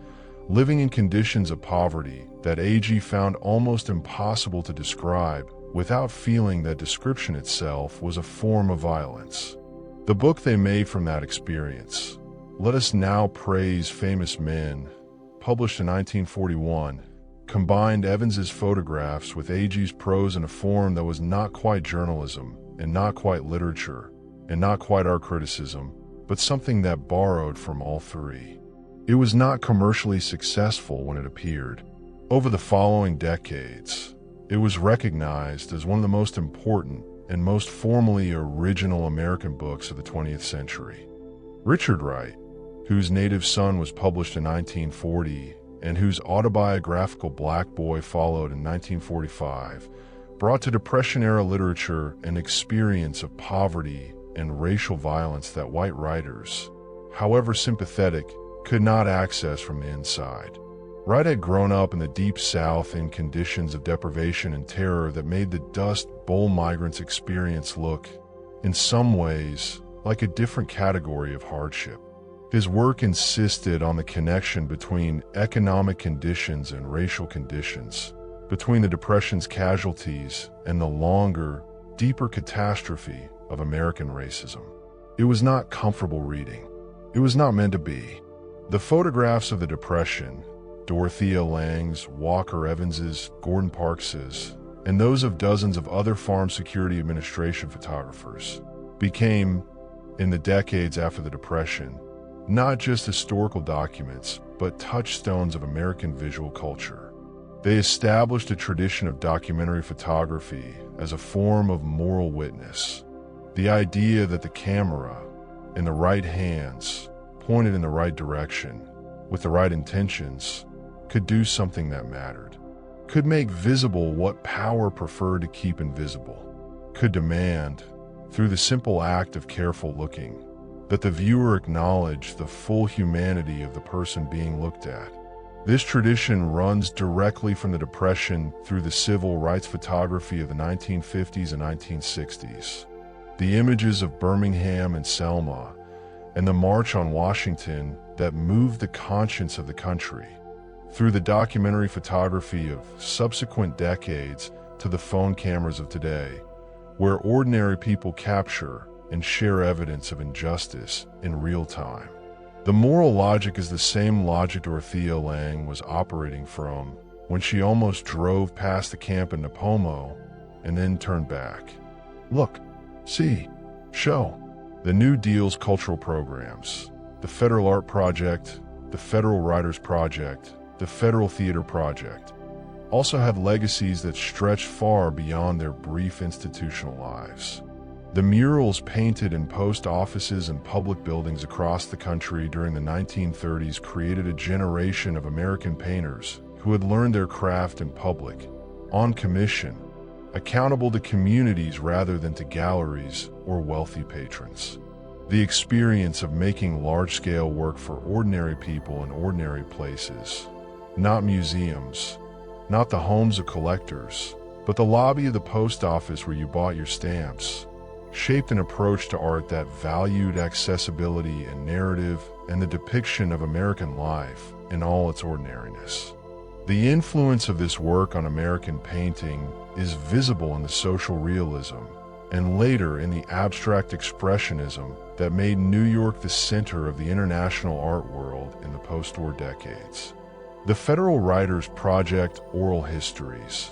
A: living in conditions of poverty that Agee found almost impossible to describe without feeling that description itself was a form of violence. The book they made from that experience, Let Us Now Praise Famous Men, published in 1941, combined Evans's photographs with Agee's prose in a form that was not quite journalism and not quite literature and not quite art criticism, but something that borrowed from all three. It was not commercially successful when it appeared. Over the following decades, it was recognized as one of the most important and most formally original American books of the 20th century. Richard Wright, whose Native Son was published in 1940 and whose autobiographical Black Boy followed in 1945, brought to Depression-era literature an experience of poverty and racial violence that white writers, however sympathetic, could not access from the inside. Wright had grown up in the Deep South in conditions of deprivation and terror that made the Dust Bowl migrants' experience look, in some ways, like a different category of hardship. His work insisted on the connection between economic conditions and racial conditions, between the Depression's casualties and the longer, deeper catastrophe of American racism. It was not comfortable reading. It was not meant to be. The photographs of the Depression, Dorothea Lange's, Walker Evans's, Gordon Parks's, and those of dozens of other Farm Security Administration photographers, became, in the decades after the Depression, not just historical documents, but touchstones of American visual culture. They established a tradition of documentary photography as a form of moral witness. The idea that the camera, in the right hands, pointed in the right direction, with the right intentions, could do something that mattered, could make visible what power preferred to keep invisible, could demand, through the simple act of careful looking, that the viewer acknowledge the full humanity of the person being looked at. This tradition runs directly from the Depression through the civil rights photography of the 1950s and 1960s. The images of Birmingham and Selma, and the March on Washington that moved the conscience of the country, through the documentary photography of subsequent decades to the phone cameras of today, where ordinary people capture and share evidence of injustice in real time. The moral logic is the same logic Dorothea Lange was operating from when she almost drove past the camp in Nipomo and then turned back. Look, see, show. The New Deal's cultural programs, the Federal Art Project, the Federal Writers Project, the Federal Theater Project, also have legacies that stretch far beyond their brief institutional lives. The murals painted in post offices and public buildings across the country during the 1930s created a generation of American painters who had learned their craft in public, on commission, accountable to communities rather than to galleries or wealthy patrons. The experience of making large-scale work for ordinary people in ordinary places, not museums, not the homes of collectors, but the lobby of the post office where you bought your stamps, shaped an approach to art that valued accessibility and narrative and the depiction of American life in all its ordinariness. The influence of this work on American painting is visible in the social realism and later in the abstract expressionism that made New York the center of the international art world in the post-war decades. The Federal Writers Project oral histories,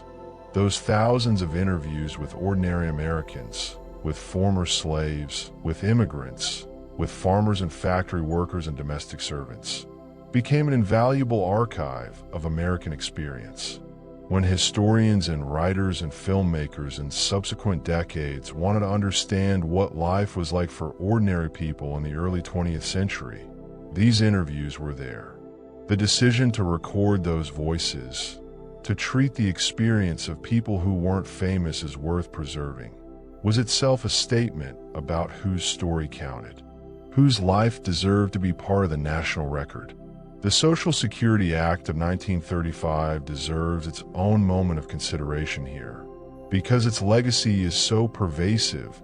A: those thousands of interviews with ordinary Americans, with former slaves, with immigrants, with farmers and factory workers and domestic servants, became an invaluable archive of American experience. When historians and writers and filmmakers in subsequent decades wanted to understand what life was like for ordinary people in the early 20th century, these interviews were there. The decision to record those voices, to treat the experience of people who weren't famous as worth preserving, was itself a statement about whose story counted, whose life deserved to be part of the national record. The Social Security Act of 1935 deserves its own moment of consideration here, because its legacy is so pervasive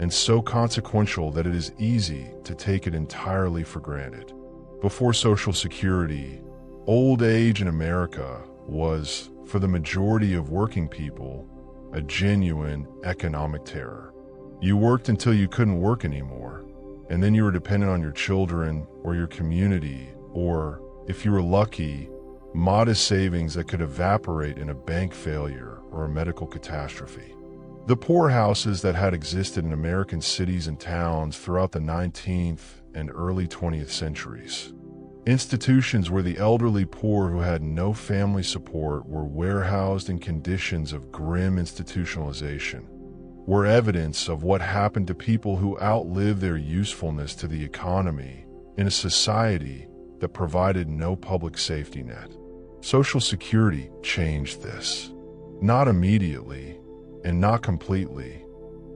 A: and so consequential that it is easy to take it entirely for granted. Before Social Security, old age in America was, for the majority of working people, a genuine economic terror. You worked until you couldn't work anymore, and then you were dependent on your children or your community or, if you were lucky, modest savings that could evaporate in a bank failure or a medical catastrophe. The poorhouses that had existed in American cities and towns throughout the 19th and early 20th centuries. Institutions where the elderly poor who had no family support were warehoused in conditions of grim institutionalization, were evidence of what happened to people who outlived their usefulness to the economy in a society that provided no public safety net. Social Security changed this. Not immediately, and not completely,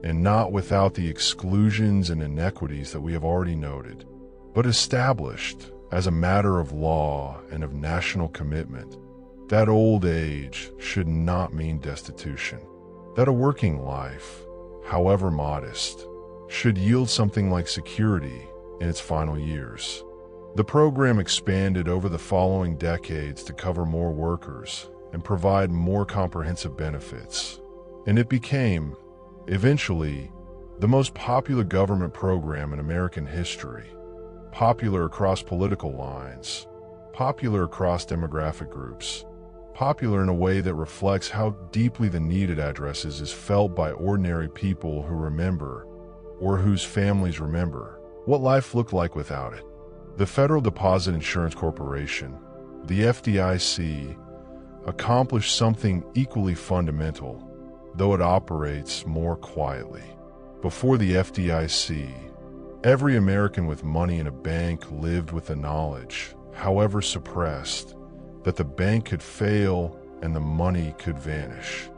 A: and not without the exclusions and inequities that we have already noted, but established as a matter of law and of national commitment, that old age should not mean destitution, that a working life, however modest, should yield something like security in its final years. The program expanded over the following decades to cover more workers and provide more comprehensive benefits, and it became, eventually, the most popular government program in American history, popular across political lines, popular across demographic groups, popular in a way that reflects how deeply the need it addresses is felt by ordinary people who remember, or whose families remember, what life looked like without it. The Federal Deposit Insurance Corporation, the FDIC, accomplished something equally fundamental, though it operates more quietly. Before the FDIC, every American with money in a bank lived with the knowledge, however suppressed, that the bank could fail and the money could vanish.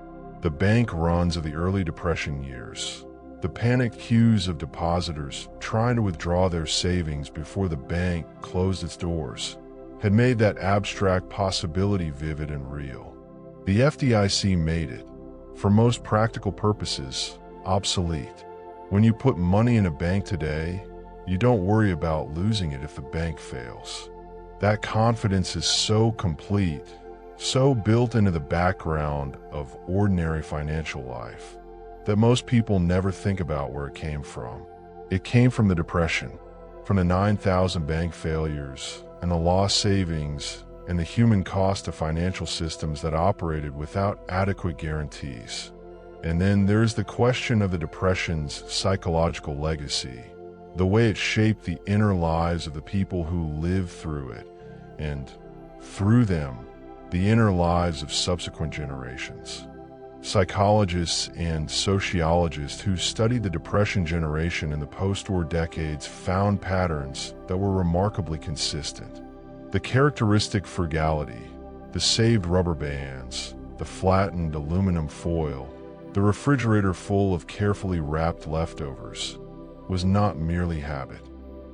A: The bank runs of the early Depression years, the panicked queues of depositors trying to withdraw their savings before the bank closed its doors, had made that abstract possibility vivid and real. The FDIC made it, for most practical purposes, obsolete. When you put money in a bank today, you don't worry about losing it if the bank fails. That confidence is so complete, so built into the background of ordinary financial life, that most people never think about where it came from. It came from the Depression, from the 9,000 bank failures and the lost savings and the human cost of financial systems that operated without adequate guarantees. And then there's the question of the Depression's psychological legacy, the way it shaped the inner lives of the people who lived through it, and, through them, the inner lives of subsequent generations. Psychologists and sociologists who studied the Depression generation in the post-war decades found patterns that were remarkably consistent. The characteristic frugality, the saved rubber bands, the flattened aluminum foil, the refrigerator full of carefully wrapped leftovers, was not merely habit.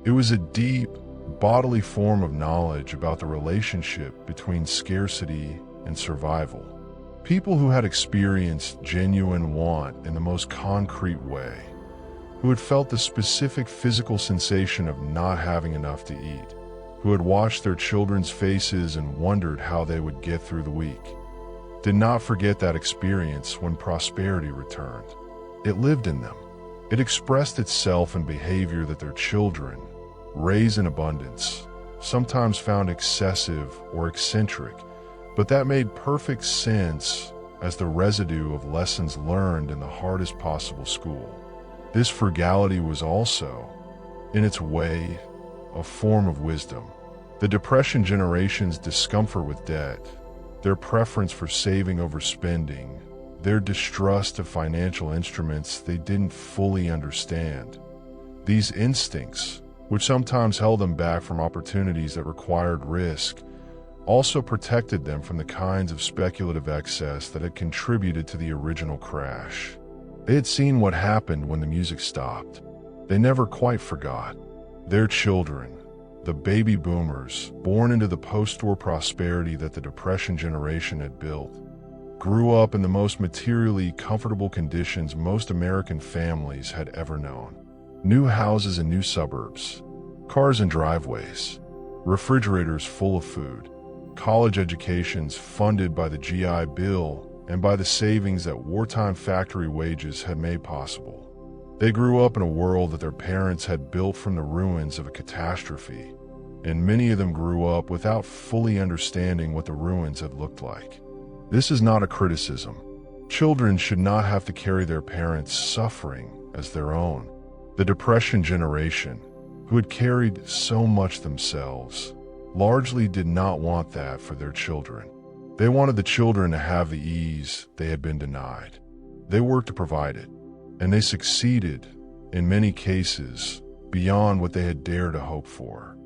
A: It was a deep, bodily form of knowledge about the relationship between scarcity and survival. People who had experienced genuine want in the most concrete way, who had felt the specific physical sensation of not having enough to eat, who had watched their children's faces and wondered how they would get through the week, did not forget that experience when prosperity returned. It lived in them. It expressed itself in behavior that their children, raised in abundance, sometimes found excessive or eccentric, but that made perfect sense as the residue of lessons learned in the hardest possible school. This frugality was also, in its way, a form of wisdom. The Depression generation's discomfort with debt, their preference for saving over spending, their distrust of financial instruments they didn't fully understand. These instincts, which sometimes held them back from opportunities that required risk, also protected them from the kinds of speculative excess that had contributed to the original crash. They had seen what happened when the music stopped. They never quite forgot. Their children, the baby boomers, born into the post-war prosperity that the Depression generation had built, grew up in the most materially comfortable conditions most American families had ever known. New houses in new suburbs, cars in driveways, refrigerators full of food, college educations funded by the GI Bill and by the savings that wartime factory wages had made possible. They grew up in a world that their parents had built from the ruins of a catastrophe, and many of them grew up without fully understanding what the ruins had looked like. This is not a criticism. Children should not have to carry their parents' suffering as their own. The Depression generation, who had carried so much themselves, largely did not want that for their children. They wanted the children to have the ease they had been denied. They worked to provide it, and they succeeded, in many cases, beyond what they had dared to hope for.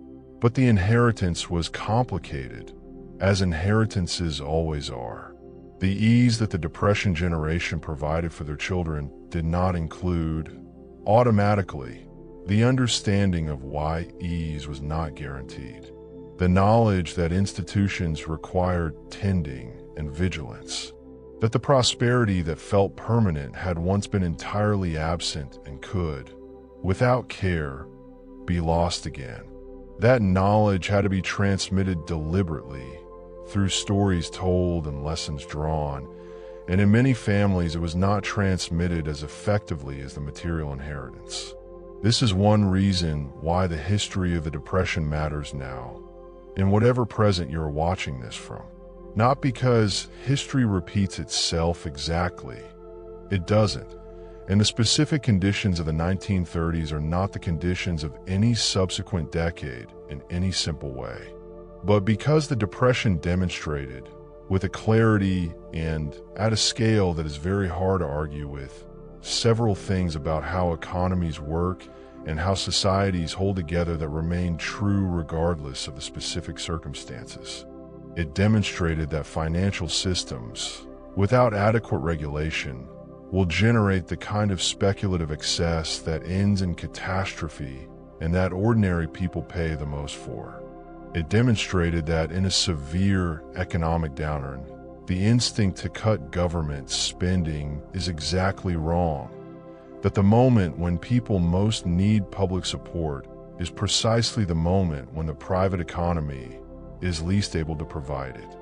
A: But the inheritance was complicated, as inheritances always are. The ease that the Depression generation provided for their children did not include, automatically, the understanding of why ease was not guaranteed. The knowledge that institutions required tending and vigilance, that the prosperity that felt permanent had once been entirely absent and could, without care, be lost again. That knowledge had to be transmitted deliberately, through stories told and lessons drawn, and in many families it was not transmitted as effectively as the material inheritance. This is one reason why the history of the Depression matters now, in whatever present you're watching this from. Not because history repeats itself exactly. It doesn't. And the specific conditions of the 1930s are not the conditions of any subsequent decade in any simple way. But because the Depression demonstrated, with a clarity and at a scale that is very hard to argue with, several things about how economies work and how societies hold together that remain true regardless of the specific circumstances. It demonstrated that financial systems, without adequate regulation, will generate the kind of speculative excess that ends in catastrophe and that ordinary people pay the most for. It demonstrated that in a severe economic downturn, the instinct to cut government spending is exactly wrong. That the moment when people most need public support is precisely the moment when the private economy is least able to provide it.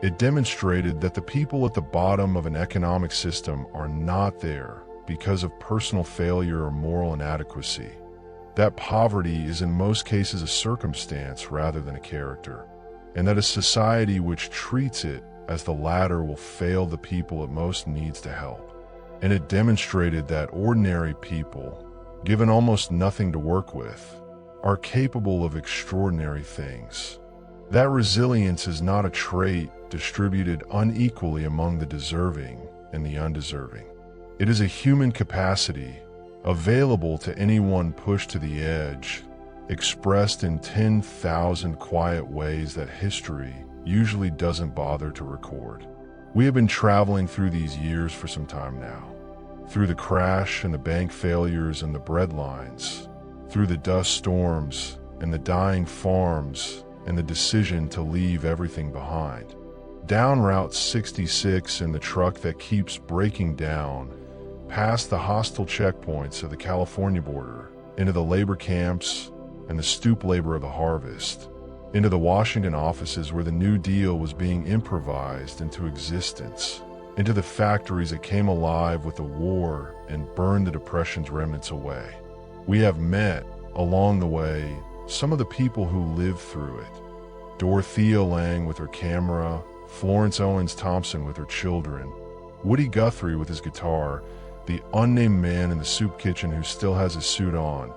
A: It demonstrated that the people at the bottom of an economic system are not there because of personal failure or moral inadequacy. That poverty is in most cases a circumstance rather than a character, and that a society which treats it as the latter will fail the people it most needs to help. And it demonstrated that ordinary people, given almost nothing to work with, are capable of extraordinary things. That resilience is not a trait distributed unequally among the deserving and the undeserving. It is a human capacity available to anyone pushed to the edge, expressed in 10,000 quiet ways that history usually doesn't bother to record. We have been traveling through these years for some time now, through the crash and the bank failures and the breadlines, through the dust storms and the dying farms and the decision to leave everything behind. Down Route 66 in the truck that keeps breaking down, past the hostile checkpoints of the California border, into the labor camps and the stoop labor of the harvest, into the Washington offices where the New Deal was being improvised into existence, into the factories that came alive with the war and burned the Depression's remnants away. We have met, along the way, some of the people who lived through it. Dorothea Lange with her camera, Florence Owens Thompson with her children, Woody Guthrie with his guitar, the unnamed man in the soup kitchen who still has his suit on,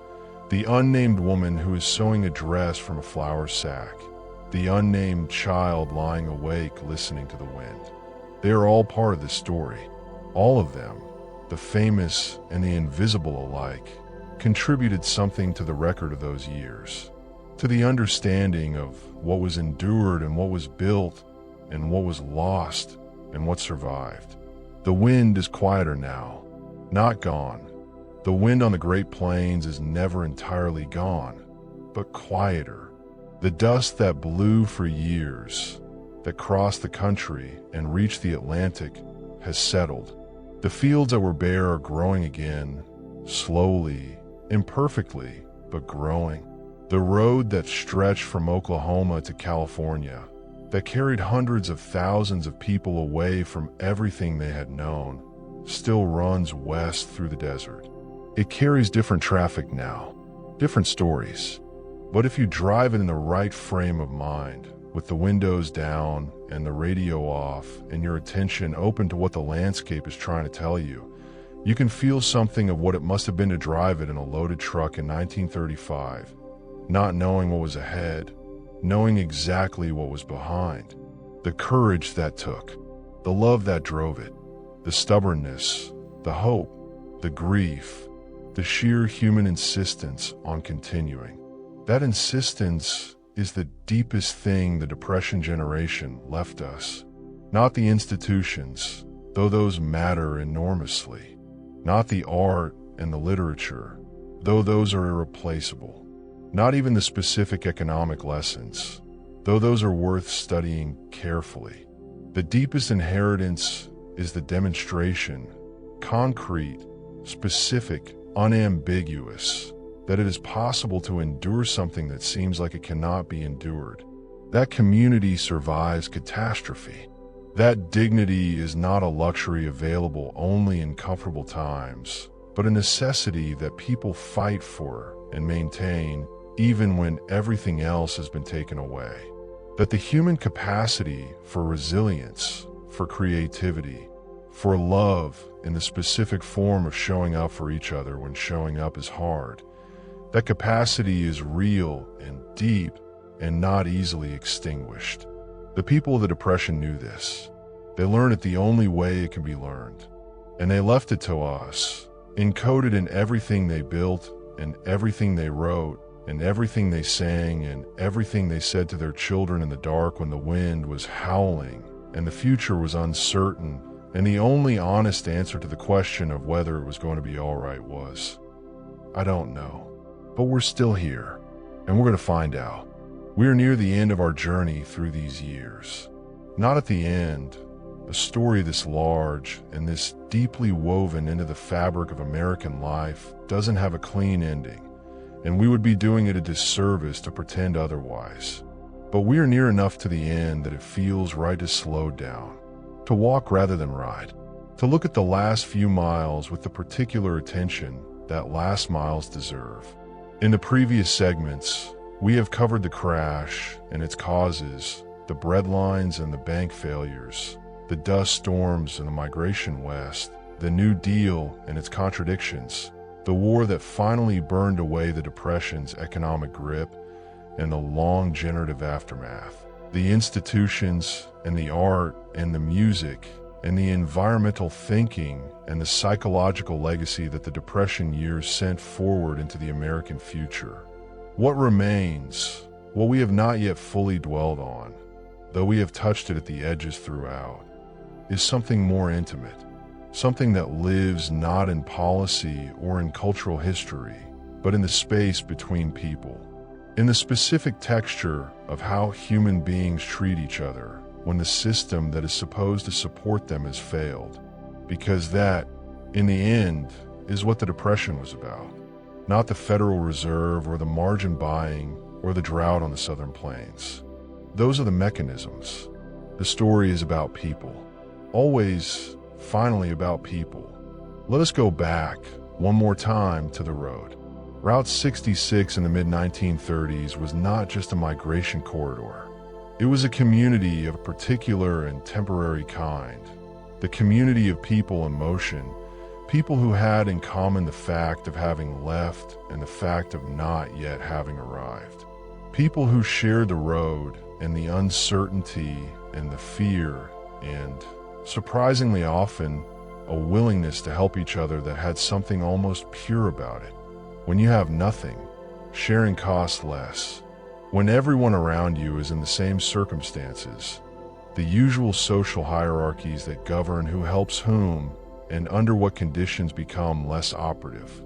A: the unnamed woman who is sewing a dress from a flour sack, the unnamed child lying awake listening to the wind. They are all part of this story. All of them, the famous and the invisible alike, contributed something to the record of those years, to the understanding of what was endured and what was built and what was lost and what survived. The wind is quieter now, not gone. The wind on the Great Plains is never entirely gone, but quieter. The dust that blew for years, that crossed the country and reached the Atlantic, has settled. The fields that were bare are growing again, slowly, imperfectly, but growing. The road that stretched from Oklahoma to California, that carried hundreds of thousands of people away from everything they had known, still runs west through the desert. It carries different traffic now, different stories. But if you drive it in the right frame of mind, with the windows down and the radio off and your attention open to what the landscape is trying to tell you, you can feel something of what it must have been to drive it in a loaded truck in 1935, not knowing what was ahead, knowing exactly what was behind. The courage that took, the love that drove it, the stubbornness, the hope, the grief, the sheer human insistence on continuing. That insistence is the deepest thing the Depression generation left us. Not the institutions, though those matter enormously. Not the art and the literature, though those are irreplaceable. Not even the specific economic lessons, though those are worth studying carefully. The deepest inheritance is the demonstration, concrete, specific, unambiguous, that it is possible to endure something that seems like it cannot be endured. That community survives catastrophe. That dignity is not a luxury available only in comfortable times, but a necessity that people fight for and maintain even when everything else has been taken away. That the human capacity for resilience, for creativity, for love in the specific form of showing up for each other when showing up is hard, that capacity is real and deep and not easily extinguished. The people of the Depression knew this. They learned it the only way it can be learned. And they left it to us, encoded in everything they built and everything they wrote and everything they sang and everything they said to their children in the dark when the wind was howling and the future was uncertain, and the only honest answer to the question of whether it was going to be all right was, I don't know. But we're still here, and we're going to find out. We are near the end of our journey through these years. Not at the end. A story this large and this deeply woven into the fabric of American life doesn't have a clean ending, and we would be doing it a disservice to pretend otherwise. But we are near enough to the end that it feels right to slow down, to walk rather than ride, to look at the last few miles with the particular attention that last miles deserve. In the previous segments, we have covered the crash and its causes, the breadlines and the bank failures, the dust storms and the migration west, the New Deal and its contradictions, the war that finally burned away the Depression's economic grip, and the long generative aftermath, the institutions and the art and the music and the environmental thinking and the psychological legacy that the Depression years sent forward into the American future. What remains, what we have not yet fully dwelled on, though we have touched it at the edges throughout, is something more intimate, something that lives not in policy or in cultural history, but in the space between people, in the specific texture of how human beings treat each other when the system that is supposed to support them has failed. Because that, in the end, is what the Depression was about. Not the Federal Reserve or the margin buying or the drought on the Southern Plains. Those are the mechanisms. The story is about people. Always, finally about people. Let us go back, one more time, to the road. Route 66 in the mid-1930s was not just a migration corridor. It was a community of a particular and temporary kind. The community of people in motion, people who had in common the fact of having left and the fact of not yet having arrived. People who shared the road and the uncertainty and the fear and, surprisingly often, a willingness to help each other that had something almost pure about it. When you have nothing, sharing costs less. When everyone around you is in the same circumstances, the usual social hierarchies that govern who helps whom and under what conditions become less operative.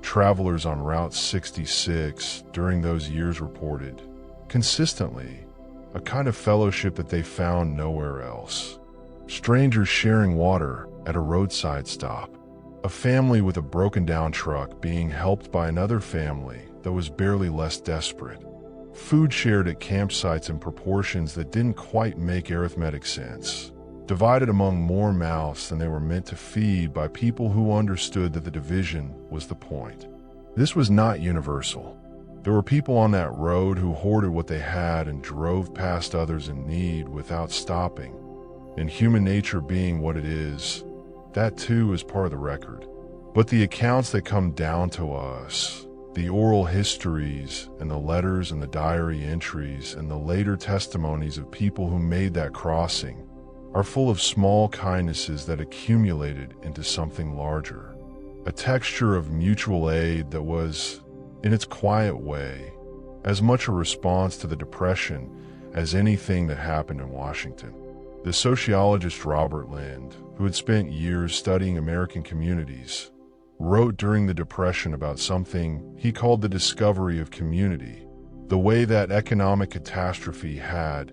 A: Travelers on Route 66 during those years reported, consistently, a kind of fellowship that they found nowhere else. Strangers sharing water at a roadside stop. A family with a broken-down truck being helped by another family that was barely less desperate. Food shared at campsites in proportions that didn't quite make arithmetic sense. Divided among more mouths than they were meant to feed by people who understood that the division was the point. This was not universal. There were people on that road who hoarded what they had and drove past others in need without stopping. And human nature being what it is, that too is part of the record. But the accounts that come down to us, the oral histories and the letters and the diary entries and the later testimonies of people who made that crossing, are full of small kindnesses that accumulated into something larger. A texture of mutual aid that was, in its quiet way, as much a response to the Depression as anything that happened in Washington. The sociologist Robert Lind, who had spent years studying American communities, wrote during the Depression about something he called the discovery of community, The way that economic catastrophe had,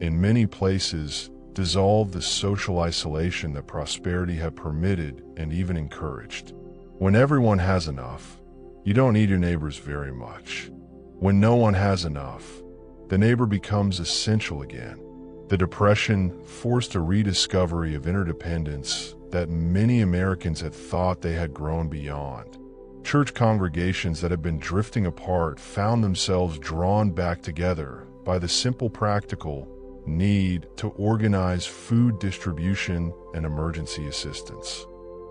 A: in many places, dissolved the social isolation that prosperity had permitted and even encouraged. When everyone has enough, you don't need your neighbors very much. When no one has enough, the neighbor becomes essential again. The Depression forced a rediscovery of interdependence that many Americans had thought they had grown beyond. Church congregations that had been drifting apart found themselves drawn back together by the simple practical need to organize food distribution and emergency assistance.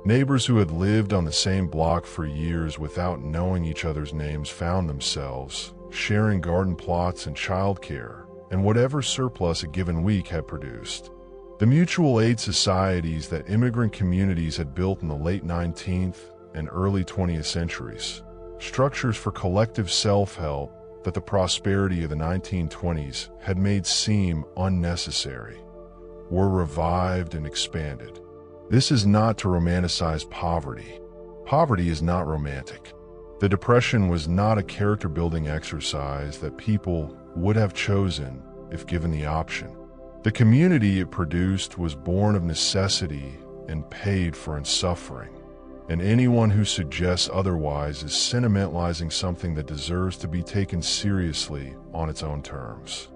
A: Neighbors who had lived on the same block for years without knowing each other's names found themselves sharing garden plots and childcare and whatever surplus a given week had produced. The mutual aid societies that immigrant communities had built in the late 19th and early 20th centuries, structures for collective self-help that the prosperity of the 1920s had made seem unnecessary, were revived and expanded. This is not to romanticize poverty. Poverty is not romantic. The Depression was not a character-building exercise that people would have chosen if given the option. The community it produced was born of necessity and paid for in suffering, and anyone who suggests otherwise is sentimentalizing something that deserves to be taken seriously on its own terms.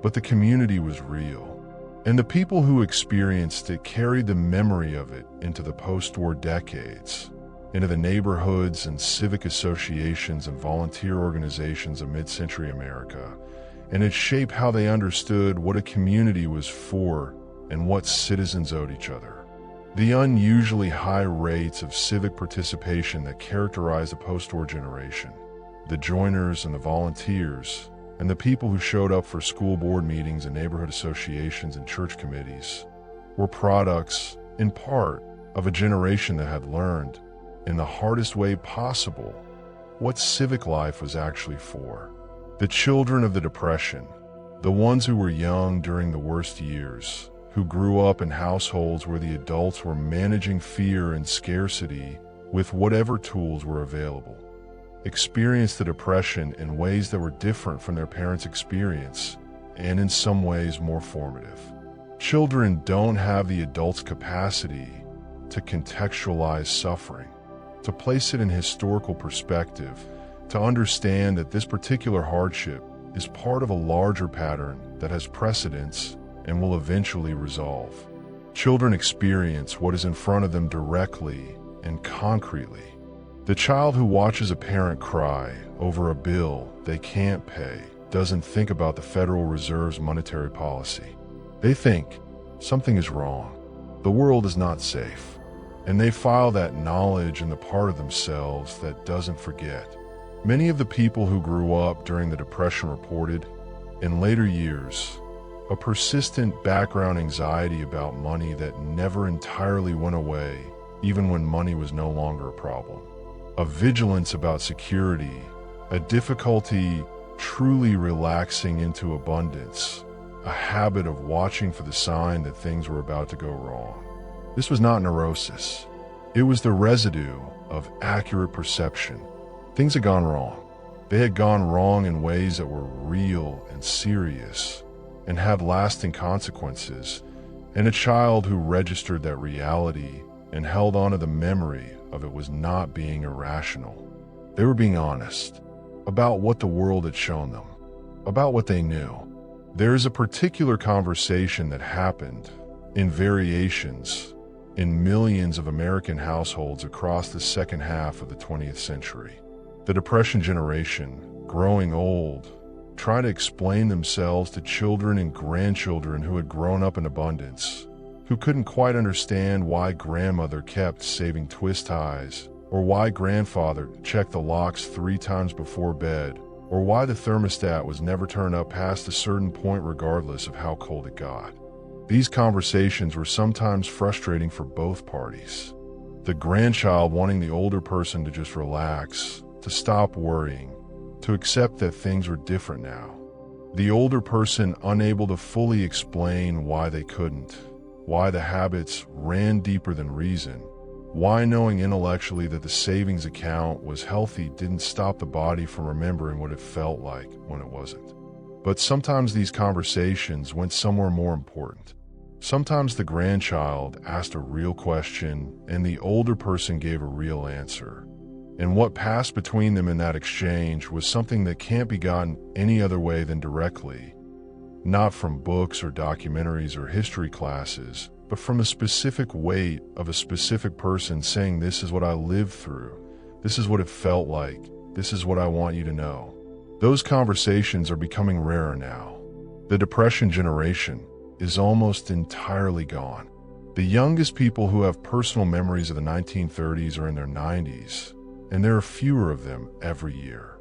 A: But the community was real, and the people who experienced it carried the memory of it into the post-war decades, into the neighborhoods and civic associations and volunteer organizations of mid-century America, and it shaped how they understood what a community was for and what citizens owed each other. The unusually high rates of civic participation that characterized the post-war generation, the joiners and the volunteers, and the people who showed up for school board meetings and neighborhood associations and church committees, were products, in part, of a generation that had learned, in the hardest way possible, what civic life was actually for. The children of the Depression, the ones who were young during the worst years, who grew up in households where the adults were managing fear and scarcity with whatever tools were available, experienced the Depression in ways that were different from their parents' experience, and in some ways more formative. Children don't have the adults' capacity to contextualize suffering, to place it in historical perspective, to understand that this particular hardship is part of a larger pattern that has precedence and will eventually resolve. Children experience what is in front of them directly and concretely. The child who watches a parent cry over a bill they can't pay doesn't think about the Federal Reserve's monetary policy. They think something is wrong. The world is not safe. And they file that knowledge in the part of themselves that doesn't forget. Many of the people who grew up during the Depression reported, in later years, a persistent background anxiety about money that never entirely went away, even when money was no longer a problem. A vigilance about security, a difficulty truly relaxing into abundance, a habit of watching for the sign that things were about to go wrong. This was not neurosis. It was the residue of accurate perception. Things had gone wrong. They had gone wrong in ways that were real and serious and had lasting consequences, and a child who registered that reality and held on to the memory of it was not being irrational. They were being honest about what the world had shown them, about what they knew. There's a particular conversation that happened in variations in millions of American households across the second half of the 20th century. The Depression generation, growing old, trying to explain themselves to children and grandchildren who had grown up in abundance, who couldn't quite understand why grandmother kept saving twist ties, or why grandfather checked the locks 3 times before bed, or why the thermostat was never turned up past a certain point regardless of how cold it got. These conversations were sometimes frustrating for both parties. The grandchild wanting the older person to just relax, to stop worrying, to accept that things were different now. The older person unable to fully explain why they couldn't, why the habits ran deeper than reason, Why knowing intellectually that the savings account was healthy didn't stop the body from remembering what it felt like when it wasn't. But sometimes these conversations went somewhere more important. Sometimes the grandchild asked a real question and the older person gave a real answer. And what passed between them in that exchange was something that can't be gotten any other way than directly, not from books or documentaries or history classes, but from a specific weight of a specific person saying, "This is what I lived through. This is what it felt like. This is what I want you to know." Those conversations are becoming rarer now. The Depression generation is almost entirely gone. The youngest people who have personal memories of the 1930s are in their 90s, and there are fewer of them every year.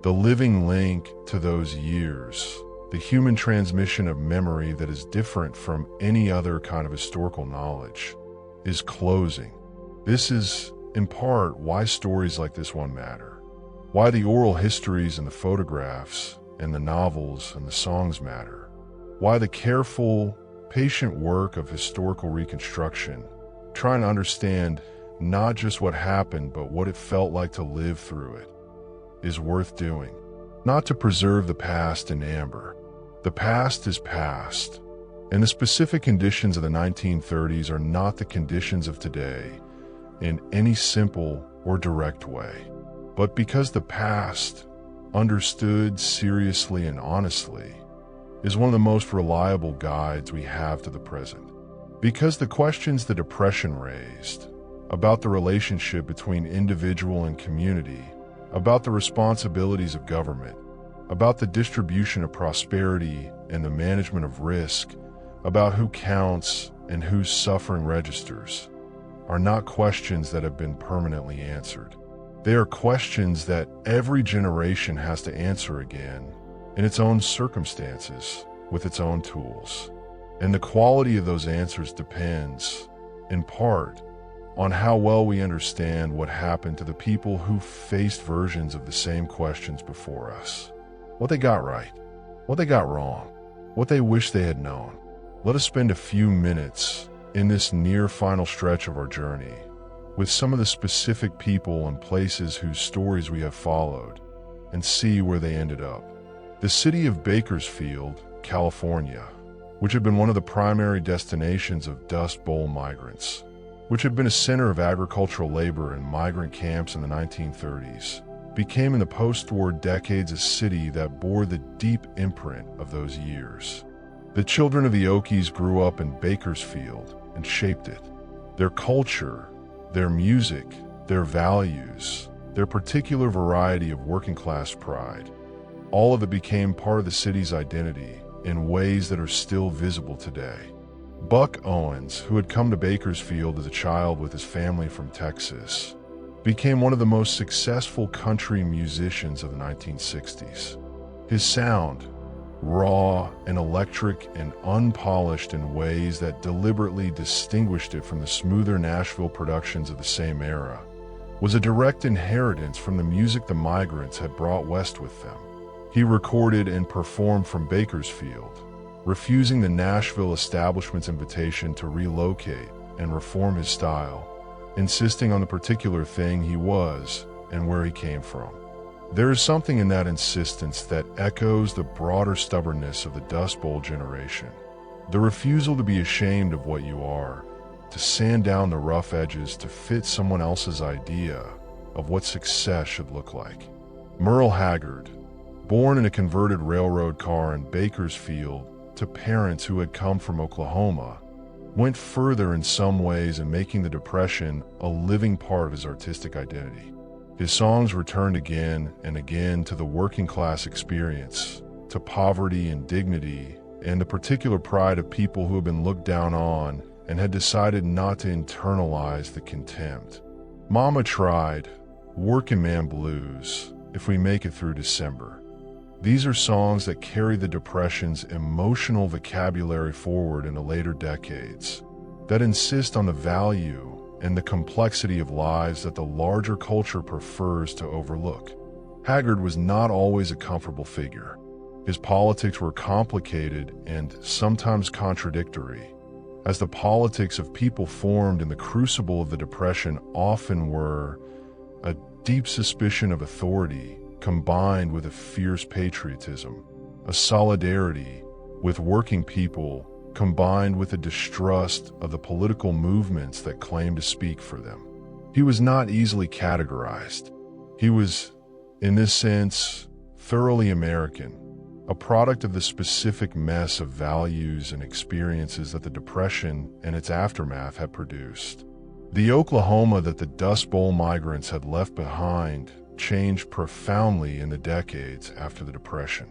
A: The living link to those years, the human transmission of memory that is different from any other kind of historical knowledge, is closing. This is, in part, why stories like this one matter. Why the oral histories and the photographs and the novels and the songs matter. Why the careful, patient work of historical reconstruction, trying to understand not just what happened but what it felt like to live through it, is worth doing. Not to preserve the past in amber. The past is past, and the specific conditions of the 1930s are not the conditions of today in any simple or direct way. But because the past, understood seriously and honestly, is one of the most reliable guides we have to the present. Because the questions the Depression raised about the relationship between individual and community, about the responsibilities of government, about the distribution of prosperity and the management of risk, about who counts and whose suffering registers, are not questions that have been permanently answered. They are questions that every generation has to answer again in its own circumstances, with its own tools. And the quality of those answers depends, in part, on how well we understand what happened to the people who faced versions of the same questions before us. What they got right, what they got wrong, what they wish they had known. Let us spend a few minutes in this near final stretch of our journey with some of the specific people and places whose stories we have followed and see where they ended up. The city of Bakersfield, California, which had been one of the primary destinations of Dust Bowl migrants, which had been a center of agricultural labor and migrant camps in the 1930s, became in the post-war decades a city that bore the deep imprint of those years. The children of the Okies grew up in Bakersfield and shaped it. Their culture, their music, their values, their particular variety of working-class pride, all of it became part of the city's identity in ways that are still visible today. Buck Owens, who had come to Bakersfield as a child with his family from Texas, became one of the most successful country musicians of the 1960s. His sound, raw and electric and unpolished in ways that deliberately distinguished it from the smoother Nashville productions of the same era, was a direct inheritance from the music the migrants had brought west with them. He recorded and performed from Bakersfield, refusing the Nashville establishment's invitation to relocate and reform his style, insisting on the particular thing he was and where he came from. There is something in that insistence that echoes the broader stubbornness of the Dust Bowl generation, the refusal to be ashamed of what you are, to sand down the rough edges to fit someone else's idea of what success should look like. Merle Haggard, born in a converted railroad car in Bakersfield to parents who had come from Oklahoma, went further in some ways in making the Depression a living part of his artistic identity. His songs returned again and again to the working class experience, to poverty and dignity, and the particular pride of people who had been looked down on and had decided not to internalize the contempt. Mama Tried, Working Man Blues, If We Make It Through December. These are songs that carry the Depression's emotional vocabulary forward into later decades, that insist on the value and the complexity of lives that the larger culture prefers to overlook. Haggard was not always a comfortable figure. His politics were complicated and sometimes contradictory. as the politics of people formed in the crucible of the Depression often were a deep suspicion of authority combined with a fierce patriotism, a solidarity with working people combined with a distrust of the political movements that claimed to speak for them. He was not easily categorized. He was, in this sense, thoroughly American, a product of the specific mess of values and experiences that the Depression and its aftermath had produced. The Oklahoma that the Dust Bowl migrants had left behind changed profoundly in the decades after the Depression.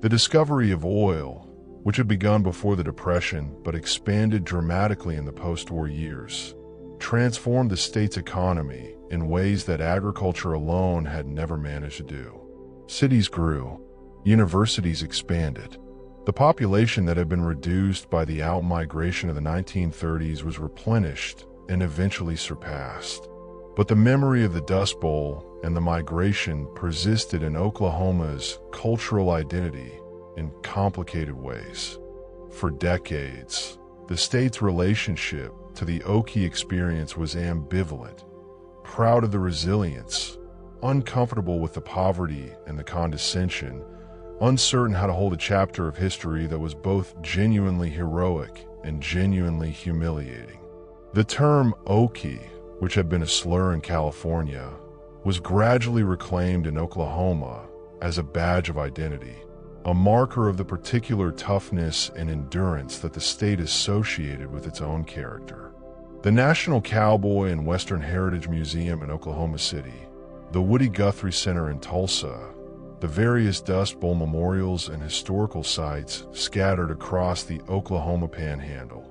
A: The discovery of oil, which had begun before the Depression but expanded dramatically in the post-war years, transformed the state's economy in ways that agriculture alone had never managed to do. Cities grew, universities expanded. The population that had been reduced by the out-migration of the 1930s was replenished and eventually surpassed. But the memory of the Dust Bowl and the migration persisted in Oklahoma's cultural identity in complicated ways. For decades, the state's relationship to the Okie experience was ambivalent, proud of the resilience, uncomfortable with the poverty and the condescension, uncertain how to hold a chapter of history that was both genuinely heroic and genuinely humiliating. The term Okie, which had been a slur in California, was gradually reclaimed in Oklahoma as a badge of identity, a marker of the particular toughness and endurance that the state associated with its own character. The National Cowboy and Western Heritage Museum in Oklahoma City, the Woody Guthrie Center in Tulsa, the various Dust Bowl memorials and historical sites scattered across the Oklahoma Panhandle.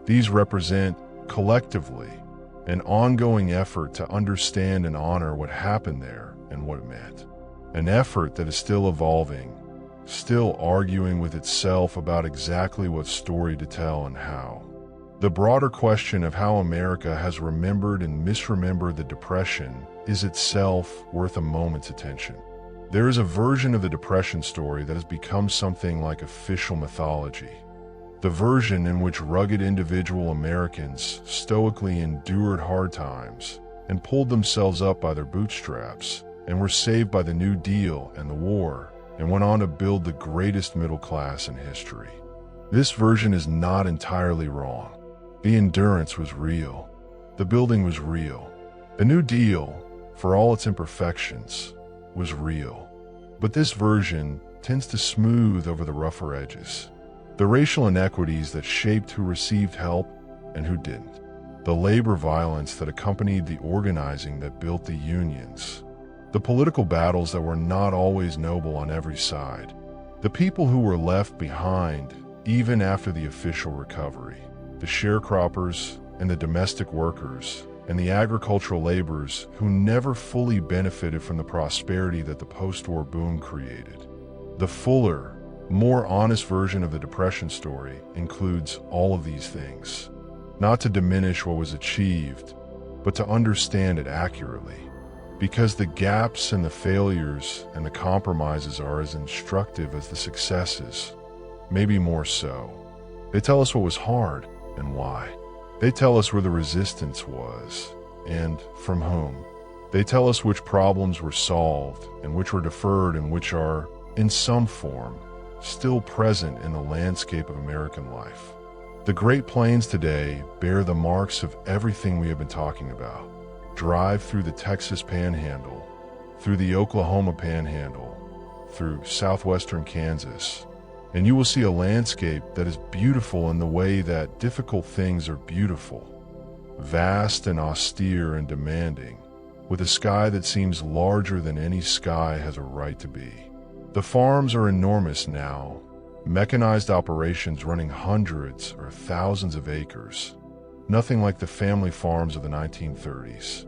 A: These represent, collectively, an ongoing effort to understand and honor what happened there and what it meant. An effort that is still evolving, still arguing with itself about exactly what story to tell and how. The broader question of how America has remembered and misremembered the Depression is itself worth a moment's attention. There is a version of the Depression story that has become something like official mythology. The version in which rugged individual Americans stoically endured hard times and pulled themselves up by their bootstraps and were saved by the New Deal and the war and went on to build the greatest middle class in history. This version is not entirely wrong. The endurance was real. The building was real. The New Deal, for all its imperfections, was real. But this version tends to smooth over the rougher edges. The racial inequities that shaped who received help and who didn't. The labor violence that accompanied the organizing that built the unions. The political battles that were not always noble on every side. The people who were left behind even after the official recovery. The sharecroppers and the domestic workers and the agricultural laborers who never fully benefited from the prosperity that the post-war boom created. The fuller, more honest version of the Depression story includes all of these things, not to diminish what was achieved, but to understand it accurately, because the gaps and the failures and the compromises are as instructive as the successes, maybe more so. They tell us what was hard and why. They tell us where the resistance was and from whom. They tell us which problems were solved and which were deferred and which are, in some form, still present in the landscape of American life. The Great Plains today bear the marks of everything we have been talking about. Drive through the Texas Panhandle, through the Oklahoma Panhandle, through southwestern Kansas, and you will see a landscape that is beautiful in the way that difficult things are beautiful, vast and austere and demanding, with a sky that seems larger than any sky has a right to be. The farms are enormous now, mechanized operations running hundreds or thousands of acres, nothing like the family farms of the 1930s.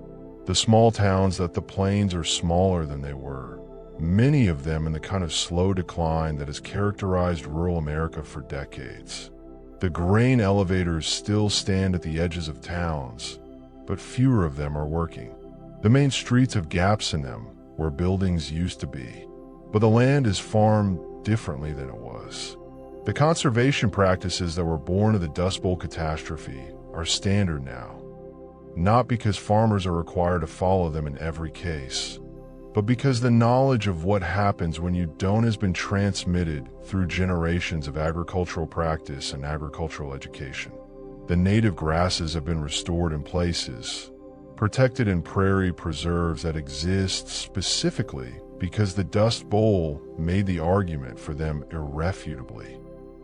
A: The small towns that the plains are smaller than they were, many of them in the kind of slow decline that has characterized rural America for decades. The grain elevators still stand at the edges of towns, but fewer of them are working. The main streets have gaps in them where buildings used to be, but the land is farmed differently than it was. The conservation practices that were born of the Dust Bowl catastrophe are standard now, not because farmers are required to follow them in every case, but because the knowledge of what happens when you don't has been transmitted through generations of agricultural practice and agricultural education. The native grasses have been restored in places, protected in prairie preserves that exist specifically because the Dust Bowl made the argument for them irrefutably.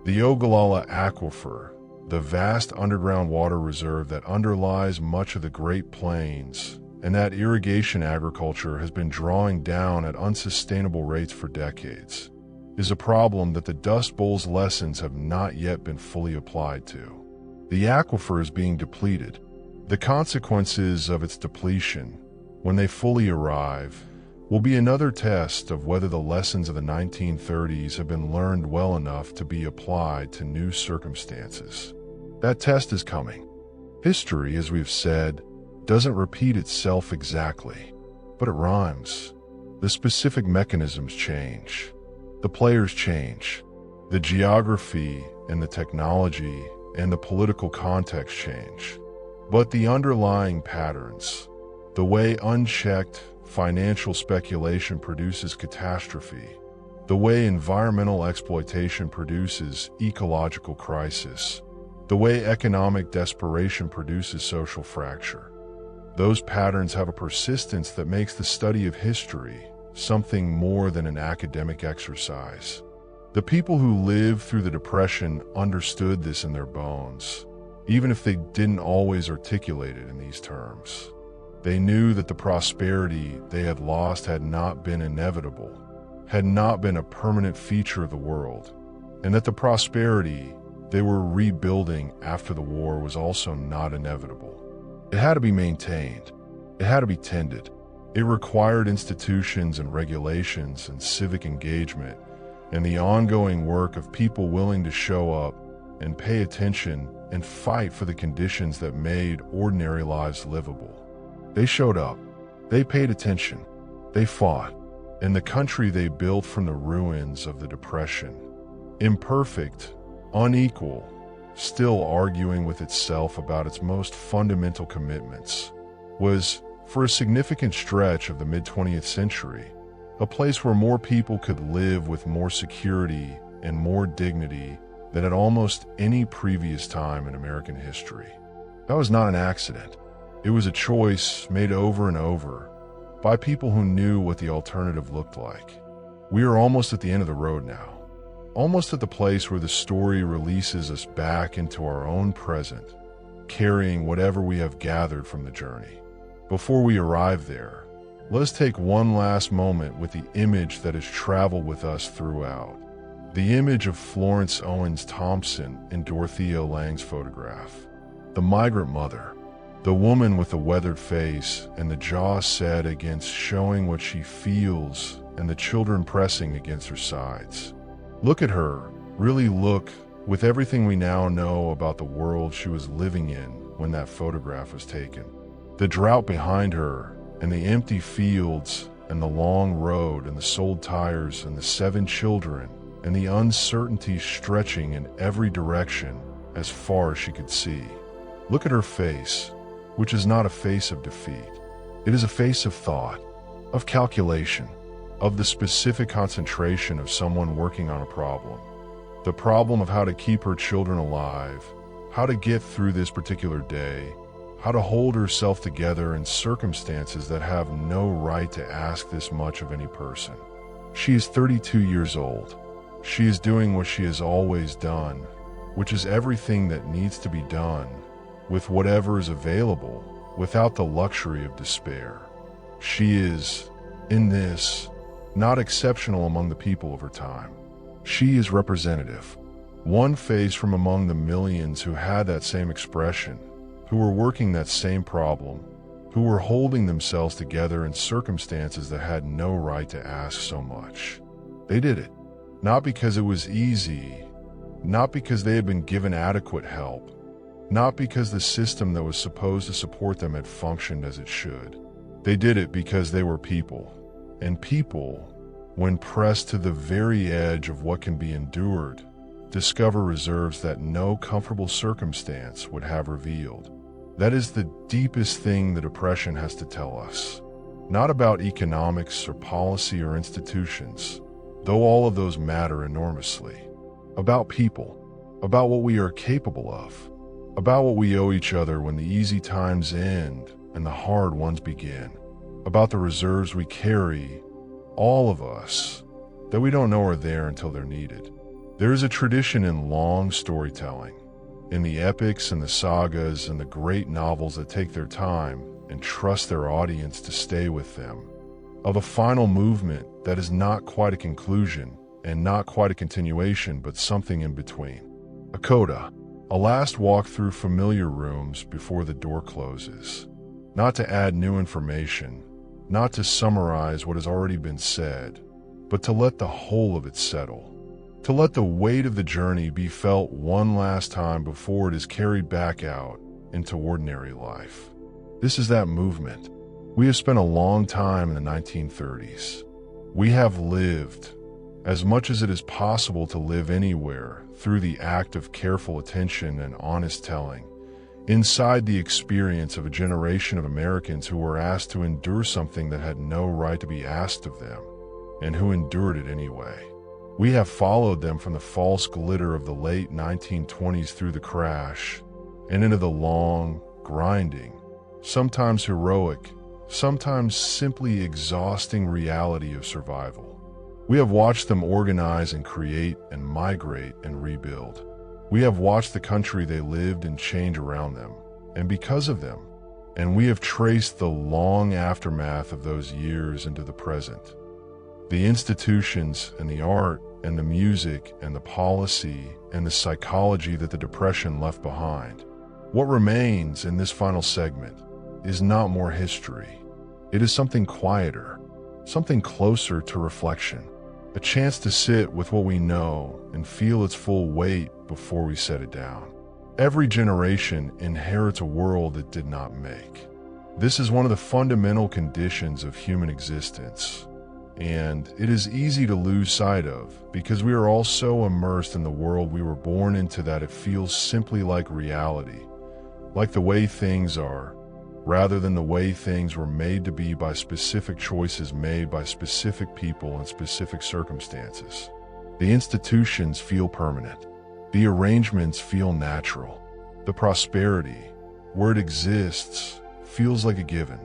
A: The Ogallala Aquifer, the vast underground water reserve that underlies much of the Great Plains, and that irrigation agriculture has been drawing down at unsustainable rates for decades, is a problem that the Dust Bowl's lessons have not yet been fully applied to. The aquifer is being depleted. The consequences of its depletion, when they fully arrive, will be another test of whether the lessons of the 1930s have been learned well enough to be applied to new circumstances. That test is coming. History, as we've said, doesn't repeat itself exactly, but it rhymes. The specific mechanisms change. The players change. The geography and the technology and the political context change. But the underlying patterns, the way unchecked financial speculation produces catastrophe, the way environmental exploitation produces ecological crisis, the way economic desperation produces social fracture. Those patterns have a persistence that makes the study of history something more than an academic exercise. The people who lived through the Depression understood this in their bones, even if they didn't always articulate it in these terms. They knew that the prosperity they had lost had not been inevitable, had not been a permanent feature of the world, and that the prosperity they were rebuilding after the war was also not inevitable. It had to be maintained. It had to be tended. It required institutions and regulations and civic engagement and the ongoing work of people willing to show up and pay attention and fight for the conditions that made ordinary lives livable. They showed up. They paid attention. They fought. And the country they built from the ruins of the Depression, imperfect, unequal, still arguing with itself about its most fundamental commitments, was, for a significant stretch of the mid-20th century, a place where more people could live with more security and more dignity than at almost any previous time in American history. That was not an accident. It was a choice made over and over by people who knew what the alternative looked like. We are almost at the end of the road now, almost at the place where the story releases us back into our own present, carrying whatever we have gathered from the journey. Before we arrive there, let us take one last moment with the image that has traveled with us throughout. The image of Florence Owens Thompson in Dorothea Lange's photograph. The migrant mother. The woman with the weathered face and the jaw set against showing what she feels and the children pressing against her sides. Look at her, really look, with everything we now know about the world she was living in when that photograph was taken. The drought behind her and the empty fields and the long road and the sold tires and the 7 children and the uncertainty stretching in every direction as far as she could see. Look at her face, which is not a face of defeat. It is a face of thought, of calculation, of the specific concentration of someone working on a problem. The problem of how to keep her children alive, how to get through this particular day, how to hold herself together in circumstances that have no right to ask this much of any person. She is 32 years old. She is doing what she has always done, which is everything that needs to be done, with whatever is available, without the luxury of despair. She is, in this, not exceptional among the people of her time. She is representative. One face from among the millions who had that same expression, who were working that same problem, who were holding themselves together in circumstances that had no right to ask so much. They did it, not because it was easy, not because they had been given adequate help, not because the system that was supposed to support them had functioned as it should. They did it because they were people, and people, when pressed to the very edge of what can be endured, discover reserves that no comfortable circumstance would have revealed. That is the deepest thing the Depression has to tell us. Not about economics or policy or institutions, though all of those matter enormously. About people, about what we are capable of, about what we owe each other when the easy times end and the hard ones begin, about the reserves we carry, all of us, that we don't know are there until they're needed. There is a tradition in long storytelling, in the epics and the sagas and the great novels that take their time and trust their audience to stay with them, of a final movement that is not quite a conclusion and not quite a continuation, but something in between. A coda, a last walk through familiar rooms before the door closes. Not to add new information, not to summarize what has already been said, but to let the whole of it settle. To let the weight of the journey be felt one last time before it is carried back out into ordinary life. This is that movement. We have spent a long time in the 1930s. We have lived, as much as it is possible to live anywhere, through the act of careful attention and honest telling, inside the experience of a generation of Americans who were asked to endure something that had no right to be asked of them, and who endured it anyway. We have followed them from the false glitter of the late 1920s through the crash, and into the long, grinding, sometimes heroic, sometimes simply exhausting reality of survival. We have watched them organize and create and migrate and rebuild. We have watched the country they lived in change around them, and because of them, and we have traced the long aftermath of those years into the present. The institutions and the art and the music and the policy and the psychology that the Depression left behind. What remains in this final segment is not more history. It is something quieter, something closer to reflection, a chance to sit with what we know and feel its full weight before we set it down. Every generation inherits a world it did not make. This is one of the fundamental conditions of human existence, and it is easy to lose sight of because we are all so immersed in the world we were born into that it feels simply like reality, like the way things are, rather than the way things were made to be by specific choices made by specific people in specific circumstances. The institutions feel permanent. The arrangements feel natural. The prosperity, where it exists, feels like a given.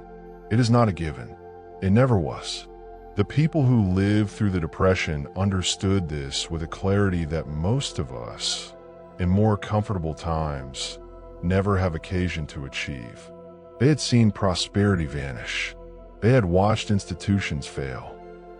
A: It is not a given. It never was. The people who lived through the Depression understood this with a clarity that most of us, in more comfortable times, never have occasion to achieve. They had seen prosperity vanish. They had watched institutions fail.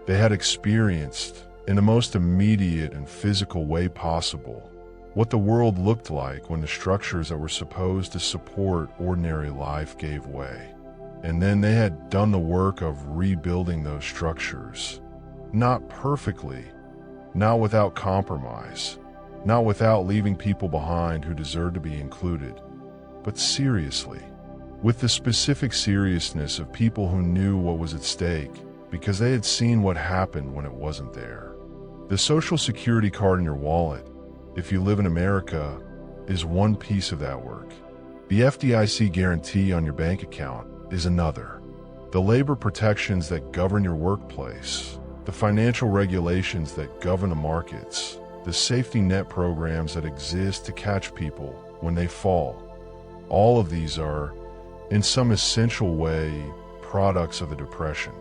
A: They had experienced, in the most immediate and physical way possible, what the world looked like when the structures that were supposed to support ordinary life gave way. And then they had done the work of rebuilding those structures. Not perfectly, not without compromise, not without leaving people behind who deserved to be included, but seriously, with the specific seriousness of people who knew what was at stake because they had seen what happened when it wasn't there. The Social Security card in your wallet, if you live in America, is one piece of that work. The FDIC guarantee on your bank account is another. The labor protections that govern your workplace, the financial regulations that govern the markets, the safety net programs that exist to catch people when they fall, all of these are, in some essential way, products of the Depression,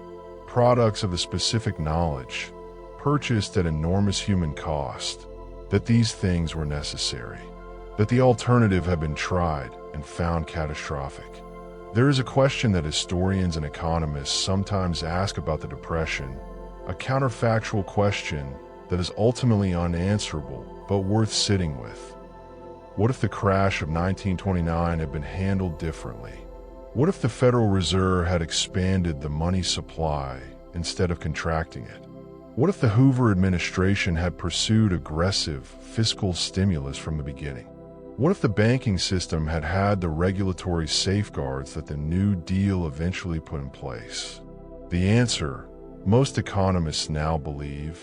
A: products of the specific knowledge, purchased at enormous human cost, that these things were necessary, that the alternative had been tried and found catastrophic. There is a question that historians and economists sometimes ask about the Depression, a counterfactual question that is ultimately unanswerable but worth sitting with. What if the crash of 1929 had been handled differently? What if the Federal Reserve had expanded the money supply instead of contracting it? What if the Hoover administration had pursued aggressive fiscal stimulus from the beginning? What if the banking system had had the regulatory safeguards that the New Deal eventually put in place? The answer, most economists now believe,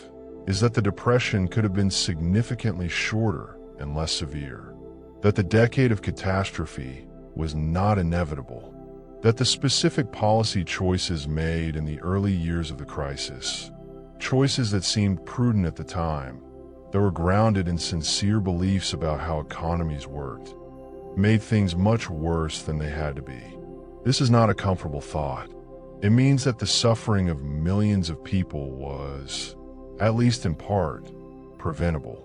A: is that the Depression could have been significantly shorter and less severe, that the decade of catastrophe was not inevitable, that the specific policy choices made in the early years of the crisis, choices that seemed prudent at the time, that were grounded in sincere beliefs about how economies worked, made things much worse than they had to be. This is not a comfortable thought. It means that the suffering of millions of people was, at least in part, preventable.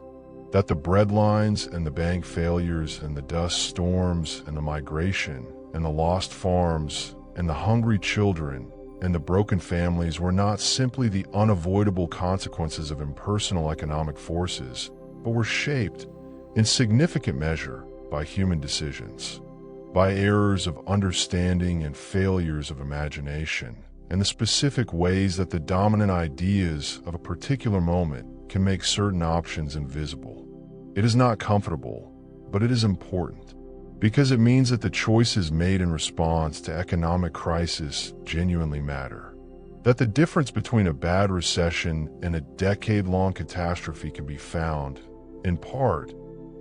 A: That the breadlines and the bank failures and the dust storms and the migration and the lost farms and the hungry children and the broken families were not simply the unavoidable consequences of impersonal economic forces, but were shaped, in significant measure, by human decisions, by errors of understanding and failures of imagination, and the specific ways that the dominant ideas of a particular moment can make certain options invisible. It is not comfortable, but it is important, because it means that the choices made in response to economic crisis genuinely matter. That the difference between a bad recession and a decade-long catastrophe can be found, in part,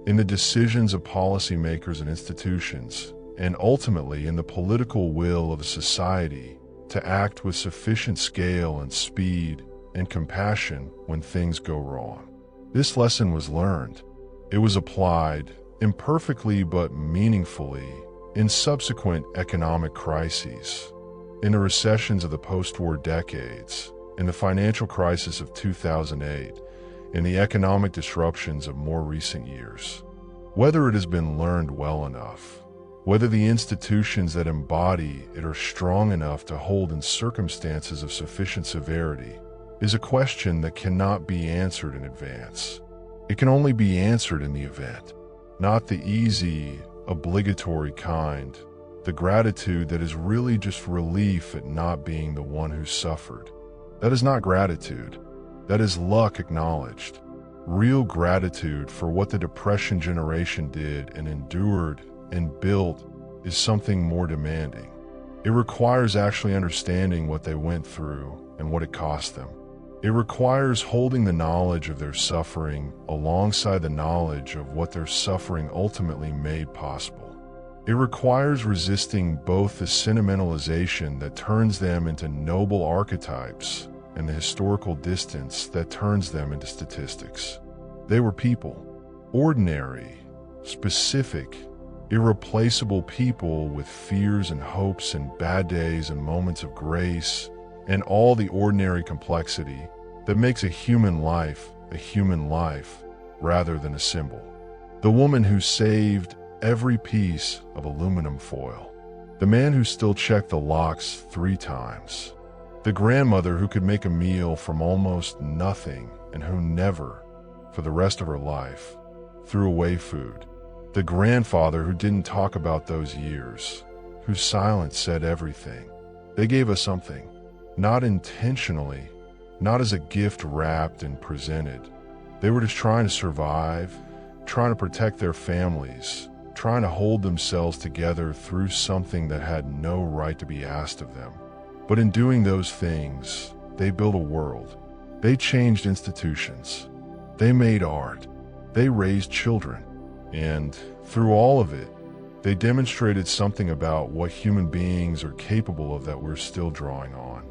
A: in the decisions of policymakers and institutions, and ultimately in the political will of a society to act with sufficient scale and speed and compassion when things go wrong. This lesson was learned. It was applied, imperfectly but meaningfully, in subsequent economic crises, in the recessions of the post-war decades, in the financial crisis of 2008, in the economic disruptions of more recent years. Whether it has been learned well enough, whether the institutions that embody it are strong enough to hold in circumstances of sufficient severity, is a question that cannot be answered in advance. It can only be answered in the event, not the easy, obligatory kind, the gratitude that is really just relief at not being the one who suffered. That is not gratitude. That is luck acknowledged. Real gratitude for what the Depression generation did and endured and built is something more demanding. It requires actually understanding what they went through and what it cost them. It requires holding the knowledge of their suffering alongside the knowledge of what their suffering ultimately made possible. It requires resisting both the sentimentalization that turns them into noble archetypes and the historical distance that turns them into statistics. They were people, ordinary, specific, irreplaceable people with fears and hopes and bad days and moments of grace and all the ordinary complexity that makes a human life rather than a symbol. The woman who saved every piece of aluminum foil. The man who still checked the locks 3 times. The grandmother who could make a meal from almost nothing and who never, for the rest of her life, threw away food. The grandfather who didn't talk about those years, whose silence said everything. They gave us something. Not intentionally, not as a gift wrapped and presented. They were just trying to survive, trying to protect their families, trying to hold themselves together through something that had no right to be asked of them. But in doing those things, they built a world. They changed institutions. They made art. They raised children. And through all of it, they demonstrated something about what human beings are capable of that we're still drawing on.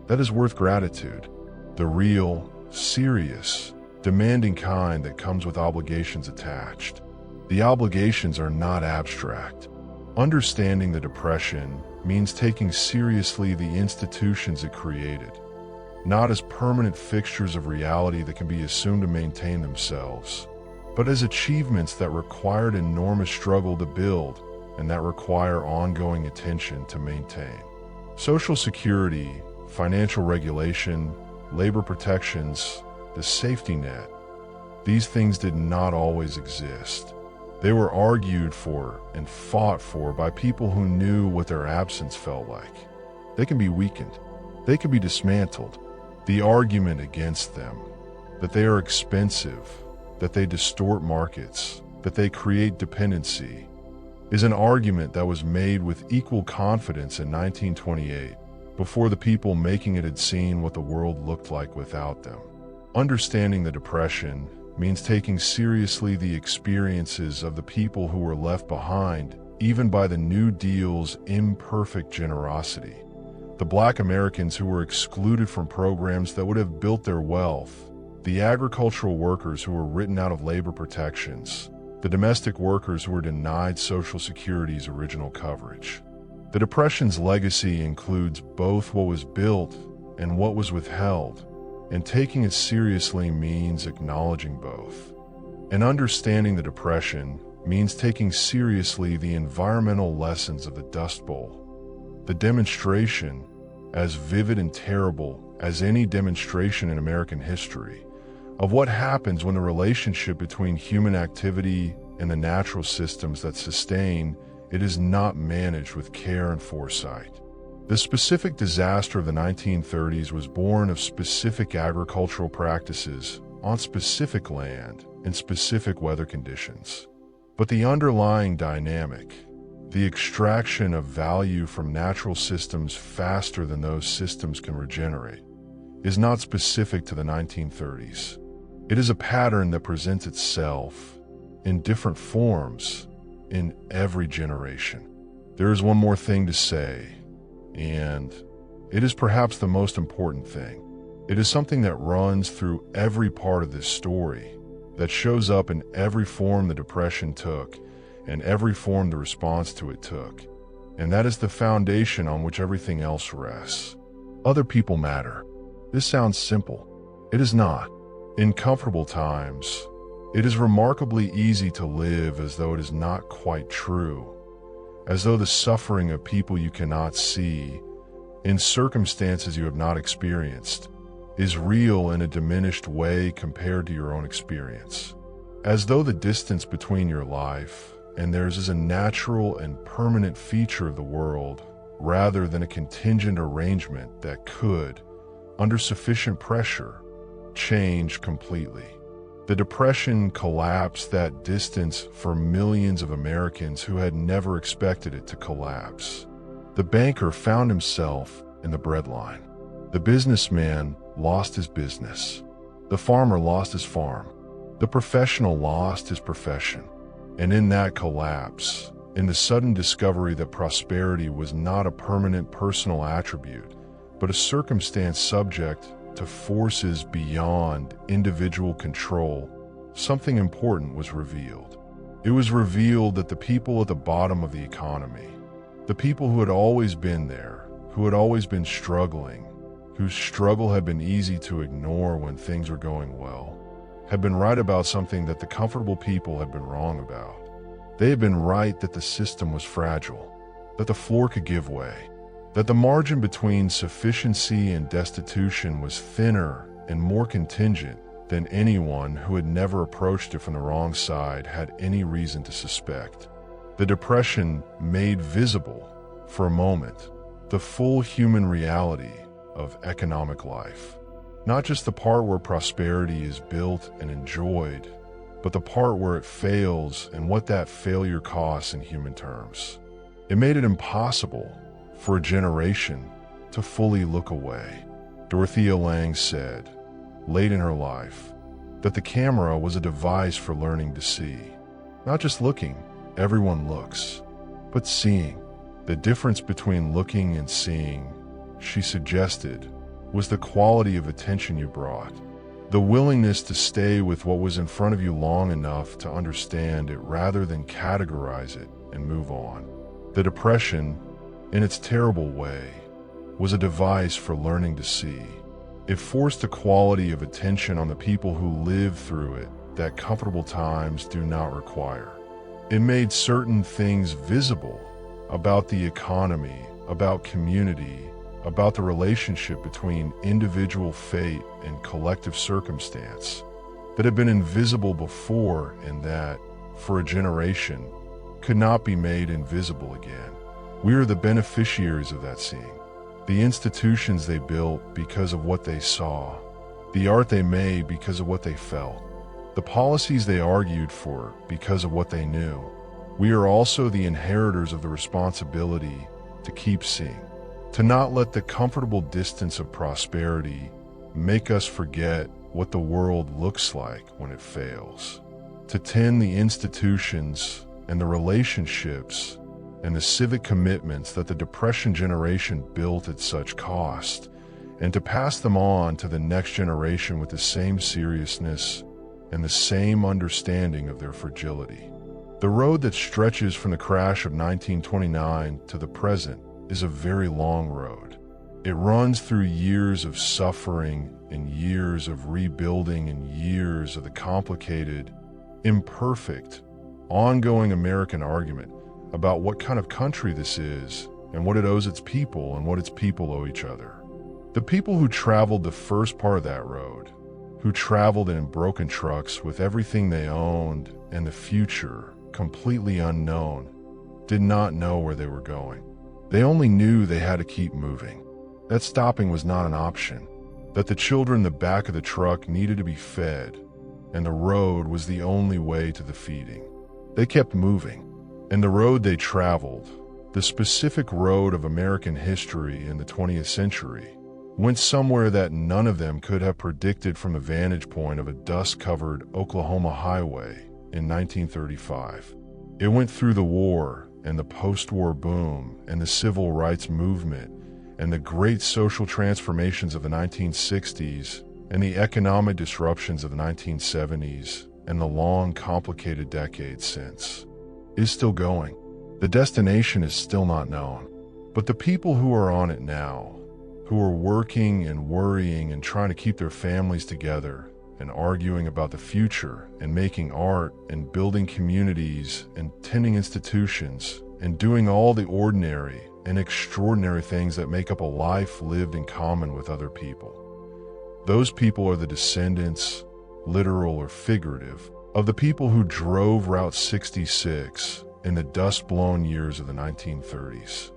A: That is worth gratitude. The real, serious, demanding kind that comes with obligations attached. The obligations are not abstract. Understanding the Depression means taking seriously the institutions it created, not as permanent fixtures of reality that can be assumed to maintain themselves, but as achievements that required enormous struggle to build and that require ongoing attention to maintain. Social security, financial regulation, labor protections, the safety net, these things did not always exist. They were argued for and fought for by people who knew what their absence felt like. They can be weakened. They can be dismantled. The argument against them, that they are expensive, that they distort markets, that they create dependency, is an argument that was made with equal confidence in 1928, before the people making it had seen what the world looked like without them. Understanding the Depression means taking seriously the experiences of the people who were left behind, even by the New Deal's imperfect generosity. The Black Americans who were excluded from programs that would have built their wealth, the agricultural workers who were written out of labor protections, the domestic workers who were denied Social Security's original coverage. The Depression's legacy includes both what was built and what was withheld, and taking it seriously means acknowledging both. And understanding the Depression means taking seriously the environmental lessons of the Dust Bowl. The demonstration, as vivid and terrible as any demonstration in American history, of what happens when the relationship between human activity and the natural systems that sustain it is not managed with care and foresight. The specific disaster of the 1930s was born of specific agricultural practices on specific land in specific weather conditions. But the underlying dynamic, the extraction of value from natural systems faster than those systems can regenerate, is not specific to the 1930s. It is a pattern that presents itself in different forms in every generation. There is one more thing to say, and it is perhaps the most important thing. It is something that runs through every part of this story, that shows up in every form the Depression took and every form the response to it took. And that is the foundation on which everything else rests. Other people matter. This sounds simple. It is not. In comfortable times, it is remarkably easy to live as though it is not quite true, as though the suffering of people you cannot see, in circumstances you have not experienced, is real in a diminished way compared to your own experience. As though the distance between your life and theirs is a natural and permanent feature of the world, rather than a contingent arrangement that could, under sufficient pressure, change completely. The Depression collapsed that distance for millions of Americans who had never expected it to collapse. The banker found himself in the breadline. The businessman lost his business. The farmer lost his farm. The professional lost his profession. And in that collapse, in the sudden discovery that prosperity was not a permanent personal attribute, but a circumstance subject to forces beyond individual control, something important was revealed. It was revealed that the people at the bottom of the economy, the people who had always been there, who had always been struggling, whose struggle had been easy to ignore when things were going well, had been right about something that the comfortable people had been wrong about. They had been right that the system was fragile, that the floor could give way, that the margin between sufficiency and destitution was thinner and more contingent than anyone who had never approached it from the wrong side had any reason to suspect. The Depression made visible, for a moment, the full human reality of economic life. Not just the part where prosperity is built and enjoyed, but the part where it fails and what that failure costs in human terms. It made it impossible for a generation to fully look away. Dorothea Lange said, late in her life, that the camera was a device for learning to see. Not just looking, everyone looks, but seeing. The difference between looking and seeing, she suggested, was the quality of attention you brought. The willingness to stay with what was in front of you long enough to understand it rather than categorize it and move on. The Depression, in its terrible way, was a device for learning to see. It forced a quality of attention on the people who lived through it that comfortable times do not require. It made certain things visible about the economy, about community, about the relationship between individual fate and collective circumstance that had been invisible before and that, for a generation, could not be made invisible again. We are the beneficiaries of that seeing. The institutions they built because of what they saw, the art they made because of what they felt, the policies they argued for because of what they knew. We are also the inheritors of the responsibility to keep seeing, to not let the comfortable distance of prosperity make us forget what the world looks like when it fails, to tend the institutions and the relationships and the civic commitments that the Depression generation built at such cost, and to pass them on to the next generation with the same seriousness and the same understanding of their fragility. The road that stretches from the crash of 1929 to the present is a very long road. It runs through years of suffering and years of rebuilding and years of the complicated, imperfect, ongoing American argument about what kind of country this is and what it owes its people and what its people owe each other. The people who traveled the first part of that road, who traveled in broken trucks with everything they owned and the future completely unknown, did not know where they were going. They only knew they had to keep moving, that stopping was not an option, that the children in the back of the truck needed to be fed, and the road was the only way to the feeding. They kept moving, and the road they traveled, the specific road of American history in the 20th century, went somewhere that none of them could have predicted from the vantage point of a dust-covered Oklahoma highway in 1935. It went through the war and the post-war boom and the civil rights movement and the great social transformations of the 1960s and the economic disruptions of the 1970s and the long, complicated decades since. Is still going. The destination is still not known. But the people who are on it now, who are working and worrying and trying to keep their families together and arguing about the future and making art and building communities and tending institutions and doing all the ordinary and extraordinary things that make up a life lived in common with other people. Those people are the descendants, literal or figurative, of the people who drove Route 66 in the dust-blown years of the 1930s.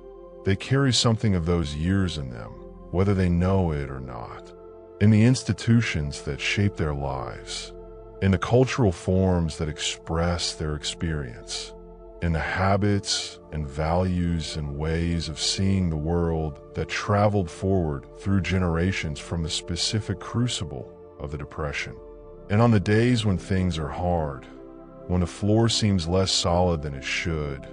A: They carry something of those years in them, whether they know it or not, in the institutions that shape their lives, in the cultural forms that express their experience, in the habits and values and ways of seeing the world that traveled forward through generations from the specific crucible of the Depression. And on the days when things are hard, when the floor seems less solid than it should,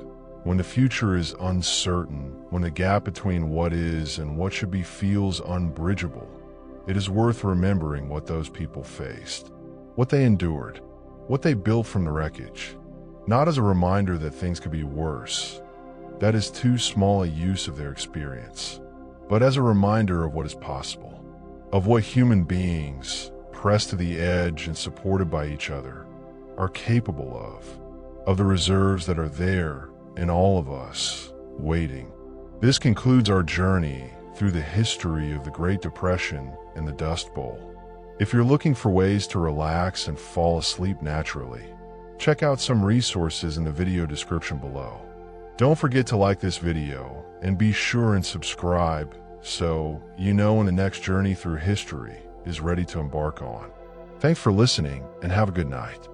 A: when the future is uncertain, when the gap between what is and what should be feels unbridgeable, it is worth remembering what those people faced, what they endured, what they built from the wreckage, not as a reminder that things could be worse. That is too small a use of their experience, but as a reminder of what is possible, of what human beings, pressed to the edge and supported by each other, are capable of the reserves that are there in all of us, waiting. This concludes our journey through the history of the Great Depression and the Dust Bowl. If you're looking for ways to relax and fall asleep naturally, check out some resources in the video description below. Don't forget to like this video and be sure and subscribe so you know when the next journey through history is ready to embark on. Thanks for listening and have a good night.